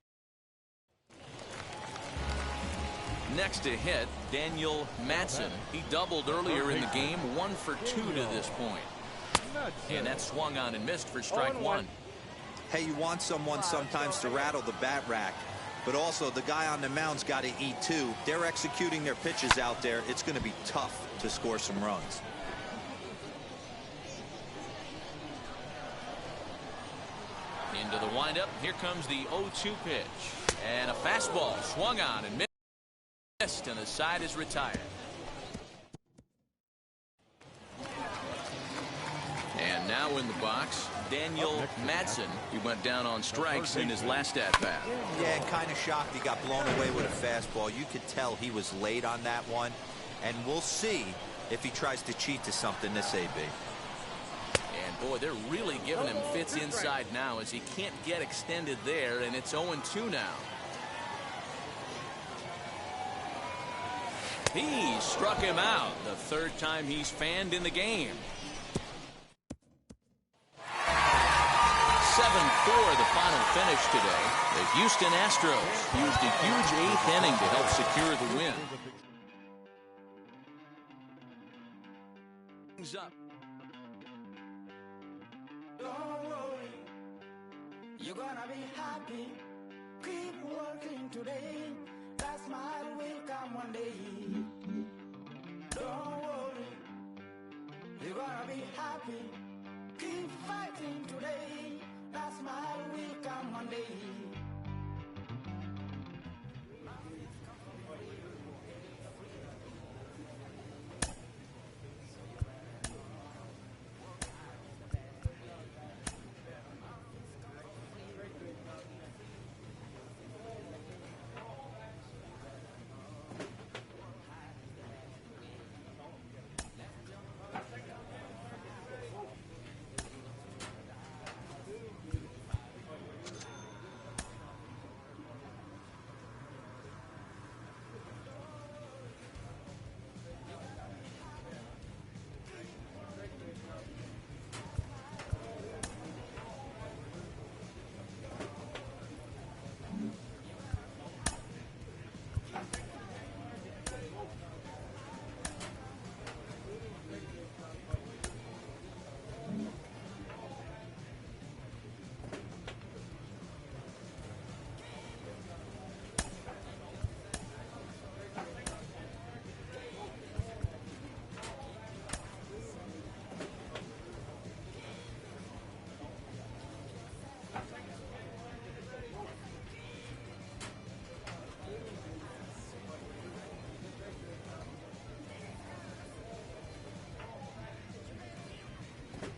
Next to hit, Daniel Madsen. He doubled earlier in the game, 1 for 2 to this point. And that swung on and missed for strike one. Hey, you want someone sometimes to rattle the bat rack, but also the guy on the mound's got to eat too. They're executing their pitches out there. It's going to be tough to score some runs. Into the windup. Here comes the 0-2 pitch. And a fastball swung on and missed, and the side is retired. And now in the box, Daniel Madsen. He went down on strikes in his last at-bat. Yeah, and kind of shocked he got blown away with a fastball. You could tell he was late on that one, and we'll see if he tries to cheat to something this AB. And boy, they're really giving him fits inside now as he can't get extended there, and it's 0-2 now. He struck him out, the third time he's fanned in the game. 7-4 the final finish today. The Houston Astros used a huge 8th inning to help secure the win. Up. Don't worry, you're gonna be happy. Keep working today. That smile will come one day. Don't worry, you're gonna be happy. Keep fighting today. That smile will come one day.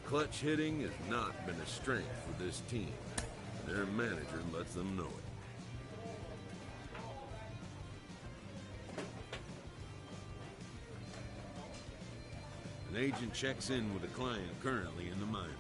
Clutch hitting has not been a strength for this team. Their manager lets them know it. An agent checks in with a client currently in the minors.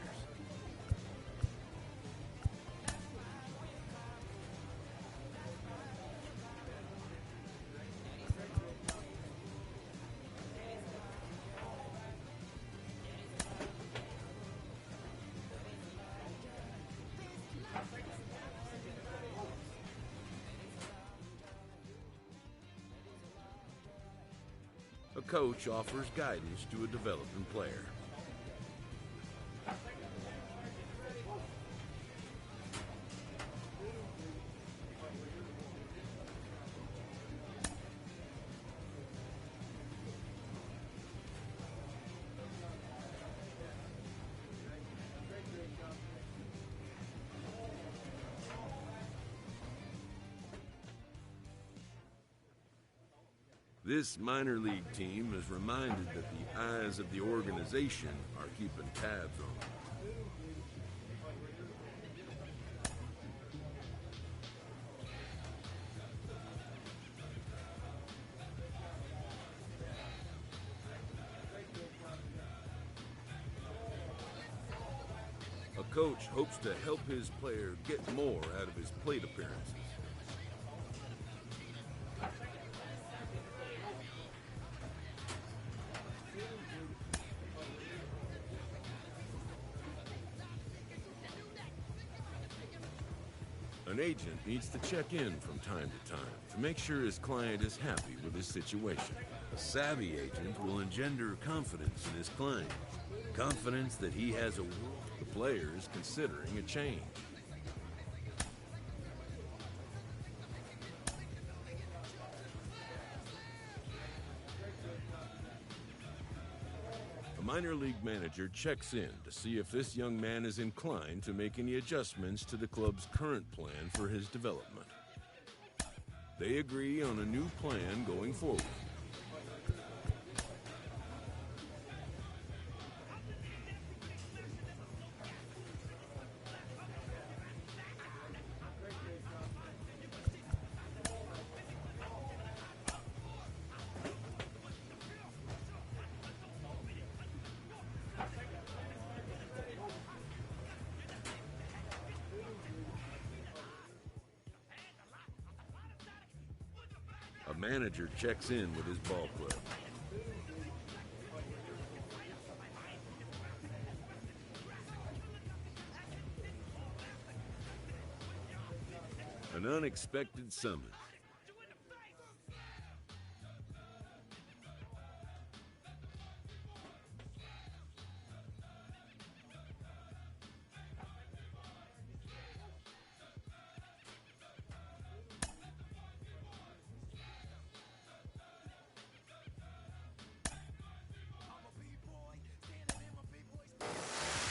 A coach offers guidance to a developing player. This minor league team is reminded that the eyes of the organization are keeping tabs on them. A coach hopes to help his player get more out of his plate appearances. An agent needs to check in from time to time to make sure his client is happy with his situation. A savvy agent will engender confidence in his client. Confidence that he has the player is considering a change. A minor league manager checks in to see if this young man is inclined to make any adjustments to the club's current plan for his development. They agree on a new plan going forward. A manager checks in with his ball club. An unexpected summons.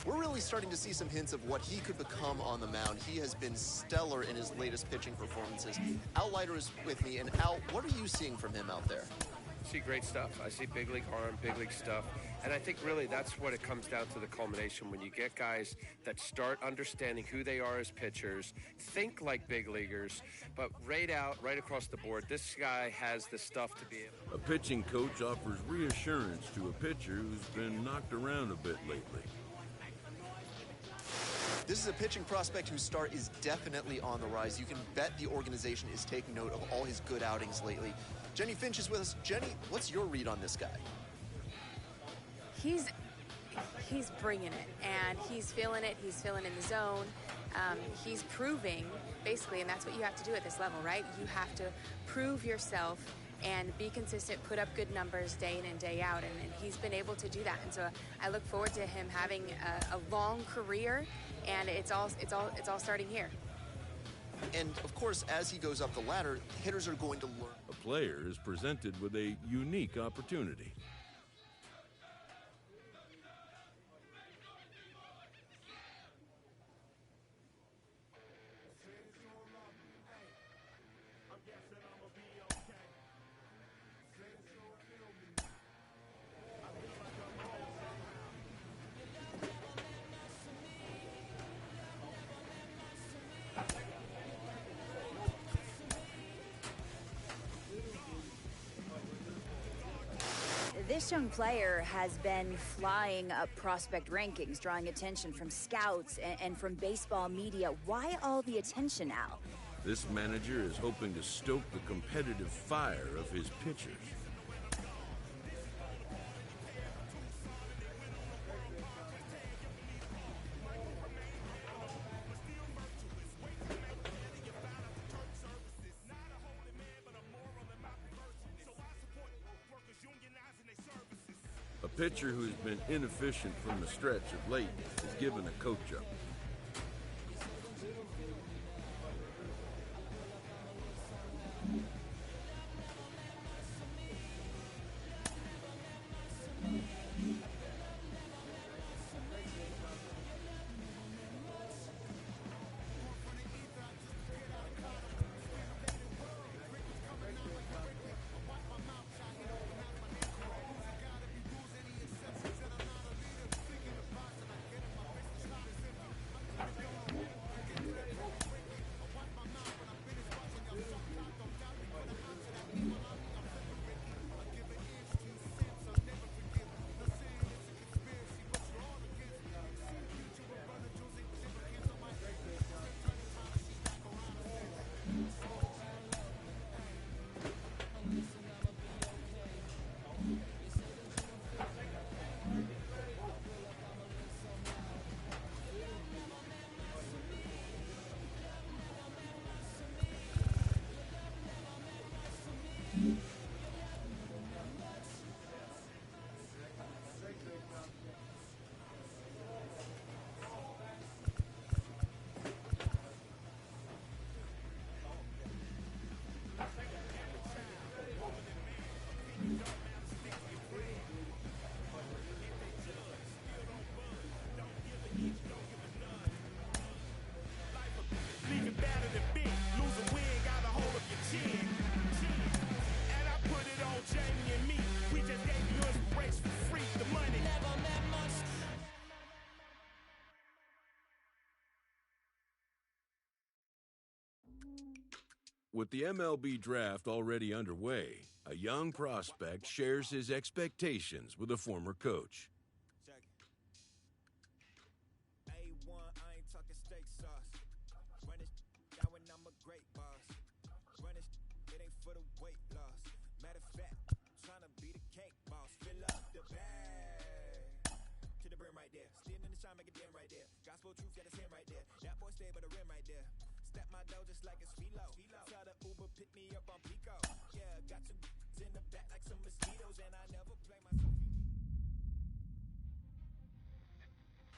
We're really starting to see some hints of what he could become on the mound. He has been stellar in his latest pitching performances. Al Leiter is with me, and Al, what are you seeing from him out there? I see great stuff. I see big league arm, big league stuff. And I think really that's what it comes down to, the culmination, when you get guys that start understanding who they are as pitchers, think like big leaguers, but right across the board, this guy has the stuff to be able. A pitching coach offers reassurance to a pitcher who's been knocked around a bit lately. This is a pitching prospect whose start is definitely on the rise. You can bet the organization is taking note of all his good outings lately. Jenny Finch is with us. Jenny, what's your read on this guy? He's bringing it, and he's feeling it. He's feeling in the zone. He's proving, basically, and that's what you have to do at this level, right? You have to prove yourself and be consistent, put up good numbers day in and day out, and he's been able to do that. And so I look forward to him having a long career, and it's all starting here. And of course, as he goes up the ladder, hitters are going to learn. A player is presented with a unique opportunity. This young player has been flying up prospect rankings, drawing attention from scouts and from baseball media. Why all the attention, Al? This manager is hoping to stoke the competitive fire of his pitchers. A pitcher who's been inefficient from the stretch of late is given a coach up. With the MLB draft already underway, a young prospect shares his expectations with a former coach.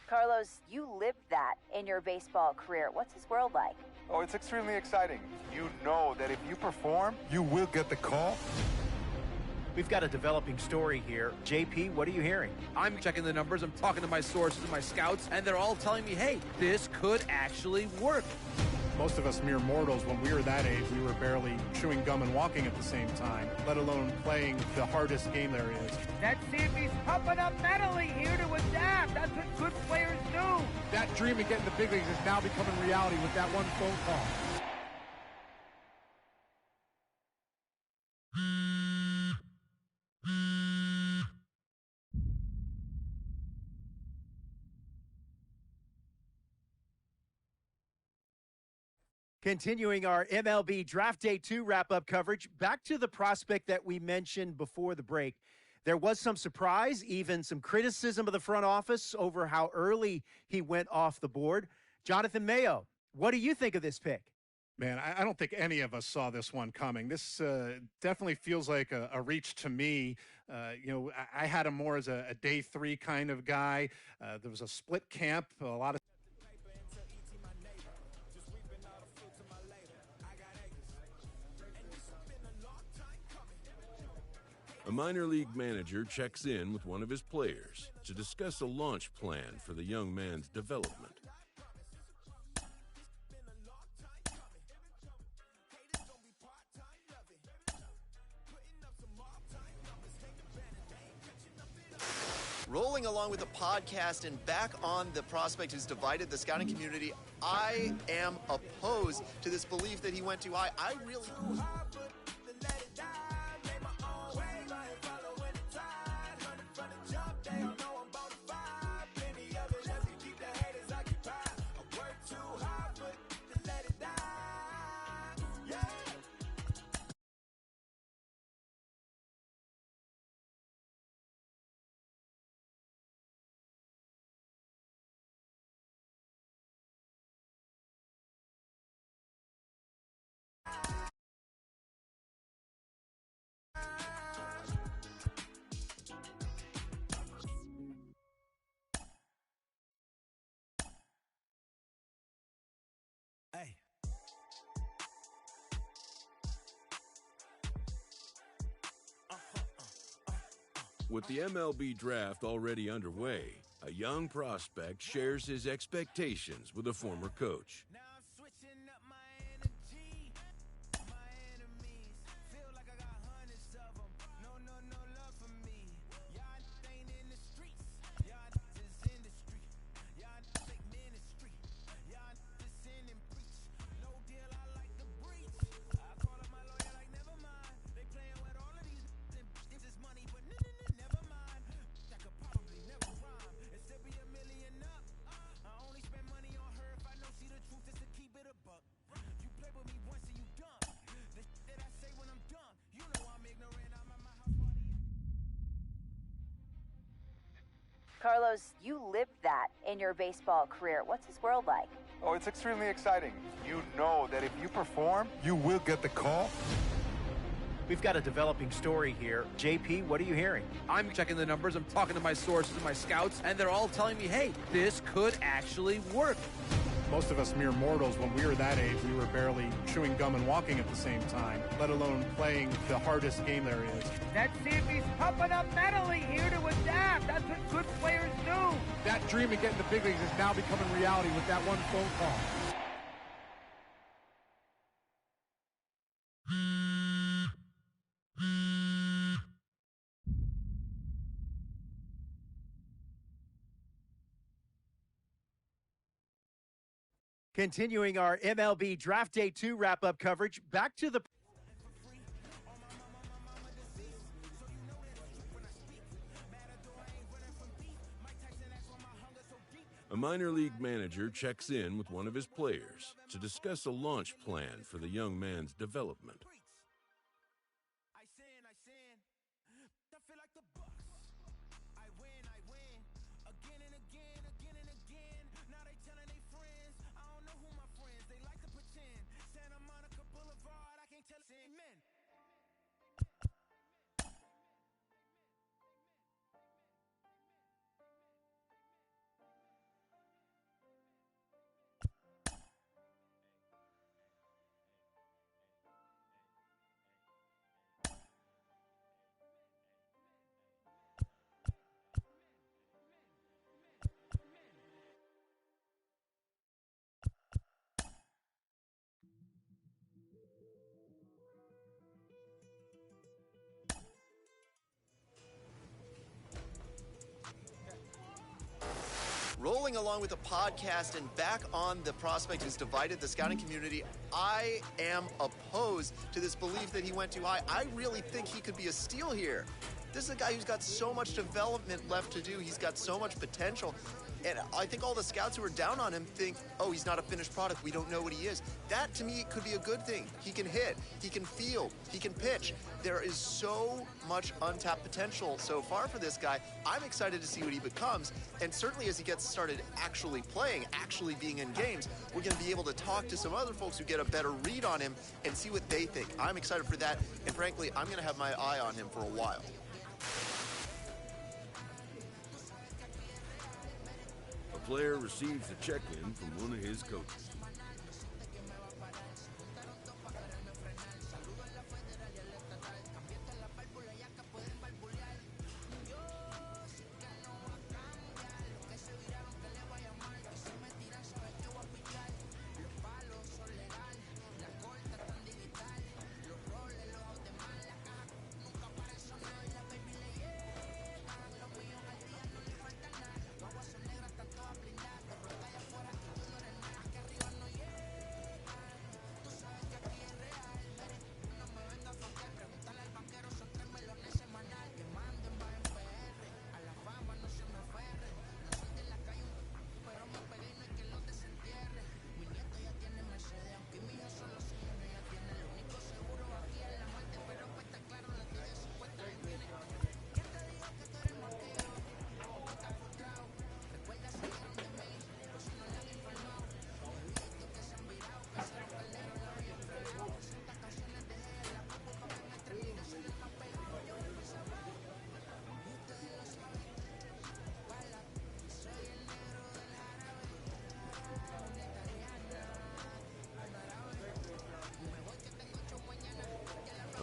Carlos, you lived that in your baseball career. What's this world like? Oh, it's extremely exciting. You know that if you perform, you will get the call. We've got a developing story here. JP, what are you hearing? I'm checking the numbers, I'm talking to my sources and my scouts, and they're all telling me, hey, this could actually work. Most of us mere mortals, when we were that age, we were barely chewing gum and walking at the same time, let alone playing the hardest game there is. Let's see if he's pumping up mentally here to adapt. That's what good players do. That dream of getting the big leagues is now becoming reality with that one phone call. Continuing our MLB Draft Day 2 wrap-up coverage, back to the prospect that we mentioned before the break. There was some surprise, even some criticism of the front office over how early he went off the board. Jonathan Mayo, what do you think of this pick? Man, I don't think any of us saw this one coming. This definitely feels like a reach to me. I had him more as a day 3 kind of guy. There was a split camp, a lot of A minor league manager checks in with one of his players to discuss a launch plan for the young man's development. Rolling along with the podcast and back on the prospect who's divided the scouting community, I am opposed to this belief that he went too high. I really... With the MLB draft already underway, a young prospect shares his expectations with a former coach. Carlos, you lived that in your baseball career. What's his world like? Oh, it's extremely exciting. You know that if you perform, you will get the call. We've got a developing story here. JP, what are you hearing? I'm checking the numbers, I'm talking to my sources and my scouts, and they're all telling me, hey, this could actually work. Most of us mere mortals, when we were that age, we were barely chewing gum and walking at the same time, let alone playing the hardest game there is. Let's see if he's pumping up mentally here to adapt. That's what good players do. That dream of getting the big leagues is now becoming reality with that one phone call. Continuing our MLB Draft Day 2 wrap-up coverage, back to the... A minor league manager checks in with one of his players to discuss a launch plan for the young man's development. Rolling along with the podcast and back on the prospect who's divided the scouting community, I am opposed to this belief that he went too high. I really think he could be a steal here. This is a guy who's got so much development left to do. He's got so much potential. And I think all the scouts who are down on him think, oh, he's not a finished product. We don't know what he is. That, to me, could be a good thing. He can hit. He can field. He can pitch. There is so much untapped potential so far for this guy. I'm excited to see what he becomes. And certainly as he gets started actually playing, actually being in games, we're going to be able to talk to some other folks who get a better read on him and see what they think. I'm excited for that. And frankly, I'm going to have my eye on him for a while. A player receives a check-in from one of his coaches.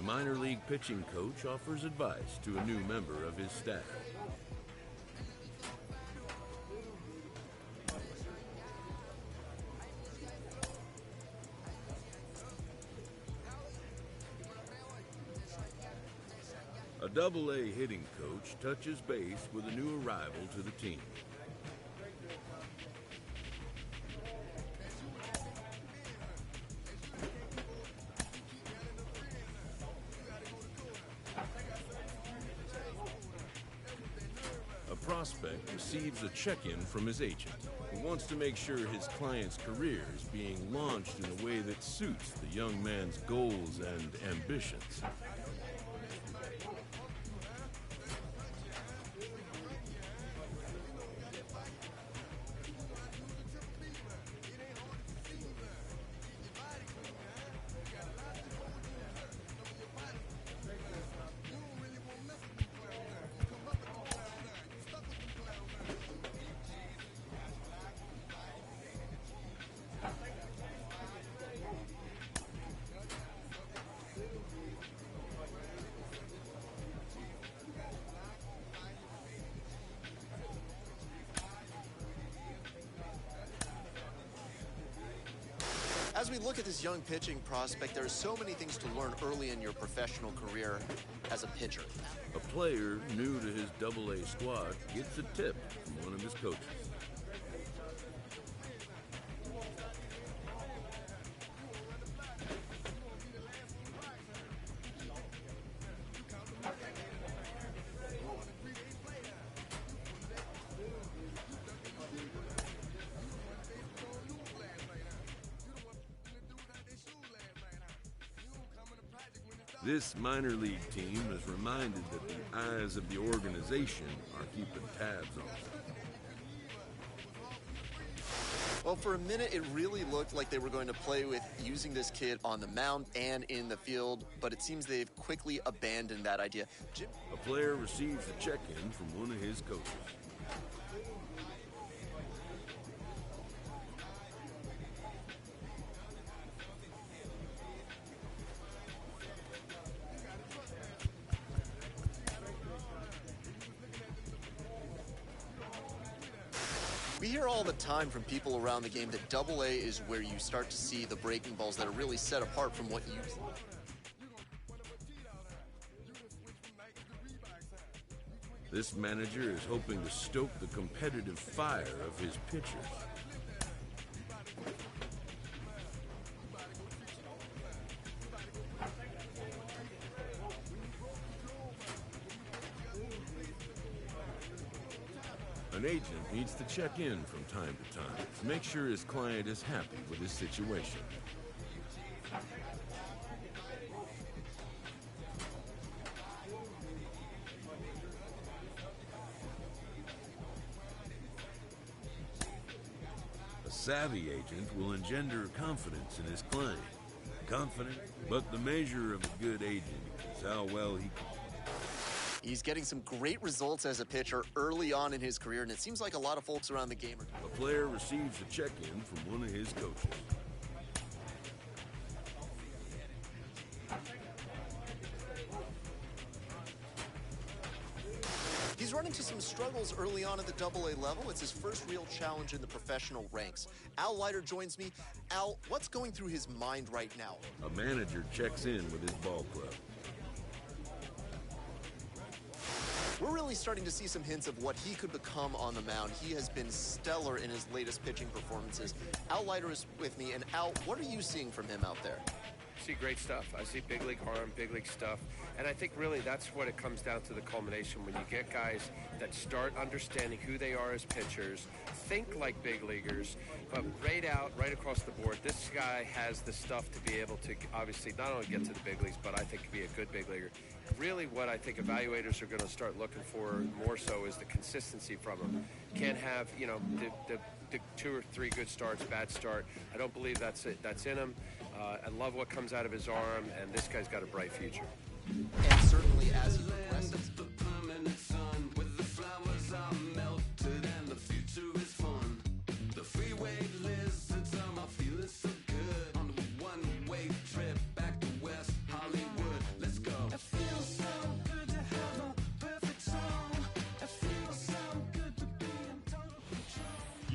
minor league pitching coach offers advice to a new member of his staff. A Double-A hitting coach touches base with a new arrival to the team. A prospect receives a check-in from his agent, who wants to make sure his client's career is being launched in a way that suits the young man's goals and ambitions. As we look at this young pitching prospect, there are so many things to learn early in your professional career as a pitcher. A player new to his Double-A squad gets a tip from one of his coaches. This minor league team is reminded that the eyes of the organization are keeping tabs on them. Well, for a minute, it really looked like they were going to play with using this kid on the mound and in the field, but it seems they've quickly abandoned that idea. A player receives a check-in from one of his coaches. We hear all the time from people around the game that Double-A is where you start to see the breaking balls that are really set apart from what you... This manager is hoping to stoke the competitive fire of his pitchers. An agent needs to check in from time to time to make sure his client is happy with his situation. A savvy agent will engender confidence in his client. Confident, but the measure of a good agent is how well he can. He's getting some great results as a pitcher early on in his career, and it seems like a lot of folks around the game are... A player receives a check-in from one of his coaches. He's run into some struggles early on at the Double-A level. It's his first real challenge in the professional ranks. Al Leiter joins me. Al, what's going through his mind right now? A manager checks in with his ball club. We're really starting to see some hints of what he could become on the mound. He has been stellar in his latest pitching performances. Al Leiter is with me, and Al, what are you seeing from him out there? I see great stuff. I see big league arm, big league stuff. And I think really that's what it comes down to, the culmination, when you get guys that start understanding who they are as pitchers, think like big leaguers, but right across the board, this guy has the stuff to be able to obviously not only get to the big leagues, but I think be a good big leaguer. Really what I think evaluators are going to start looking for more so is the consistency from him. Can't have, you know, the 2 or 3 good starts, bad start. I don't believe that's in him. I love what comes out of his arm, and this guy's got a bright future. And certainly as he progresses.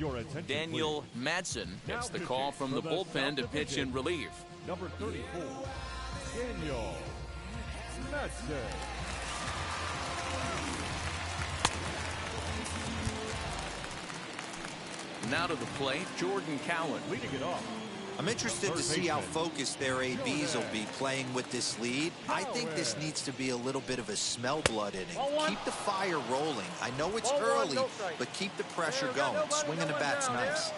Your attention, Daniel Madsen gets the call from the bullpen to pitch in relief. Number 34, Daniel Madsen. Now to the plate, Jordan Cowan. Leading it off. I'm interested to see how focused their ABs will be playing with this lead. I think this needs to be a little bit of a smell blood inning. Keep the fire rolling. I know it's early, but keep the pressure going. Swinging the bat's nice.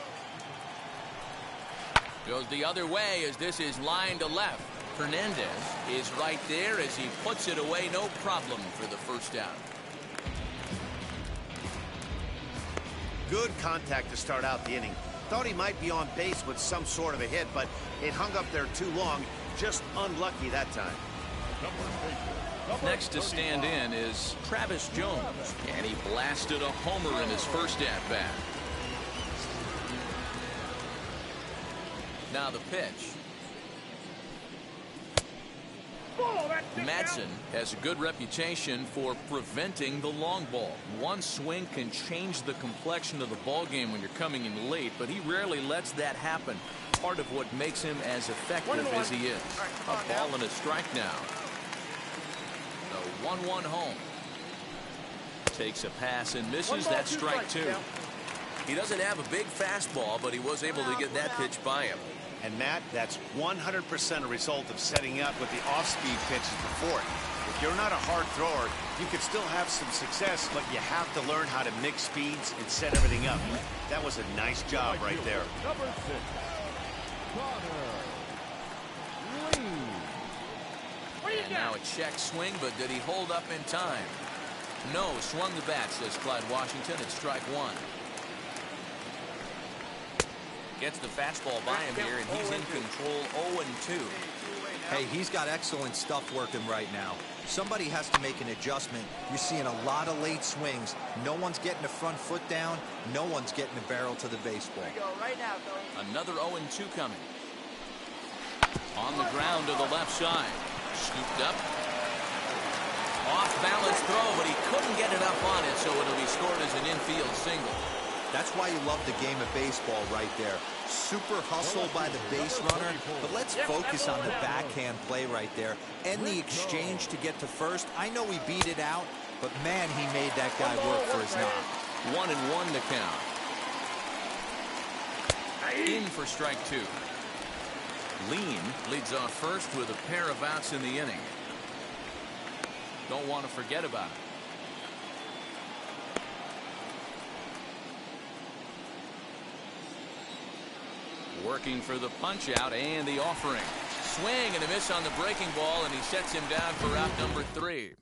Goes the other way as this is line to left. Hernandez is right there as he puts it away, no problem for the first down. Good contact to start out the inning. Thought he might be on base with some sort of a hit, but it hung up there too long. Just unlucky that time. Next to stand in is Travis Jones, and he blasted a homer in his first at-bat. Now the pitch. Madsen has a good reputation for preventing the long ball. One swing can change the complexion of the ball game when you're coming in late, but he rarely lets that happen. Part of what makes him as effective as he is. A ball and a strike now. The 1-1 home. Takes a pass and misses that strike two. He doesn't have a big fastball, but he was able to get that pitch by him. And Matt, that's 100% a result of setting up with the off-speed pitches before it. If you're not a hard thrower, you could still have some success, but you have to learn how to mix speeds and set everything up. That was a nice job right there. Number 6, And now a check swing, but did he hold up in time? No, swung the bat, says Clyde Washington. It's strike one. Gets the fastball by him here, and he's in control 0-2. Hey, he's got excellent stuff working right now. Somebody has to make an adjustment. You're seeing a lot of late swings. No one's getting the front foot down. No one's getting the barrel to the baseball. Another 0-2 coming. On the ground to the left side. Scooped up. Off balance throw, but he couldn't get enough on it, so it'll be scored as an infield single. That's why you love the game of baseball right there. Super hustle by the base runner, but let's focus on the backhand play right there. And the exchange to get to first. I know he beat it out, but man, he made that guy work for his knock. 1-1 the count. In for strike two. Lean leads off first with a pair of outs in the inning. Don't want to forget about it. Working for the punch out and the offering. Swing and a miss on the breaking ball, and he sets him down for out number 3.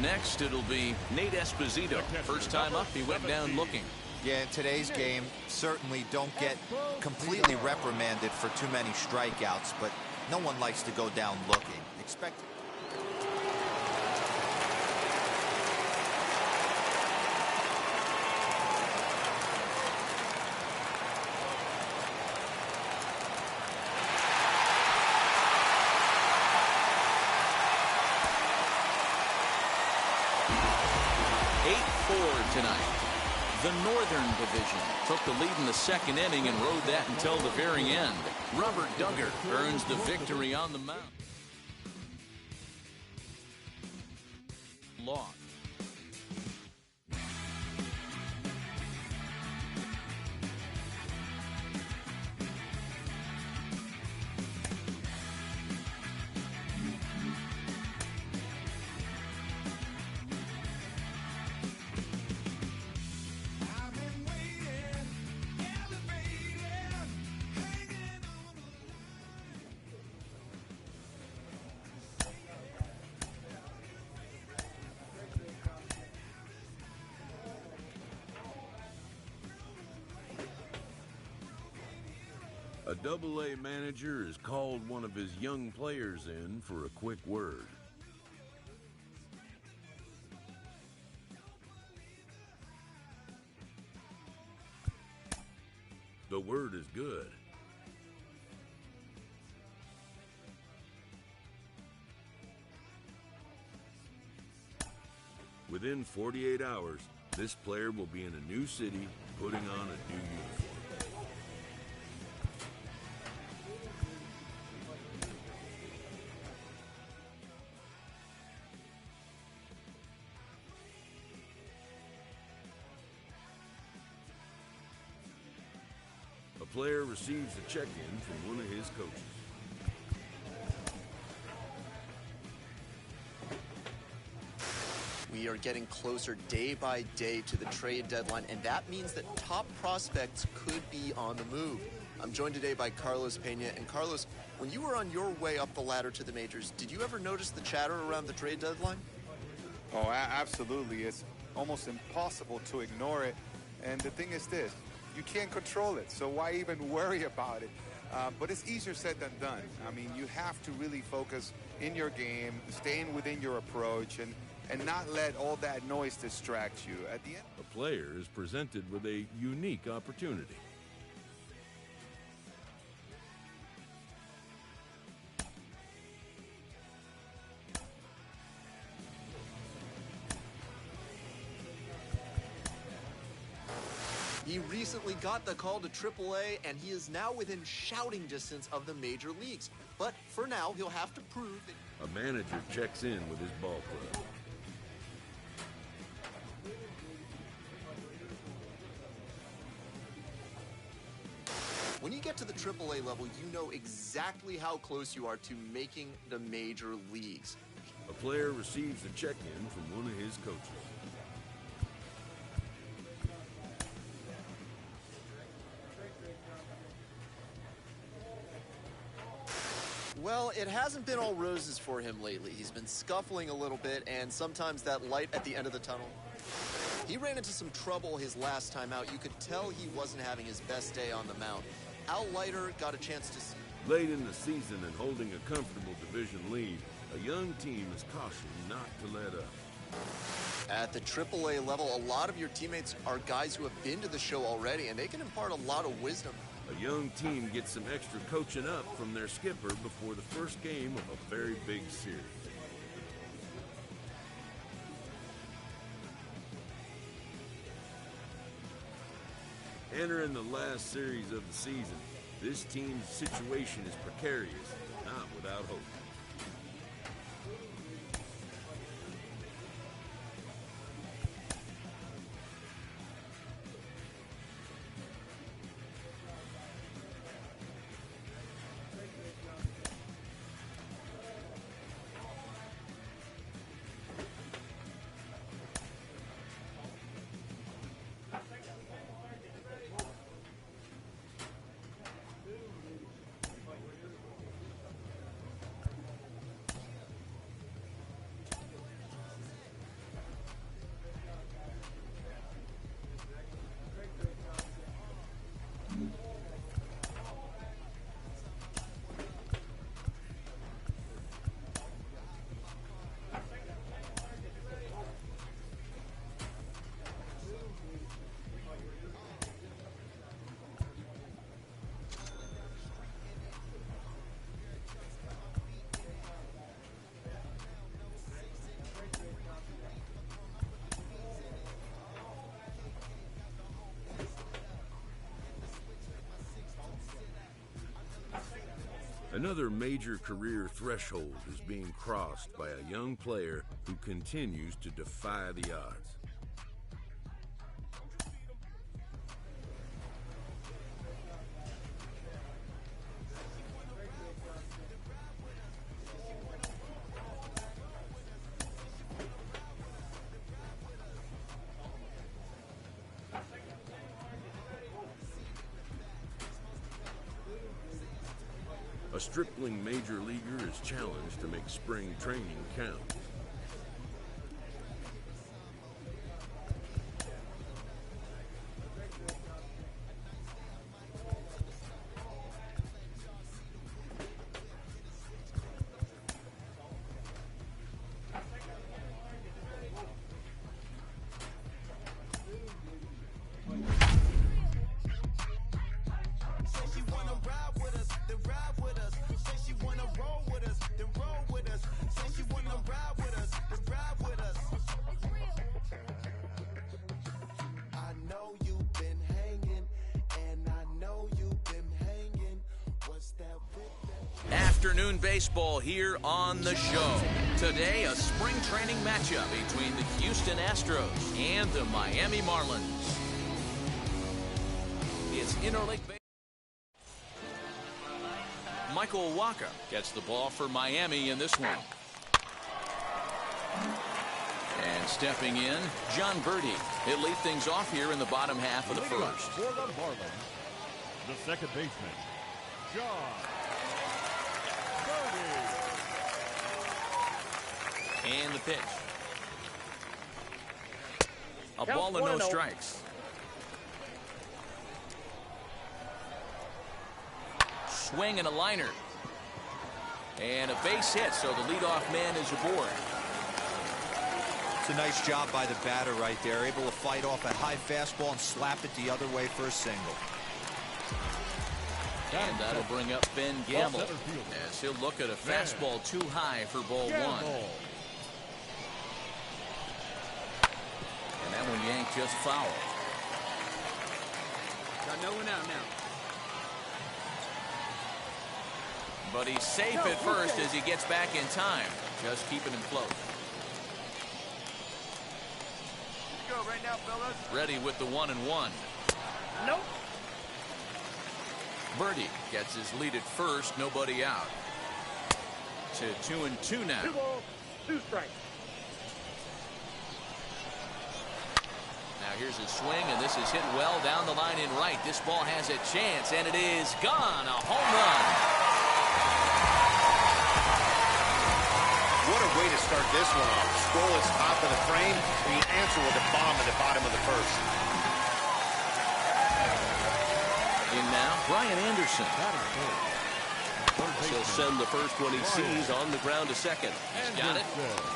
Next, it'll be Nate Esposito. First time up, he went down looking. Yeah, in today's game, certainly don't get completely reprimanded for too many strikeouts, but no one likes to go down looking. Expect it. Tonight. The Northern Division took the lead in the second inning and rode that until the very end. Robert Duggar earns the victory on the mound. Lost. A Double-A manager has called one of his young players in for a quick word. The word is good. within 48 hours, this player will be in a new city, putting on a new uniform. A player receives a check-in from one of his coaches. We are getting closer day by day to the trade deadline, and that means that top prospects could be on the move. I'm joined today by Carlos Pena. And Carlos, when you were on your way up the ladder to the majors, did you ever notice the chatter around the trade deadline? Oh, absolutely. It's almost impossible to ignore it. And the thing is this, you can't control it, so why even worry about it? But it's easier said than done. I mean, you have to really focus in your game, staying within your approach, and not let all that noise distract you. At the end, A player is presented with a unique opportunity. He recently got the call to AAA, and he is now within shouting distance of the major leagues. But for now, he'll have to prove that... A manager checks in with his ball club. When you get to the AAA level, you know exactly how close you are to making the major leagues. A player receives a check-in from one of his coaches. Well, it hasn't been all roses for him lately. He's been scuffling a little bit, and sometimes that light at the end of the tunnel. He ran into some trouble his last time out. You could tell he wasn't having his best day on the mound. Al Leiter got a chance to... Late in the season and holding a comfortable division lead, a young team is cautioned not to let up. At the AAA level, a lot of your teammates are guys who have been to the show already, and they can impart a lot of wisdom. A young team gets some extra coaching up from their skipper before the first game of a very big series. Entering the last series of the season, this team's situation is precarious, not without hope. Another major career threshold is being crossed by a young player who continues to defy the odds. A stripling major leaguer is challenged to make spring training count. Say she wanna ride with us, then roll with us. Say she wanna ride with us. Afternoon baseball here on the show. Today, a spring training matchup between the Houston Astros and the Miami Marlins. It's interleague baseball. Michael Waka gets the ball for Miami in this one. And stepping in, John Birdie. He'll lead things off here in the bottom half of the first. For the Marlins, the second baseman, John Birdie. And the pitch. A ball and no strikes. Swing and a liner. And a base hit, so the leadoff man is aboard. It's a nice job by the batter right there, able to fight off a high fastball and slap it the other way for a single. And that'll bring up Ben Gamble as he'll look at a fastball too high for ball one. And that one yanked just foul. Got no one out now. But he's safe at first as he gets back in time, just keeping him close. Go right now, fellas. Ready with the 1-1. Nope. Birdie gets his lead at first, nobody out. To 2-2 now. 2 balls, 2 strikes. Now here's a swing, and this is hit well down the line in right. This ball has a chance, and it is gone. A home run. What a way to start this one off. Scoreless top of the frame, and you answer with a bomb at the bottom of the first. In now, Brian Anderson. He'll send the first one he sees on the ground to second. He's got it.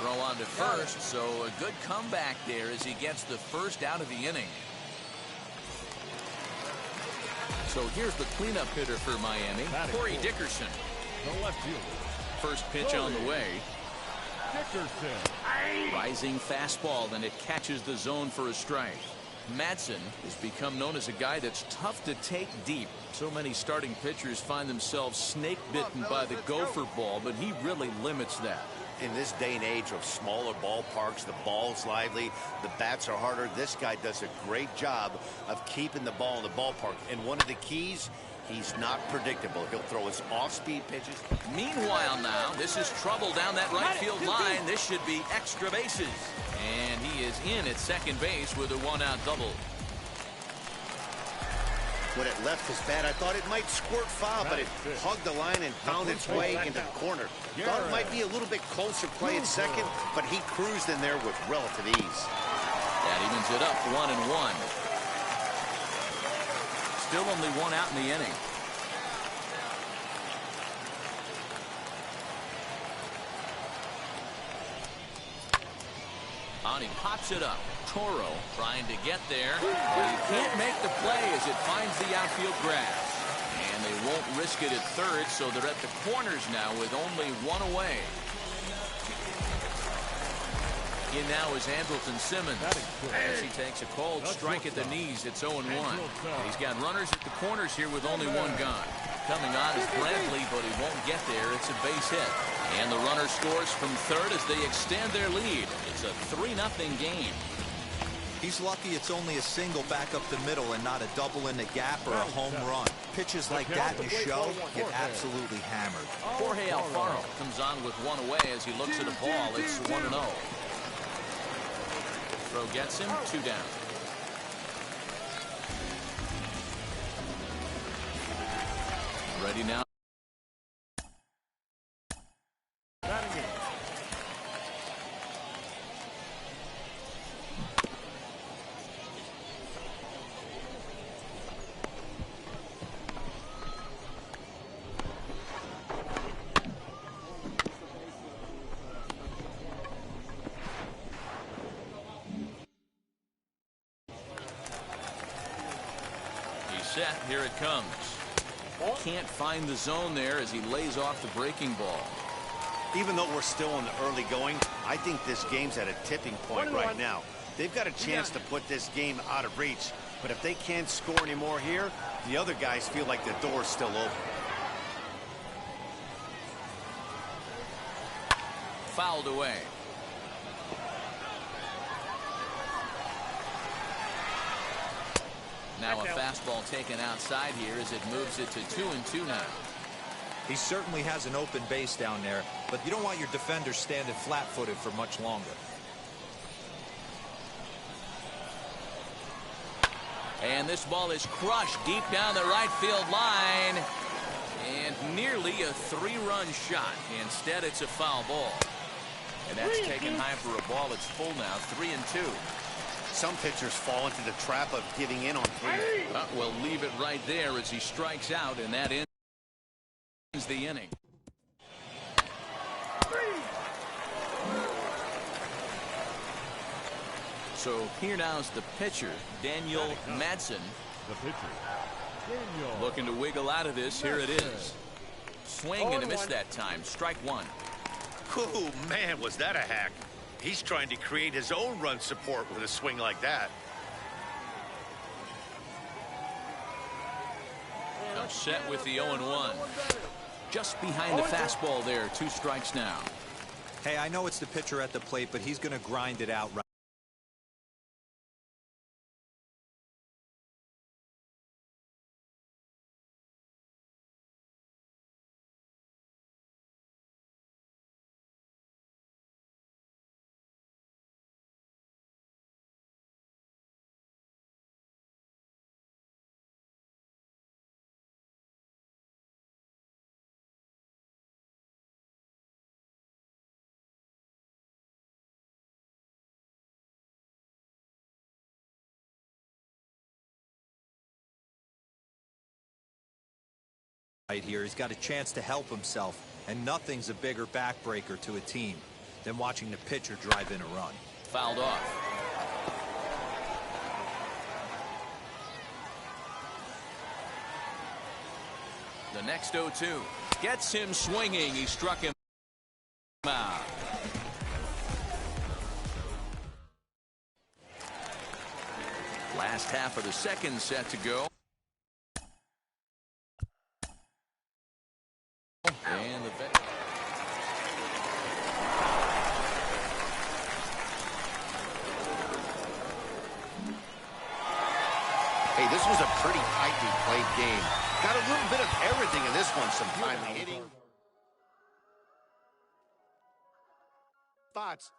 Throw on to first, so a good comeback there as he gets the first out of the inning. So here's the cleanup hitter for Miami, Corey Dickerson. The left fielder. First pitch on the way. Dickerson. Rising fastball, and it catches the zone for a strike. Madsen has become known as a guy that's tough to take deep. So many starting pitchers find themselves snake bitten by the gopher ball, but he really limits that. In this day and age of smaller ballparks, the ball's lively, the bats are harder. This guy does a great job of keeping the ball in the ballpark. And one of the keys, he's not predictable. He'll throw his off-speed pitches. Meanwhile now, this is trouble down that right field line. This should be extra bases. And he is in at second base with a one-out double. When it left his bat, I thought it might squirt foul, but it hugged the line and found its way into the corner. Thought it might be a little bit closer play at second, but he cruised in there with relative ease. That evens it up 1-1. Still only one out in the inning. On he pops it up. Toro trying to get there, but he can't make the play as it finds the outfield grass. And they won't risk it at third, so they're at the corners now with only one away. In now is Andrelton Simmons as he takes a cold strike at the knees. It's 0-1. He's got runners at the corners here with only one gone. Coming on is Brantley, but he won't get there. It's a base hit. And the runner scores from third as they extend their lead. It's a 3-0 game. He's lucky it's only a single back up the middle and not a double in the gap or a home run. Pitches like that in the show get absolutely hammered. Jorge Alfaro comes on with one away as he looks at a ball. It's 1-0. Throw gets him, 2 down. Ready now. Set, here it comes. Can't find the zone there as he lays off the breaking ball. Even though we're still in the early going, I think this game's at a tipping point right now. They've got a chance to put this game out of reach, but if they can't score anymore here, the other guys feel like the door's still open. fouled away. Now a fastball taken outside here as it moves it to 2-2 now. He certainly has an open base down there, but you don't want your defender standing flat-footed for much longer. And this ball is crushed deep down the right field line. And nearly a 3-run shot. Instead, it's a foul ball. And that's taken high for a ball. It's full now, 3-2. Some pitchers fall into the trap of giving in on 3. Well, leave it right there as he strikes out, and that ends the inning. So here now is the pitcher, Daniel Madsen. The pitcher, Daniel. Looking to wiggle out of this. Here it is. Swing and a miss that time. Strike one. Oh, man, was that a hack. He's trying to create his own run support with a swing like that. Now set with the 0-1. Just behind the fastball there. 2 strikes now. Hey, I know it's the pitcher at the plate, but he's going to grind it out right. Right here, he's got a chance to help himself, and nothing's a bigger backbreaker to a team than watching the pitcher drive in a run. Fouled off. The next 0-2 gets him swinging. He struck him out. Last half of the second set to go. And the Hey, this was a pretty tightly played game. Got a little bit of everything in this one. Some timely hitting. Thoughts?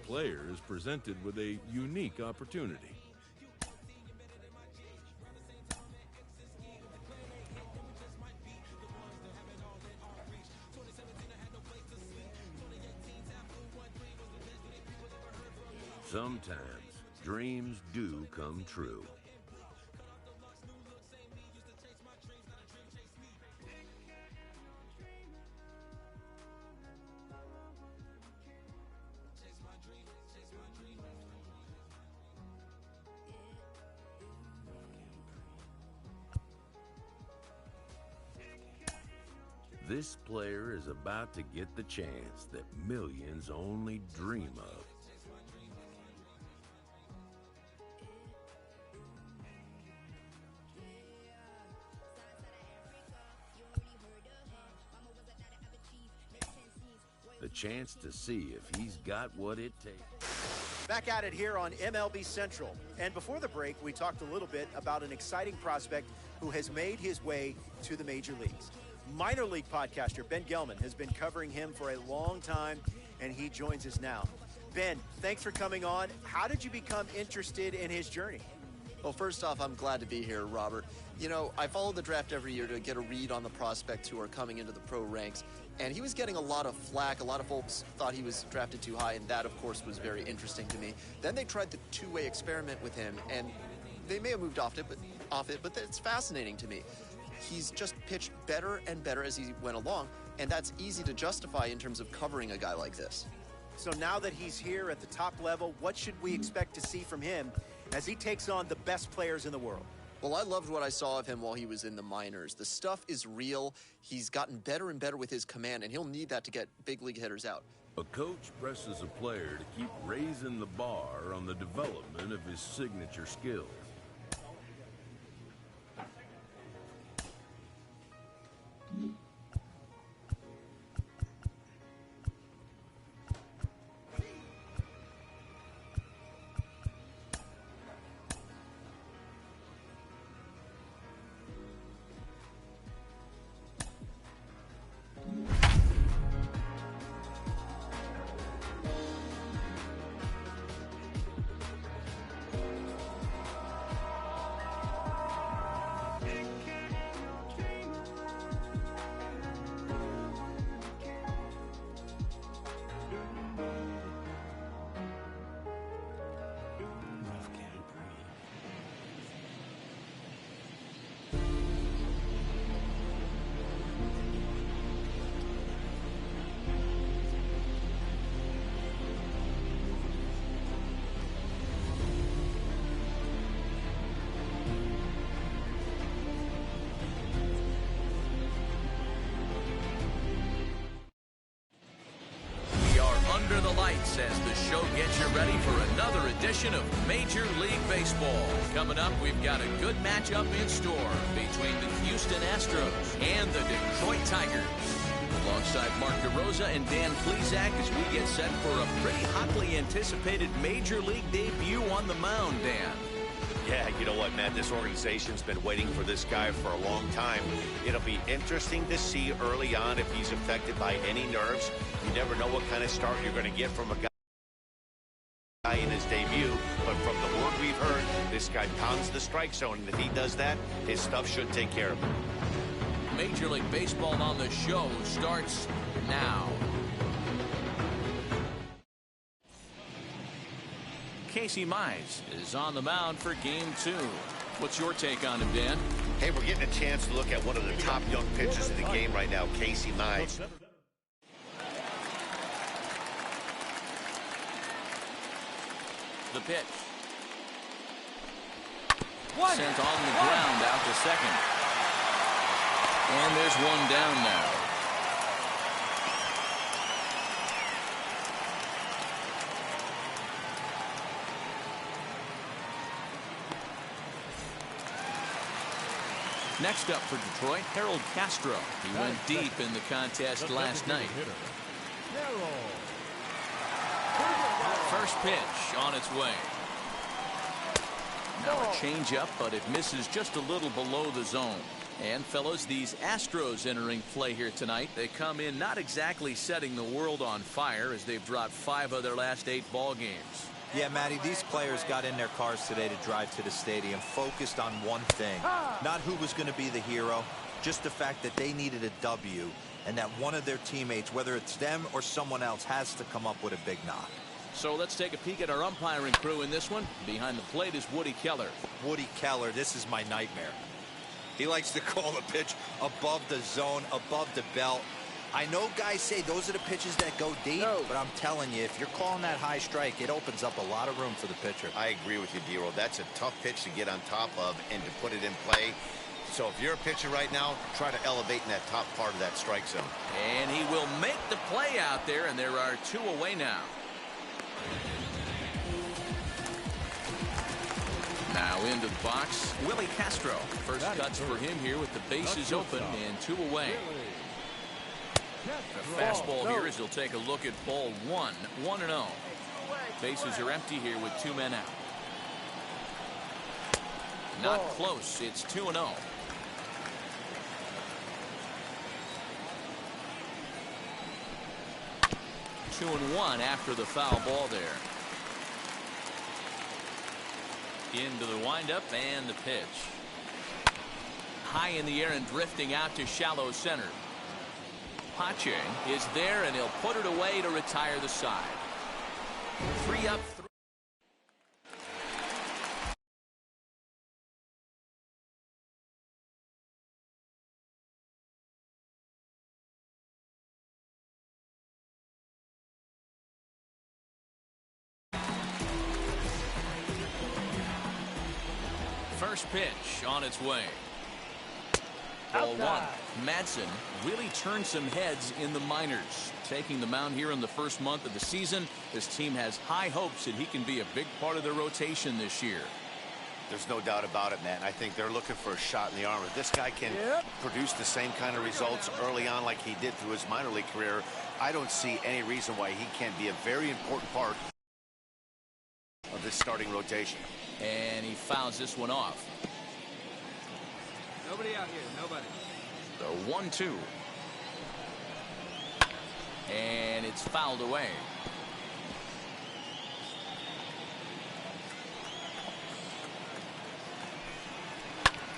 Player is presented with a unique opportunity. Sometimes dreams do come true. This player is about to get the chance that millions only dream of. The chance to see if he's got what it takes. Back at it here on MLB Central. And before the break, we talked a little bit about an exciting prospect who has made his way to the major leagues. Minor league podcaster Ben Gelman has been covering him for a long time, and he joins us now. Ben, thanks for coming on. How did you become interested in his journey? Well, first off, I'm glad to be here, Robert. You know, I follow the draft every year to get a read on the prospects who are coming into the pro ranks, and he was getting a lot of flack. A lot of folks thought he was drafted too high, and that, of course, was very interesting to me. Then they tried the two-way experiment with him, and they may have moved off it, but it's fascinating to me. He's just pitched better and better as he went along, and that's easy to justify in terms of covering a guy like this. So now that he's here at the top level, what should we expect to see from him as he takes on the best players in the world? Well, I loved what I saw of him while he was in the minors. The stuff is real. He's gotten better and better with his command, and he'll need that to get big league hitters out. A coach presses a player to keep raising the bar on the development of his signature skills. Under the lights as the show gets you ready for another edition of Major League Baseball. Coming up, we've got a good matchup in store between the Houston Astros and the Detroit Tigers. Alongside Mark DeRosa and Dan Plesac as we get set for a pretty hotly anticipated Major League debut on the mound, Dan. Yeah, you know what, Matt? This organization's been waiting for this guy for a long time. It'll be interesting to see early on if he's affected by any nerves. You never know what kind of start you're going to get from a guy in his debut. But from the word we've heard, this guy pounds the strike zone. And if he does that, his stuff should take care of him. Major League Baseball on the show starts now. Casey Mize is on the mound for game 2. What's your take on him, Dan? Hey, we're getting a chance to look at one of the top young pitchers in the game right now, Casey Mize. The pitch. Sent on the ground out to second. And there's one down now. Next up for Detroit, Harold Castro. He went deep in the contest last night. First pitch on its way. Now a changeup, but it misses just a little below the zone. And fellas, these Astros entering play here tonight, they come in not exactly setting the world on fire as they've dropped 5 of their last 8 ball games. Yeah, Matty, these players got in their cars today to drive to the stadium focused on one thing. Not who was going to be the hero, just the fact that they needed a W and that one of their teammates, whether it's them or someone else, has to come up with a big knock. So let's take a peek at our umpiring crew in this one. Behind the plate is Woody Keller. Woody Keller, this is my nightmare. He likes to call the pitch above the zone, above the belt. I know guys say those are the pitches that go deep, but I'm telling you, if you're calling that high strike, it opens up a lot of room for the pitcher. I agree with you, D-Roll. That's a tough pitch to get on top of and to put it in play. So if you're a pitcher right now, try to elevate in that top part of that strike zone. And he will make the play out there, and there are 2 away now. Now into the box, Willie Castro. First cuts for him here with the bases open and 2 away. The fastball here as he'll take a look at ball 1, 1-0. Bases are empty here with 2 men out. Not close. It's 2-0. Two and 1 after the foul ball there. Into the windup and the pitch. High in the air and drifting out to shallow center. Pache is there and he'll put it away to retire the side. 3 up. First pitch on its way. Ball 1. Madsen really turned some heads in the minors. Taking the mound here in the first month of the season, this team has high hopes that he can be a big part of their rotation this year. There's no doubt about it, man. I think they're looking for a shot in the arm. If this guy can produce the same kind of results early on like he did through his minor league career, I don't see any reason why he can't be a very important part of this starting rotation. And he fouls this one off. Nobody out here, nobody. The 1-2. And it's fouled away.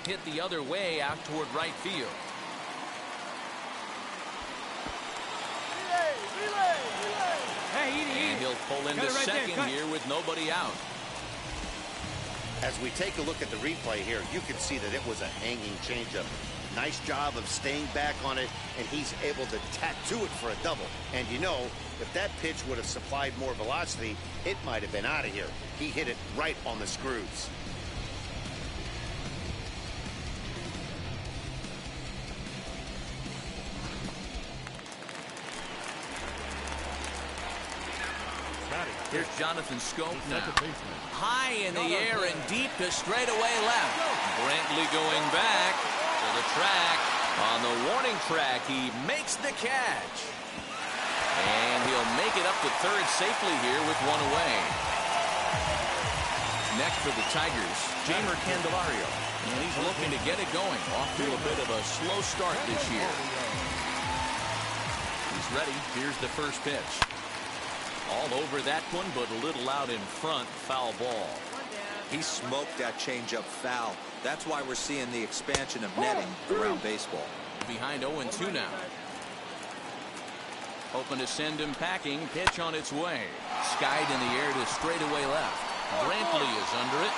Hit the other way out toward right field. Hey, and he'll pull into second here with nobody out. As we take a look at the replay here, you can see that it was a hanging changeup. Nice job of staying back on it, and he's able to tattoo it for a double. And you know, if that pitch would have supplied more velocity, it might have been out of here. He hit it right on the screws. Here's Jonathan Scope now. High in the air and deep to straightaway left. Brantley going back to the track. On the warning track, he makes the catch. And he'll make it up to third safely here with 1 away. Next for the Tigers, Jamer Candelario. And he's looking to get it going. Off to a bit of a slow start this year. He's ready. Here's the first pitch. All over that one, but a little out in front. Foul ball. He smoked that changeup foul. That's why we're seeing the expansion of netting around baseball. Behind 0-2 now. Hoping to send him packing. Pitch on its way. Skied in the air to straightaway left. Brantley is under it.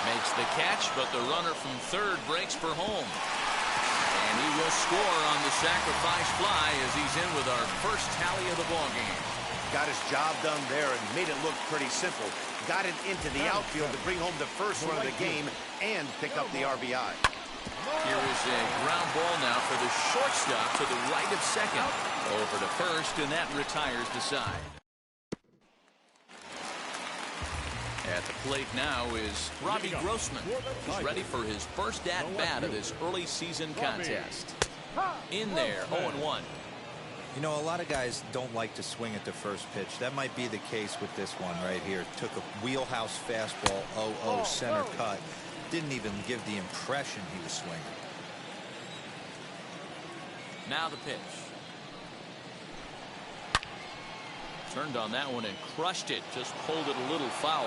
Makes the catch, but the runner from third breaks for home. And he will score on the sacrifice fly as he's in with our first tally of the ballgame. Got his job done there and made it look pretty simple. Got it into the outfield to bring home the first run of the game and pick up the RBI. Here is a ground ball now for the shortstop to the right of second. Over to first, and that retires the side. At the plate now is Robbie Grossman. He's ready for his first at-bat of this early season contest. In there, 0-1. You know, a lot of guys don't like to swing at the first pitch. That might be the case with this one right here. Took a wheelhouse fastball, 0-0 center cut. Didn't even give the impression he was swinging. Now the pitch. Turned on that one and crushed it. Just pulled it a little foul.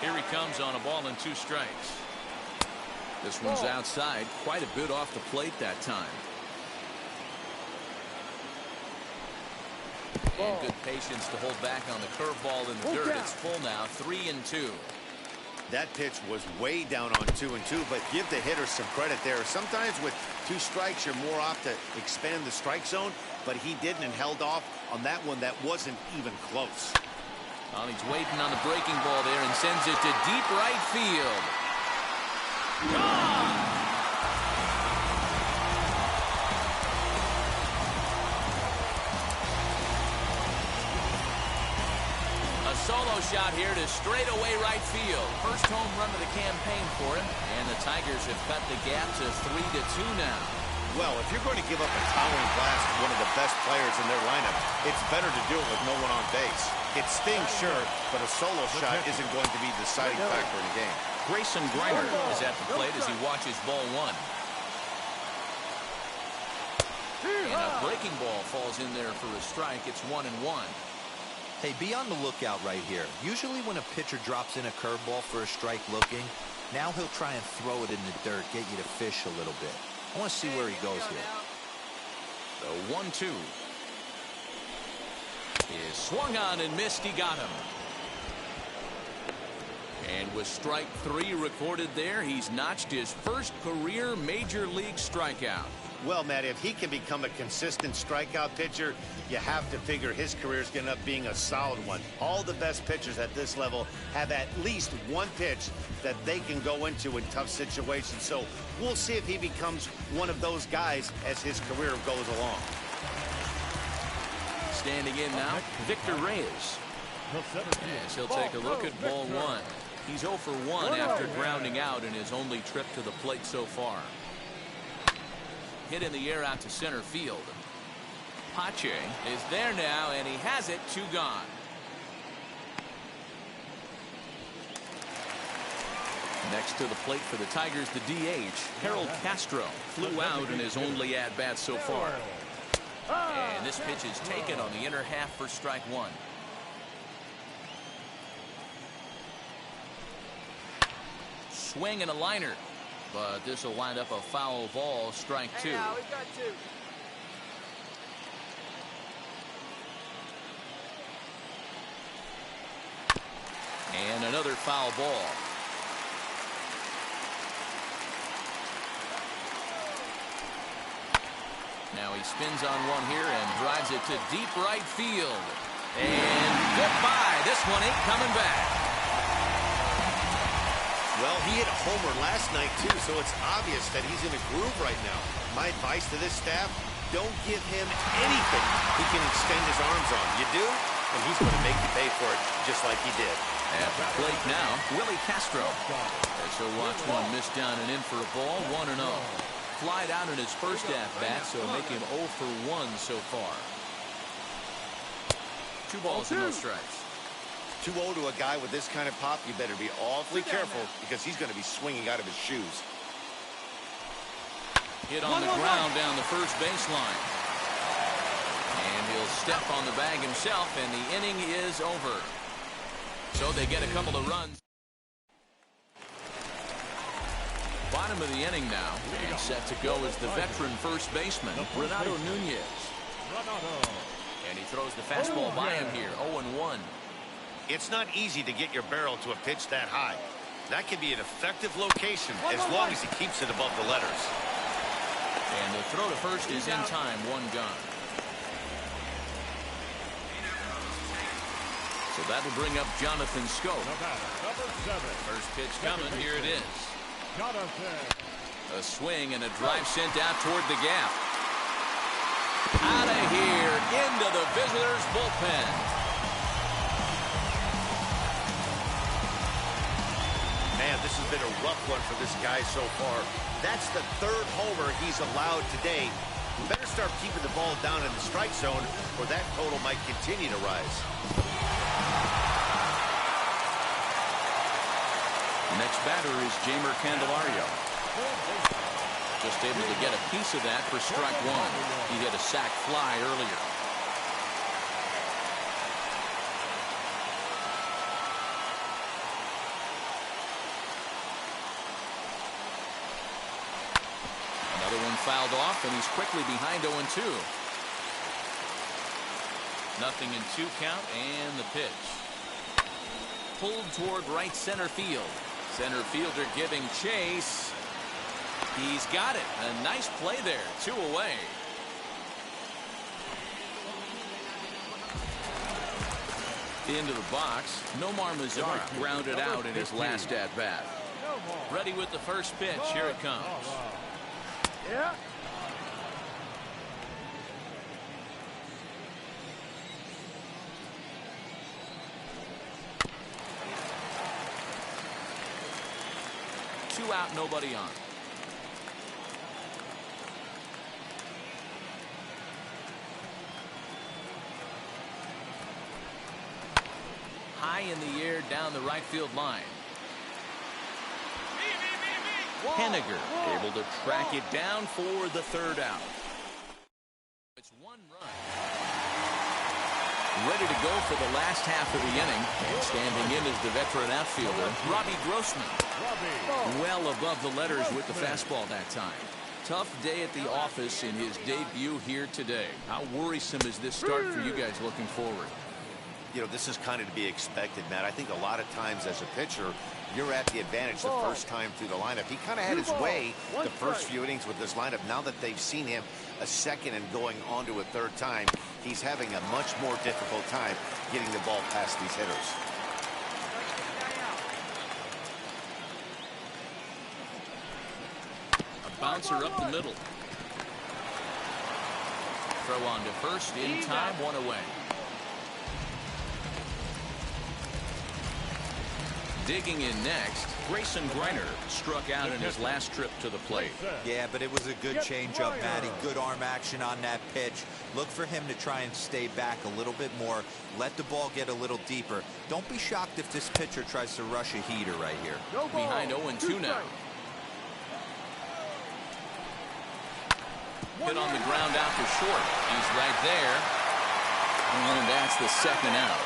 Here he comes on a ball and 2 strikes. This one's outside, quite a bit off the plate that time. And good patience to hold back on the curveball in the dirt. It's full now, 3-2. That pitch was way down on 2-2, but give the hitter some credit there. Sometimes with 2 strikes, you're more apt to expand the strike zone, but he didn't and held off on that one that wasn't even close. Well, he's waiting on the breaking ball there and sends it to deep right field. Gone! A solo shot here to straightaway right field. First home run of the campaign for him, and the Tigers have cut the gap to 3-2 now. Well, if you're going to give up a towering blast to one of the best players in their lineup, it's better to do it with no one on base. It stings, sure, but a solo shot isn't going to be the deciding factor in the game. Grayson Greiner is at the plate as he watches ball 1. And a breaking ball falls in there for a strike. It's 1-1. Hey, be on the lookout right here. Usually when a pitcher drops in a curveball for a strike looking, now he'll try and throw it in the dirt, get you to fish a little bit. I want to see where he goes here. The 1-2 is swung on and missed. He got him. And with strike 3 recorded there, he's notched his first career major league strikeout. Well, Matt, if he can become a consistent strikeout pitcher, you have to figure his career is going to end up being a solid one. All the best pitchers at this level have at least one pitch that they can go into in tough situations. So we'll see if he becomes one of those guys as his career goes along. Standing in now, Victor Reyes. As he'll take a look at ball 1. He's 0 for 1 after grounding out in his only trip to the plate so far. Hit in the air out to center field. Pache is there now, and he has it. 2 gone. Next to the plate for the Tigers, the DH, Harold Castro, flew out in his only at-bat so far. And this pitch is taken on the inner half for strike 1. Swing and a liner. But this will wind up a foul ball, strike 2. Hey, now, we've got 2. And another foul ball. Now he spins on one here and drives it to deep right field. And goodbye. This one ain't coming back. Well, he hit a homer last night, too, so it's obvious that he's in a groove right now. My advice to this staff, don't give him anything he can extend his arms on. You do, and he's going to make you pay for it just like he did. At the plate now, Willie Castro. As he'll watch one miss down and in for a ball, 1-0. Flied out in his first at-bat, so make him 0 for 1 so far. 2 balls and no strikes. 2-0 to a guy with this kind of pop, you better be awfully careful because he's going to be swinging out of his shoes. Hit on the ground down the first baseline. And he'll step on the bag himself, and the inning is over. So they get a couple of runs. Bottom of the inning now, and set to go is the veteran first baseman, Renato Nunez. And he throws the fastball by him here, 0-1. It's not easy to get your barrel to a pitch that high. That can be an effective location as long as he keeps it above the letters. And the throw to first is in time, 1 gone. So that'll bring up Jonathan Scope. First pitch coming, here it is. A swing and a drive sent out toward the gap. Out of here, into the visitors' bullpen. Man, this has been a rough one for this guy so far. That's the 3rd homer he's allowed today. You better start keeping the ball down in the strike zone, or that total might continue to rise. Next batter is Jamer Candelario. Just able to get a piece of that for strike 1. He hit a sac fly earlier. Fouled off, and he's quickly behind 0-2. 0-2 count, and the pitch. Pulled toward right center field. Center fielder giving chase. He's got it. A nice play there. 2 away. Into the box. Nomar Mazara grounded out in his last at-bat. Ready with the first pitch. Here it comes. Yeah. Two out, nobody on. High in the air down the right field line. Henniger able to track it down for the 3rd out. It's 1 run. Ready to go for the last half of the inning. And standing in is the veteran outfielder, Robbie Grossman. Well above the letters with the fastball that time. Tough day at the office in his debut here today. How worrisome is this start for you guys looking forward? You know, this is kind of to be expected, Matt. I think a lot of times as a pitcher, you're at the advantage the first time through the lineup. He kind of had his way the first few innings with this lineup. Now that they've seen him a second and going on to a 3rd time, he's having a much more difficult time getting the ball past these hitters. A bouncer up the middle. Throw on to first in time, 1 away. Digging in next, Grayson Greiner struck out in his last trip to the plate. Yeah, but it was a good changeup, Matty. Good arm action on that pitch. Look for him to try and stay back a little bit more. Let the ball get a little deeper. Don't be shocked if this pitcher tries to rush a heater right here. Behind 0-2 now. Hit on the ground out to short. He's right there. And that's the 2nd out.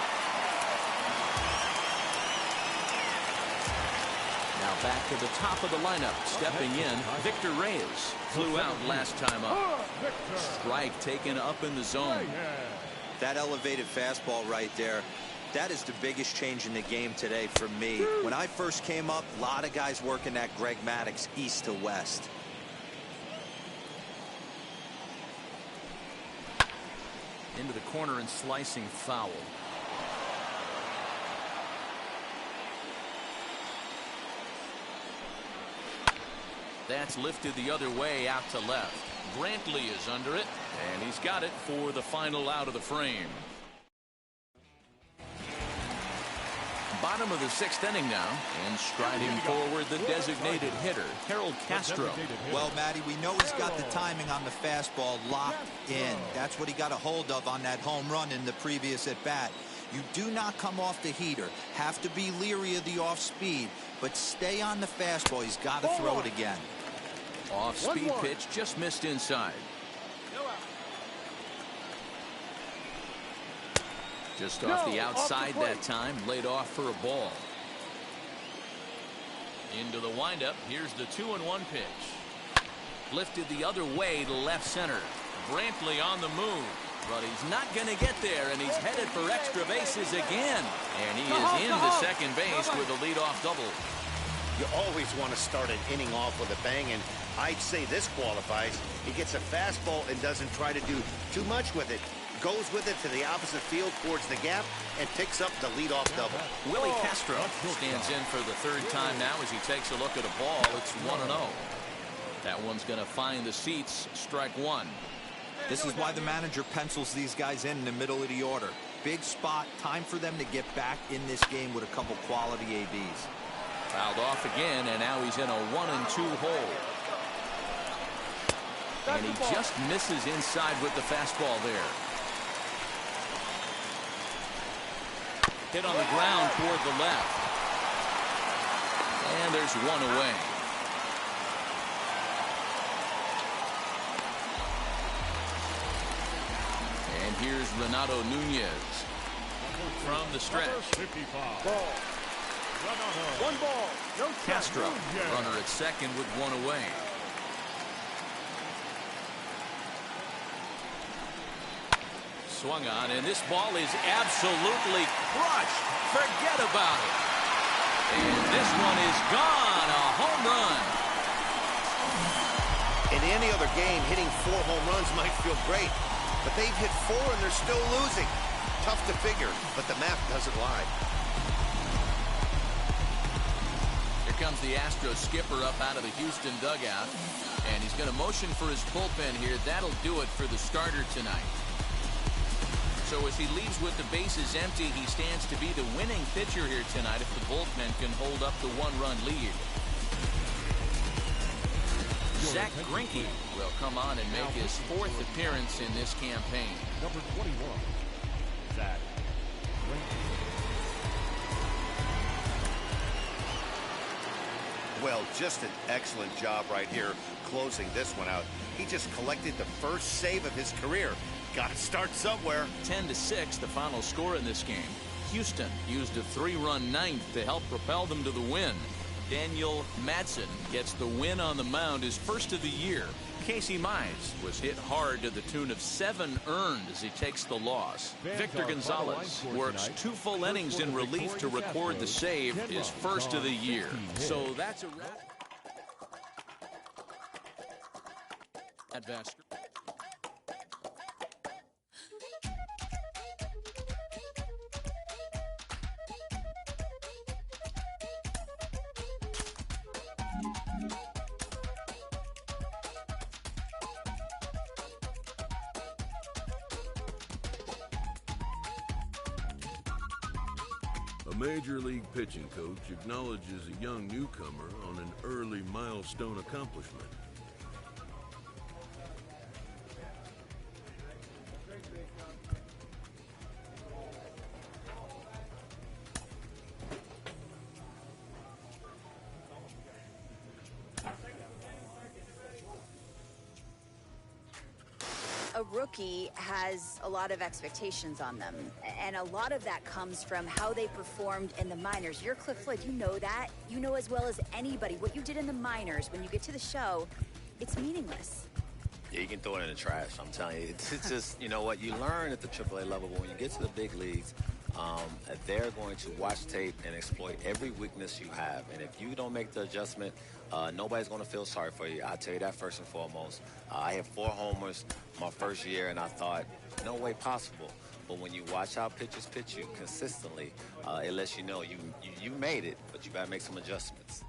Now back to the top of the lineup. Stepping in, Victor Reyes. Flew out last time up. Strike taken up in the zone. That elevated fastball right there, that is the biggest change in the game today for me. When I first came up, a lot of guys working that Greg Maddux east to west. Into the corner and slicing foul. That's lifted the other way out to left. Brantley is under it, and he's got it for the final out of the frame. Bottom of the 6th inning now, and striding forward the designated hitter, Harold Castro. Well, Matty, we know he's got the timing on the fastball locked in. That's what he got a hold of on that home run in the previous at-bat. You do not come off the heater. Have to be leery of the off-speed, but stay on the fastball. He's got to throw it again. Off-speed pitch just missed inside. Just off the outside that time, laid off for a ball. Into the windup. Here's the 2-1 pitch. Lifted the other way to left center. Brantley on the move. But he's not going to get there, and he's headed for extra bases again. And he is into second base with a leadoff double. You always want to start an inning off with a bang, and I'd say this qualifies. He gets a fastball and doesn't try to do too much with it. Goes with it to the opposite field towards the gap and picks up the leadoff double. Willie Castro stands in for the 3rd time now as he takes a look at a ball. It's 1-0. That one's going to find the seats. Strike 1. This is why the manager pencils these guys in the middle of the order. Big spot. Time for them to get back in this game with a couple quality ABs. Fouled off again, and now he's in a 1-2 hole. And he just misses inside with the fastball there. Hit on the ground toward the left. And there's 1 away. And here's Renato Nunez from the stretch. 1 ball. No Castro, runner at second with 1 away. swung on, and this ball is absolutely crushed. Forget about it. And this one is gone. A home run. In any other game, hitting 4 home runs might feel great, but they've hit 4 and they're still losing. Tough to figure, but the math doesn't lie. Here comes the Astros skipper up out of the Houston dugout, and he's going to motion for his bullpen here. That'll do it for the starter tonight. So as he leaves with the bases empty, he stands to be the winning pitcher here tonight if the bullpen can hold up the 1-run lead. Zach Greinke will come on and make his 4th appearance in this campaign. Number 21, Zach Greinke. Well, just an excellent job right here closing this one out. He just collected the first save of his career. Got to start somewhere. 10-6, the final score in this game. Houston used a 3-run ninth to help propel them to the win. Daniel Madsen gets the win on the mound, his first of the year. Casey Mize was hit hard to the tune of 7 earned as he takes the loss. Victor Gonzalez works 2 full innings in relief to record the save, his first of the year. So that's a wrap. At Vasker. A Major League pitching coach acknowledges a young newcomer on an early milestone accomplishment. A rookie has a lot of expectations on them, and a lot of that comes from how they performed in the minors. You're Cliff Floyd, you know that. You know as well as anybody what you did in the minors. When you get to the show, it's meaningless. Yeah, you can throw it in the trash, I'm telling you. It's just, you know what, you learn at the AAA level, but when you get to the big leagues, they're going to watch tape and exploit every weakness you have. And if you don't make the adjustment, nobody's going to feel sorry for you. I'll tell you that first and foremost. I had 4 homers my first year, and I thought, no way possible. But when you watch how pitchers pitch you consistently, it lets you know you made it, but you got to make some adjustments.